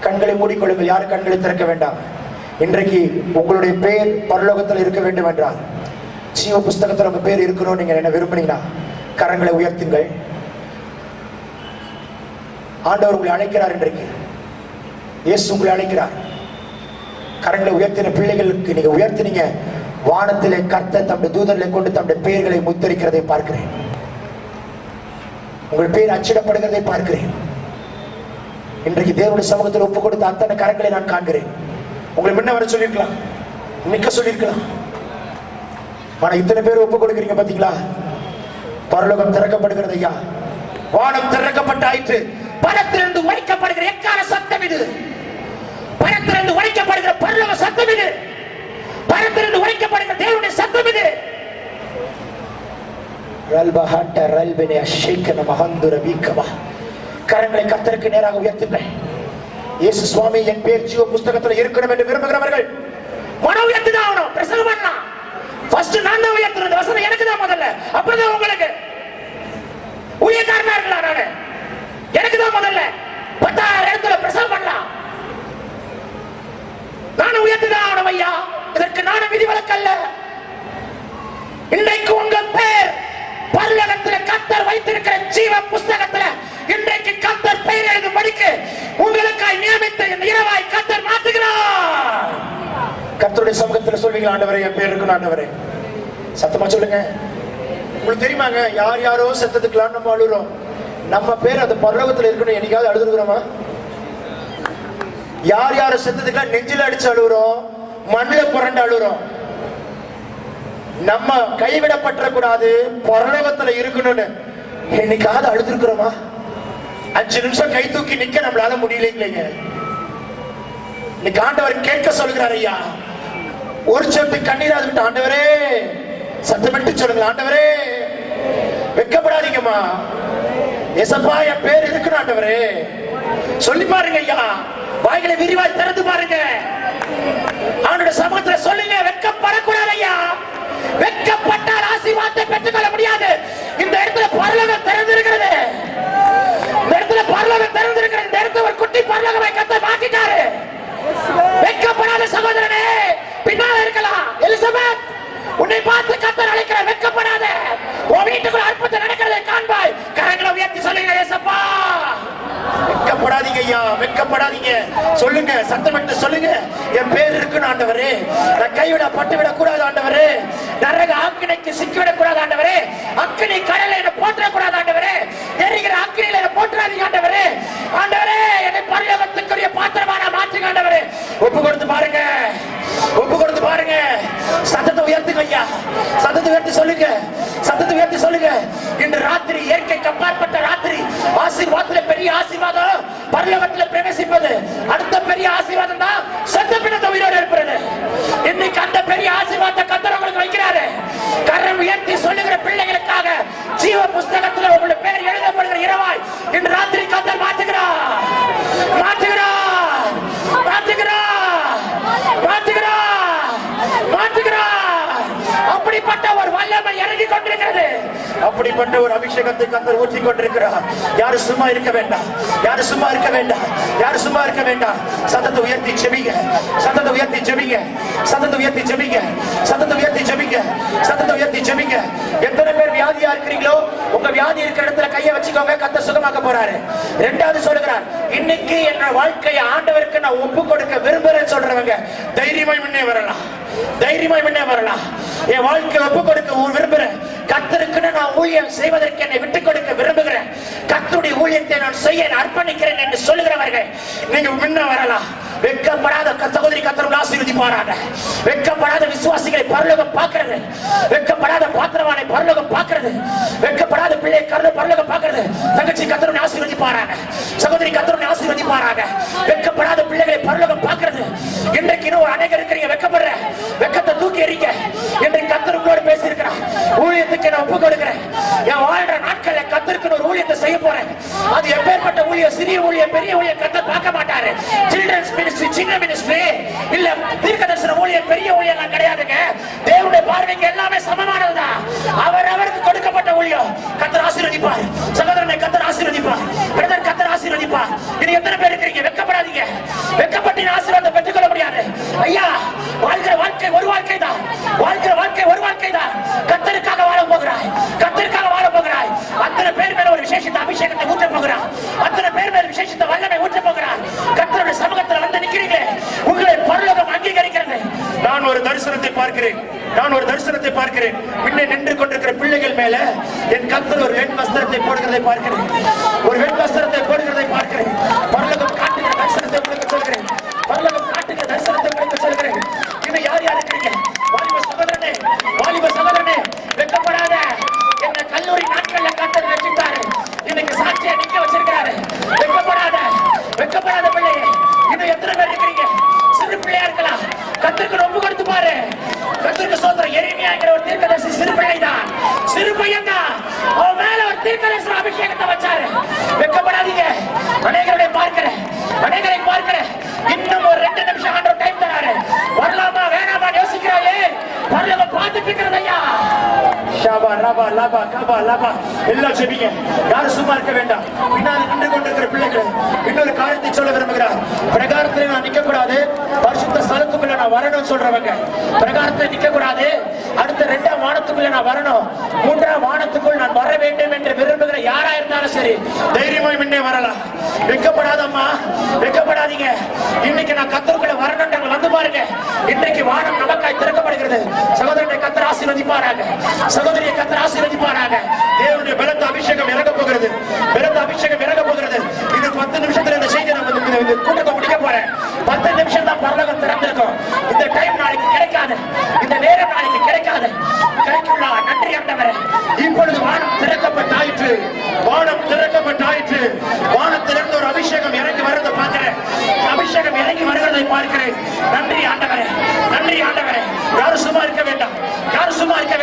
கண்களை மூடிக்கொள்ளுங்கள், யாரும் கண்களை திறக்க வேண்டாம். இன்றைக்கு உங்களுடைய பெயர் பரலோகத்தில் இருக்க வேண்டும் என்றால், ஜீவ புஸ்தகத்தில் உங்க பேர் இருக்கணும் நீங்க என்ன விரும்புனீங்கன்னா கரங்களை உயர்த்துங்கள். ஆண்டவர் உங்களை அழைக்கிறார். இன்றைக்கு இயேசு உங்களை அழைக்கிறார். கரங்களை உயர்த்தின பிள்ளைகளுக்கு நீங்க உயர்த்தினீங்க. வானத்திலே கர்த்தர் தம்முடைய தூதர்களை கொண்டு தம்முடைய பெயர்களை முத்தரிக்கிறதை பார்க்கிறேன். உங்கள் பேர் அச்சிடப்படுகிறதை பார்க்கிறேன். இன்றைக்கு தேவனுடைய சமூகத்தில் ஒப்புக் கொடுத்த அத்தனை கரங்களை நான் காண்கிறேன். உங்களை முன்ன வர சொல்லிருக்கலாம், நிக்க சொல்லிருக்கலாம். ஆனா இத்தனை பேர் ஒப்புக் கொடுக்கிறீங்க பாத்தீங்களா? பரலோகம் திறக்கப்படுகிறது ஐயா. வானம் திறக்கப்பட்டாயிற்று. பரத்திலிருந்து உடைக்கப்படுகிற எக்கால சத்தம் இது. பரத்திலிருந்து உடைக்கப்படுகிற பரலோக சத்தம் இது. பரத்திலிருந்து உடைக்கப்படுகிற தேவனுடைய சத்தம் இது. கரங்களை கர்த்தருக்கு நேராக உயர்த்துங்கள். இயேசு சுவாமி, என் பேர் ஜீவ புஸ்தகத்தில் இருக்கணும் என்று விரும்புகிறவர்கள் மன உயர்த்துதான் ஆகணும். பிரசங்கம் பண்ணலாம். ஃபர்ஸ்ட் நான் தான் உயர்த்துறது. வசனம் எனக்கு தான் முதல்ல, அப்புறம் உங்களுக்கு. ஊழியக்காரனா இருக்கலாம், நானு எனக்கு தான் முதல்ல. 10,000 இடத்துல பிரசங்கம் பண்ணலாம். நானும் உயர்த்துதான் ஆகணும் ஐயா. இதற்கு நானும் விதிவிலக்கல்ல. இன்றைக்கு உங்கள் பேர் பரலோகத்தில் கர்த்தர் வைத்திருக்கிற ஜீவ புஸ்தகத்தில் இன்றைக்கு கர்த்தர் பெயர் எழுதும்படிக்கு உங்களுக்காய் நியமித்த இரவாய் கர்த்தர் மாற்றுகிறார். கர்த்தருடைய சமூகத்தில் சொல்வீங்க, ஆண்டவரே என் பேர் இருக்கு. ஆண்டவரே சத்தமா சொல்லுங்க. உங்களுக்கு தெரியுமாங்க, யார் யாரோ செத்ததுக்கெல்லாம் நம்ம அழுறோம். நம்ம பேர் அந்த பரலோகத்துல இருக்கணும். என்னைக்காவது அழுதுருக்கிறோமா? யார் யார் செத்ததுக்கெல்லாம் நெஞ்சில அடிச்சு அழுகுறோம், மண்ணில் புரண்டு அழுகுறோம். நம்ம கைவிடப்பட்ட கூடாது, பரலோகத்துல இருக்கணும்னு என்னைக்காவது அழுதுருக்கிறோமா? 5 நிமிஷம் கை தூக்கி நிக்க நம்மளால முடியல இல்லைங்க. இன்னைக்கு ஆண்டவர் கேட்க சொல்கிறார், ஐயா ஒரு சொட்டு கண்ணீராது விட்டு ஆண்டவரே சத்தமிட்டு சொல்லுங்க, ஆண்டவரே வெட்கப்படாதீங்கம்மா, ஏசப்பா என் பேர் இருக்கணும் ஆண்டவரே சொல்லி பாருங்க. ஐயா வாய்களை விரிவாய் திறந்து பாருங்க, அவனுடைய சமூகத்துல சொல்லுங்க. வெட்கப்படக்கூடாது ஐயா. வெட்கப்பட்டால் ஆசீர்வாதத்தை பெற்றுக்கொள்ள முடியாது. இந்த இடத்துல பரலோகம் திறந்திருக்கிறது. இந்த இடத்துல பரலோகம் திறந்திருக்கிறது. இந்த இடத்துல ஒரு குட்டி பரலோகத்தை கர்த்தர் மாத்திட்டாரு. வெட்கப்படாத சகோதரனே, பின்னால இருக்கலாம். எலிசபெத், உன்னை பார்த்து கர்த்தர் அழைக்கிறார், வெட்கப்படாத. உன் வீட்டுக்குள்ள அற்புதம் நடக்கிறதை காண்பாய். கரங்களை உயர்த்தி சொல்லுங்க, ஏசப்பா வெட்கப்படாதீங்க ஐயா, வெட்கப்படாதீங்க. சொல்லுங்க, சத்தமிட்டு சொல்லுங்க, என் பேர் இருக்குன்னு ஆண்டவரே. நான் கைவிடப்பட்டு விடக் கூடாது ஆண்டவரே. நரக ஆக்கினைக்கு சிக்கிவிடக் கூடாது ஆண்டவரே. அக்கினி கடலை என்ன போற்ற கூடாது ஆண்டவரே. எரிகிற அக்கினியில என்ன போற்றாதீங்க ஆண்டவரே. ஆண்டவரே, என்னை பரலோகத்துக்குரிய பாத்திரமான மாற்றுங்க ஆண்டவரே. ஒப்பு கொடுத்து பாருங்க, ஒப்பு கொடுத்து பாருங்க. சத்தத்தை உயர்த்துங்க ஐயா, சத்தத்தை உயர்த்தி சொல்லுங்க, சத்தத்தை உயர்த்தி சொல்லுங்க. இன்று ராத்திரி இயற்கைக்கு அப்பாற்பட்ட ராத்திரி, ஆசீர்வாதத்துல பெரிய ஆசீர்வாதம் பரலோகத்தில் பிரவேசிப்பது. அடுத்த பெரிய ஆசீர்வாதம் தான் செத்த பிணத்தை உயிரோடு இருப்பது. இன்னைக்கு அந்த பெரிய ஆசீர்வாதத்தை கர்த்தர் உங்களுக்கு வைக்கிறாரு. கரம் உயர்த்தி சொல்லுகிற பிள்ளைகளுக்காக ஜீவ புஸ்தகத்தில் உங்களுடைய பேர் எழுதப்படுகிற இரவாய் இன்று ராத்திரி கர்த்தர் மாற்றுகிறார், மாற்றுகிறார், மாற்றுகிறார், மாற்றுகிறார், மாற்றுகிறார். அப்படிப்பட்ட ஒரு வல்லமை இறங்கி கொண்டிருக்கிறது. அப்படிப்பட்ட ஒரு அபிஷேகத்தை கர்த்தர் ஊற்றி கொண்டிருக்கிறார். யாரும் சும்மா இருக்க வேண்டாம், யாரும் சும்மா இருக்க வேண்டாம், யாரும் சும்மா இருக்க வேண்டாம். சத்தத்தை உயர்த்தி ஜெபிங்க, சத்தத்தை உயர்த்தி ஜெபிங்க, சத்தத்தை உயர்த்தி ஜெபிங்க, சத்தத்தை உயர்த்தி ஜெபிங்க, சத்தத்தை உயர்த்தி ஜெபிங்க. எத்தனை பேர் வியாதியா இருக்கிறீங்களோ உங்க வியாதி இருக்கிற இடத்துல கையை வச்சுக்கோங்க, கர்த்தர் சுகமாக்க போறாரு. இரண்டாவது சொல்லுகிறார், இன்னைக்கு என் வாழ்க்கையை ஆண்டவருக்கு நான் ஒப்பு கொடுக்க விரும்புறேன்னு சொல்றவங்க தைரியமாய் முன்னே வரலாம், தைரியமாய் முன்னே வரலாம். என் வாழ்க்கை ஒப்பு கொடுக்க விரும்புறேன், கர்த்தருக்குன்னு நான் ஊழியம் செய்வதற்கு என்னை விட்டுக் கொடுக்க விரும்புகிறேன், கர்த்தருடைய ஊழியத்தை நான் செய்ய அர்ப்பணிக்கிறேன் என்று சொல்லுகிறவர்கள் நீங்க முன்ன வரலாம். வெட்கப்படாத சகோதரி கர்த்தர் ஆசீர்வதிப்பாராக. வெட்கப்படாத விசுவாசிகளை பரலோகம் பார்க்கிறது, வெட்கப்படாத பாத்திரவானை பரலோகம் பார்க்கிறது, வெட்கப்படாத பிள்ளை பரலோகம் பார்க்கிறது. தங்கச்சி கர்த்தர் ஆசீர்வதிப்பாராக, சகோதரி கர்த்தர் ஆசீர்வதிப்பாராக. வெட்கப்படாத பிள்ளைகளை பரலோகம் பார்க்கிறது. இன்றைக்கு இன்னும் அநேகர் இருக்கிறீங்க வெட்கப்படுற, வெட்கத்தை தூக்கி எறிங்க. இன்றைக்கு கர்த்தர் உங்களோடு பேசி இருக்கிறார். ஊழியத்துக்கு நான் ஒப்பு கொடுக்கிறேன். என் வாழ்ற நாட்கள்ல கர்த்தருக்கு ஒரு ஊழியத்தை செய்ய போறேன். அது எப்பேற்பட்ட ஊழியம், சிறிய ஊழியம் பெரிய ஊழியம் கர்த்தர் பார்க்க மாட்டாரு. சில்ட்ரன்ஸ் மினிஸ்ட்ரி, சின்ன மினிஸ்ட்ரி இல்ல, தீர்க்கதரிசன ஊழியம் பெரிய ஊழியம் கிடையாதுங்க. தேவனுடைய பார்வைக்கு எல்லாமே சமமானதுதான். அவருக்கு கொடுக்கப்பட்ட ஊழியம் கர்த்தர் ஆசீர்வதிப்பார். சகோதரனை கர்த்தர் ஆசீர்வதிப்பார், பிரதர் கர்த்தர் ஆசீர்வதிப்பார். இது எத்தனை பேர் இருக்கீங்க? வெட்கப்படாதீங்க. வெட்கப்பட்டு ஆசீர்வாதத்தை பெற்றுக்கொள்ள முடியாது ஐயா. வாழ்கிற வாழ்க்கை ஒரு வாழ்க்கை தான், வாழ்கிற வாழ்க்கை ஒரு வாழ்க்கை தான். கர்த்தருக்காக வாழ போகிறாய், கர்த்தருக்காக வாழ போகிறாய். அத்தனை பேர் மேல ஒரு விசேஷத்தை அபிஷேகத்தை ஊற்ற போகிறார், அத்தனை பேர் மேல விசேஷத்தை வல்லமை ஊற்ற போகிறார். கர்த்தருடைய சமூகத்தில் வந்து நிக்கிறீங்களே, உங்களை பரலோகம் அங்கீகரிக்கிறது. நான் ஒரு தரிசனத்தை பார்க்கிறேன், நான் ஒரு தரிசனத்தை பார்க்கிறேன். முன்னே நின்று கொண்டிருக்கிற பிள்ளைகள் மேல என் கர்த்தர் ஒரு வெண் வஸ்திரத்தை போடுகிறதை பார்க்கிறேன், ஒரு வெண் வஸ்திரத்தை போடுகிறதை பார்க்கிறேன். பரலோகம் காட்டுகிற தரிசனத்தை கொடுக்க சொல்கிறேன், பரலோகம் காட்டுகிற தரிசனத்தை கொடுக்க சொல்கிறேன். இன்னும் யார் யார் இருக்கிறீங்க? வாலிப சகோதரனே, வாலிப சகோதரனே, வெட்கப்படாத. என்ன கல்லூரி நாட்கள்ல கர்த்தர் ரட்சித்தாரு, இன்னைக்கு சாட்சியா நிக்க வச்சிருக்காரு. வெட்கப்படாத, வெட்கப்படாத பிள்ளையே. இன்னும் எத்தனை பேர் இருக்கிறீங்க? சிறு பிள்ளையா இருக்கலாம், கர்த்தருக்கு ஒப்பு கொடுத்து பாரு. கர்த்தருக்கு சோத்திரம். எரேமியாங்கிற ஒரு தீர்க்கதரிசி சிறு பிள்ளை தான், சிறு பையன் தான். அவன் மேல ஒரு தீர்க்கதரிசி அபிஷேகத்தை வச்சாரு. வெட்கப்படாதீங்க. அநேகரை பார்க்கிறேன், அநேகரை பார்க்கிறேன். இன்னும் ஒரு 2 நிமிஷம் ஆண்டவர் டைம் தராரு. வரலாமா வேணாமா யோசிக்கிறாயே, பரலோகம் பார்த்துட்டு இருக்கிறது ஐயா. ஷாபா ரபா லபா கபா லபா. எல்லாம் ஜெபிங்க, யாரும் சும்மா இருக்க வேண்டாம். பின்னாடி நின்று கொண்டிருக்கிற பிள்ளைகள் இன்னொரு காரியத்தை சொல்ல விரும்புகிறார். பிரகாரத்தில் நான் நிக்க கூடாது, பரிசுத்த ஸ்தலத்துக்குள்ள நான் வரணும்னு சொல்றவங்க பிரகாரத்தில் நிக்க கூடாது. அடுத்த 2ஆம் வானத்துக்குள்ள நான் வரணும், 3ஆம் வானத்துக்குள் நான் வர வேண்டும் என்று விரும்புகிற யாரா இருந்தாலும் சரி தைரியமாய் முன்னே வரலாம். வெட்கப்படாதம்மா, வெட்கப்படாதீங்க. இன்னைக்கு நான் கர்த்தருக்குள்ள வரணும் வந்து பாருங்க. இன்னைக்கு வானம் நமக்காய் திறக்கப்படுகிறது. சகோதரனை கர்த்தர் ஆசீர்வதிப்பாராக, சகோதரியை கர்த்தர் ஆசீர்வதிப்பாராக. தேவனுடைய பலத்த அபிஷேகம் இறங்க போகிறது, பலத்த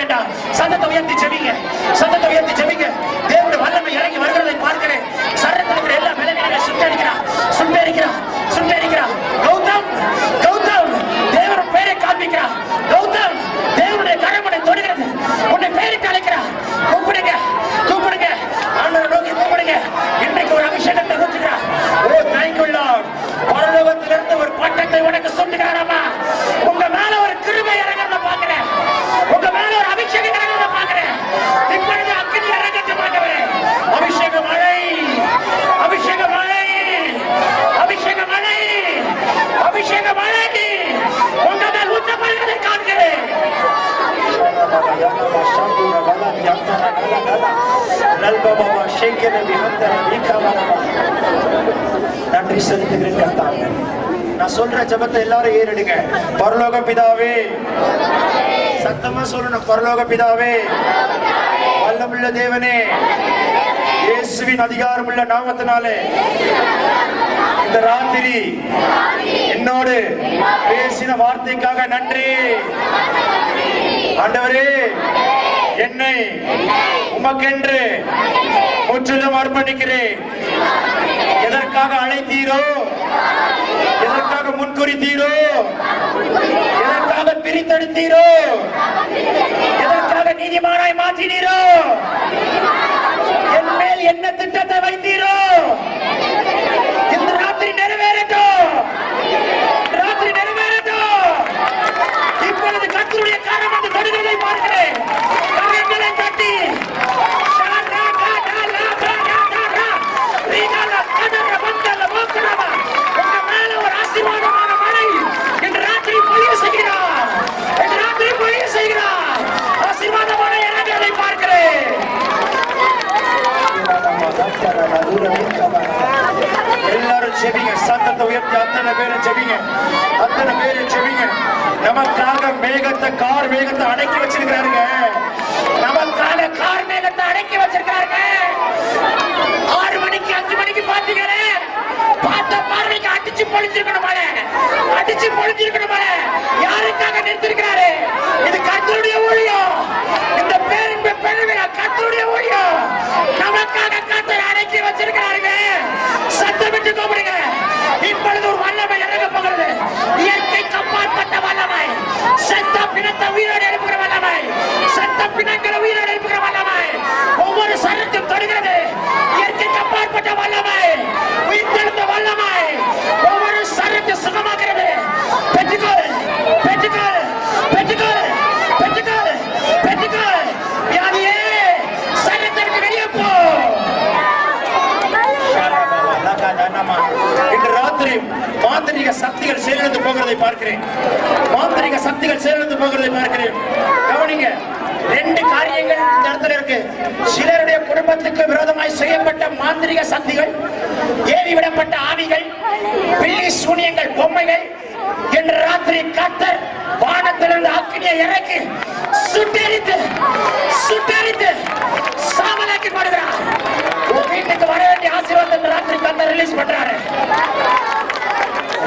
வேண்டாம். சத்தத்தை உயர்த்தி ஜெபிங்க, சத்தத்தை உயர்த்தி ஜெபிங்க. தேவனுடைய வல்லமை இறங்கி வருகிறதை பார்க்கிறேன். சரத்தில் இருக்கிற எல்லா பலவீனங்களை சுட்டரிக்கிறார், சுட்டரிக்கிறார், சுட்டரிக்கிறார். கௌதம், கௌதம், தேவனுடைய பெயரை காண்பிக்கிறார். கௌதம், தேவனுடைய கரமனை தொடுகிறது. உன்னை பெயரிட்டு அழைக்கிறார். கூப்பிடுங்க, கூப்பிடுங்க, ஆண்டவரை நோக்கி கூப்பிடுங்க. இன்றைக்கு ஒரு அபிஷேகத்தை ஊற்றுகிறார். Oh thank you lord. பரலோகத்திலிருந்து ஒரு பட்டத்தை உனக்கு சொல்லுகிறாராமா. உங்க மேல ஒரு கிருபை இறங்குறத பாக்குறேன், உங்க மேல ஒரு அபிஷேகம் இறங்குறத பாக்குறேன். இப்பொழுது அக்கினி இறங்கட்டும் ஆண்டவரே. அபிஷேக மழை, அபிஷேக மழை, அபிஷேக மழை, அபிஷேக மழை உங்க மேல் ஊற்றப்படுவதை காண்கிறேன். நன்றி செலுத்துகிறேன் கர்த்தாவே. நான் சொல்ற ஜெபத்தை எல்லாரும் ஏறெடுங்க. பரலோக பிதாவே, சத்தமா சொல்லணும். பரலோக பிதாவே, வல்லமுள்ள தேவனே, இயேசுவின் அதிகாரமுள்ள நாமத்தினாலே இந்த ராத்திரி என்னோடு பேசின வார்த்தைக்காக நன்றி ஆண்டவரே. என்னை உமக்கென்று முற்றிலும் அர்ப்பணிக்கிறேன். எதற்காக அழைத்தீரோ, எதற்காக முன்குறித்தீரோ, எதற்காக பிரித்தெடுத்தீரோ, எதற்காக நீதிமானாய் மாற்றினீரோ, என் மேல் என்ன திட்டத்தை வைத்தீரோ, இந்த ராத்திரி நிறைவேறட்டும், ராத்திரி நிறைவேறட்டும். இப்பொழுது கர்த்தருடைய கரம் வந்து தொடுகிறதை பார்க்கிறேன். கரங்களை தட்டி உங்க மேல ஒரு ஆசீர்வாதமான மழை இன்று ராத்திரி பொழிய செய்கிறார், இன்று ராத்திரி பொழிய செய்கிறார். ஆசீர்வாதமான இறங்குகளை பார்க்கிறேன். எல்லாரும் செபிங்க, சத்தத்தை உயர்த்தி அத்தனை பேரும் செபிங்க, அத்தனை பேரும் செபிங்க. நமக்காக மேகத்தை, கார் மேகத்தை அடக்கி வச்சிருக்கிறாருங்க. நமக்காக கார் மேகத்தை அடக்கி வச்சிருக்காருங்க. 6 மணிக்கு 5 மணிக்கு பாத்தீங்களே, பார்த்த பார்வைக்கு அடிச்சு பொழிஞ்சிருக்கணும் மழை, அடிச்சு பொழிஞ்சிருக்கணும் மழை. யாருக்காக நிறுத்திருக்கிறாரு? இது கர்த்தருடைய ஊழியம். இந்த பேரின்ப பெருவிழா கர்த்தருடைய ஊழியம். நமக்காக கர்த்தர் அடக்கி வச்சிருக்கிறாருங்க. சத்தமிட்டு கூப்பிடுங்க. இப்பொழுது ஒரு வல்லமை இறங்க போகிறது. இயற்கைக்கு அப்பாற்பட்ட வல்லமை, செத்த பிணத்தை உயிரோடு எழுப்புகிற வல்லமை, செத்த பிணங்களை உயிரோடு எழுப்புகிற வல்லமை ஒவ்வொரு சரீரத்தையும் தொடுகிறது. இயற்கைக்கு அப்பாற்பட்ட வல்லமை, உயிர்த்தெழுந்த வல்லமை ஒவ்வொரு சரீரத்தை சுகமாக்குறது. பெற்றுக்கொள், பெற்றுக்கொள், பெற்றுக்கொள், பெற்றுக்கொள், பெற்றுக்கொள். வியாதியே சரீரத்திற்கு வெளியே போ. இன்று ராத்திரி மாந்திரிக சக்திகள் செயலிழந்து போகிறதை பார்க்கிறேன். மாந்திரிக சக்திகள் செயலிழந்து போகிறதை பார்க்கிறேன். கவனிங்க, 2 காரியங்கள் இந்த இடத்துல இருக்கு. சிலருடைய குடும்பத்துக்கு விரோதமாய் செய்யப்பட்ட மாந்திரிக சக்திகள், ஏவி விடப்பட்ட ஆவிகள், பில்லி சூனியங்கள், பொம்மைகள் இன்று ராத்திரி கர்த்தர் வானத்திலிருந்து அக்கினியை இறக்கி சுட்டெரித்து, சுட்டெரித்து சாமலாக்கி போடுகிறார். வீட்டுக்கு வர வேண்டிய ஆசீர்வாதத்தை ராத்திரி கர்த்தர் ரிலீஸ் பண்றாரு.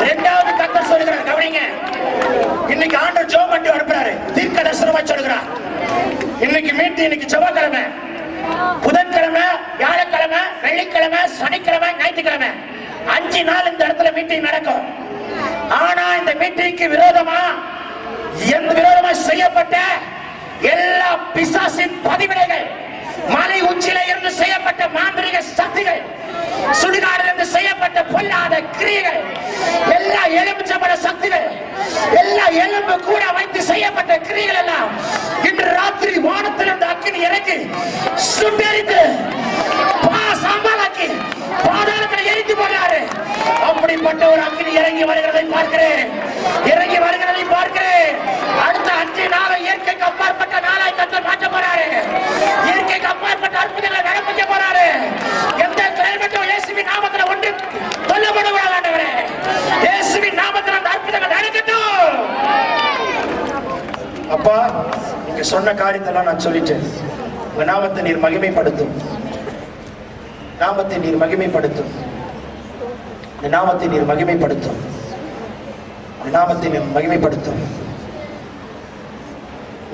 2வது கர்த்தர் சொல்லுகிறார், கவனிங்க. இன்னைக்கு ஆண்டவர் ஜெபம் பண்ணி அனுப்புறாரு, தீர்க்க தரிசனமாய் சொல்லுகிறார். இன்னைக்கு மீட்டிங், இன்னைக்கு செவ்வாய்க்கிழமை, புதன்கிழமை, வியாழக்கிழமை, வெள்ளிக்கிழமை, சனிக்கிழமை, ஞாயிற்றுக்கிழமை 5 நாள் இந்த இடத்துல மீட்டிங் நடக்கும். ஆனா இந்த மீட்டிங்க்கு விரோதமா செய்யப்பட்ட எல்லா பிசாசின் பதிவினைகள், மலை உச்சில இருந்து செய்யப்பட்ட மாந்திரிக சக்திகள், சுடுகாடிலிருந்து செய்யப்பட்ட பொல்லாத கிரியைகள், எல்லா எலும்புச்சம்பள சக்திகள், எல்லா எலும்பு கூட வைத்து செய்யப்பட்ட கிரியைகள் எல்லாம் இன்று ராத்திரி வானத்திலிருந்து அக்கினி இறக்கி சுட்டெரித்து சாம்பலாக்கி பாதாளத்தில் எரித்து போடுறாரு. அப்படிப்பட்ட ஒரு அக்கினி இறங்கி வருகிறதை பார்க்கிறேன், இறங்கி வருகிறதை பார்க்கிறேன். அடுத்த 5 நாளை இயற்கைக்கு அப்பாற்பட்ட நாளாய் கர்த்தர் மாற்ற போறாரு. இயற்கைக்கு அப்பாற்பட்ட அற்புதங்களை நடப்பிக்க போறாரு. எந்த கிளைமேட்டும் இயேசுவின் நாமத்தில் ஒன்று கொல்லப்படுவார். ஆண்டவரே, இயேசுவின் நாமத்தில் அந்த அற்புதங்கள் நடக்கட்டும். அப்பா, நீங்க சொன்ன காரியத்தெல்லாம் நான் சொல்லிட்டேன். உங்க நாமத்தை நீர் மகிமைப்படுத்தும், நாமத்தை நீர் மகிமைப்படுத்தும், நாமத்தை நீர் மகிமைப்படுத்தும், நாமத்தை நீர் மகிமைப்படுத்தும்.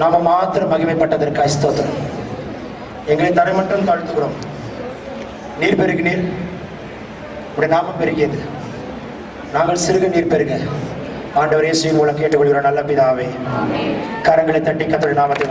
நாம மாத்திரம் மகிமைப்பட்டதற்காக ஸ்தோத்திரம். எங்களை தரை மட்டும் தாழ்த்துக்கிறோம். நீர் பெருகு, நீர் உடைய நாமம் பெருகியது, நாங்கள் சிறுக நீர் பெருக. ஆண்டவர் இயேசுவின் மூலம் கேட்டுக்கொள்கிறோம் நல்ல பிதாவே. கரங்களை தட்டி கர்த்தருடைய நாமத்தை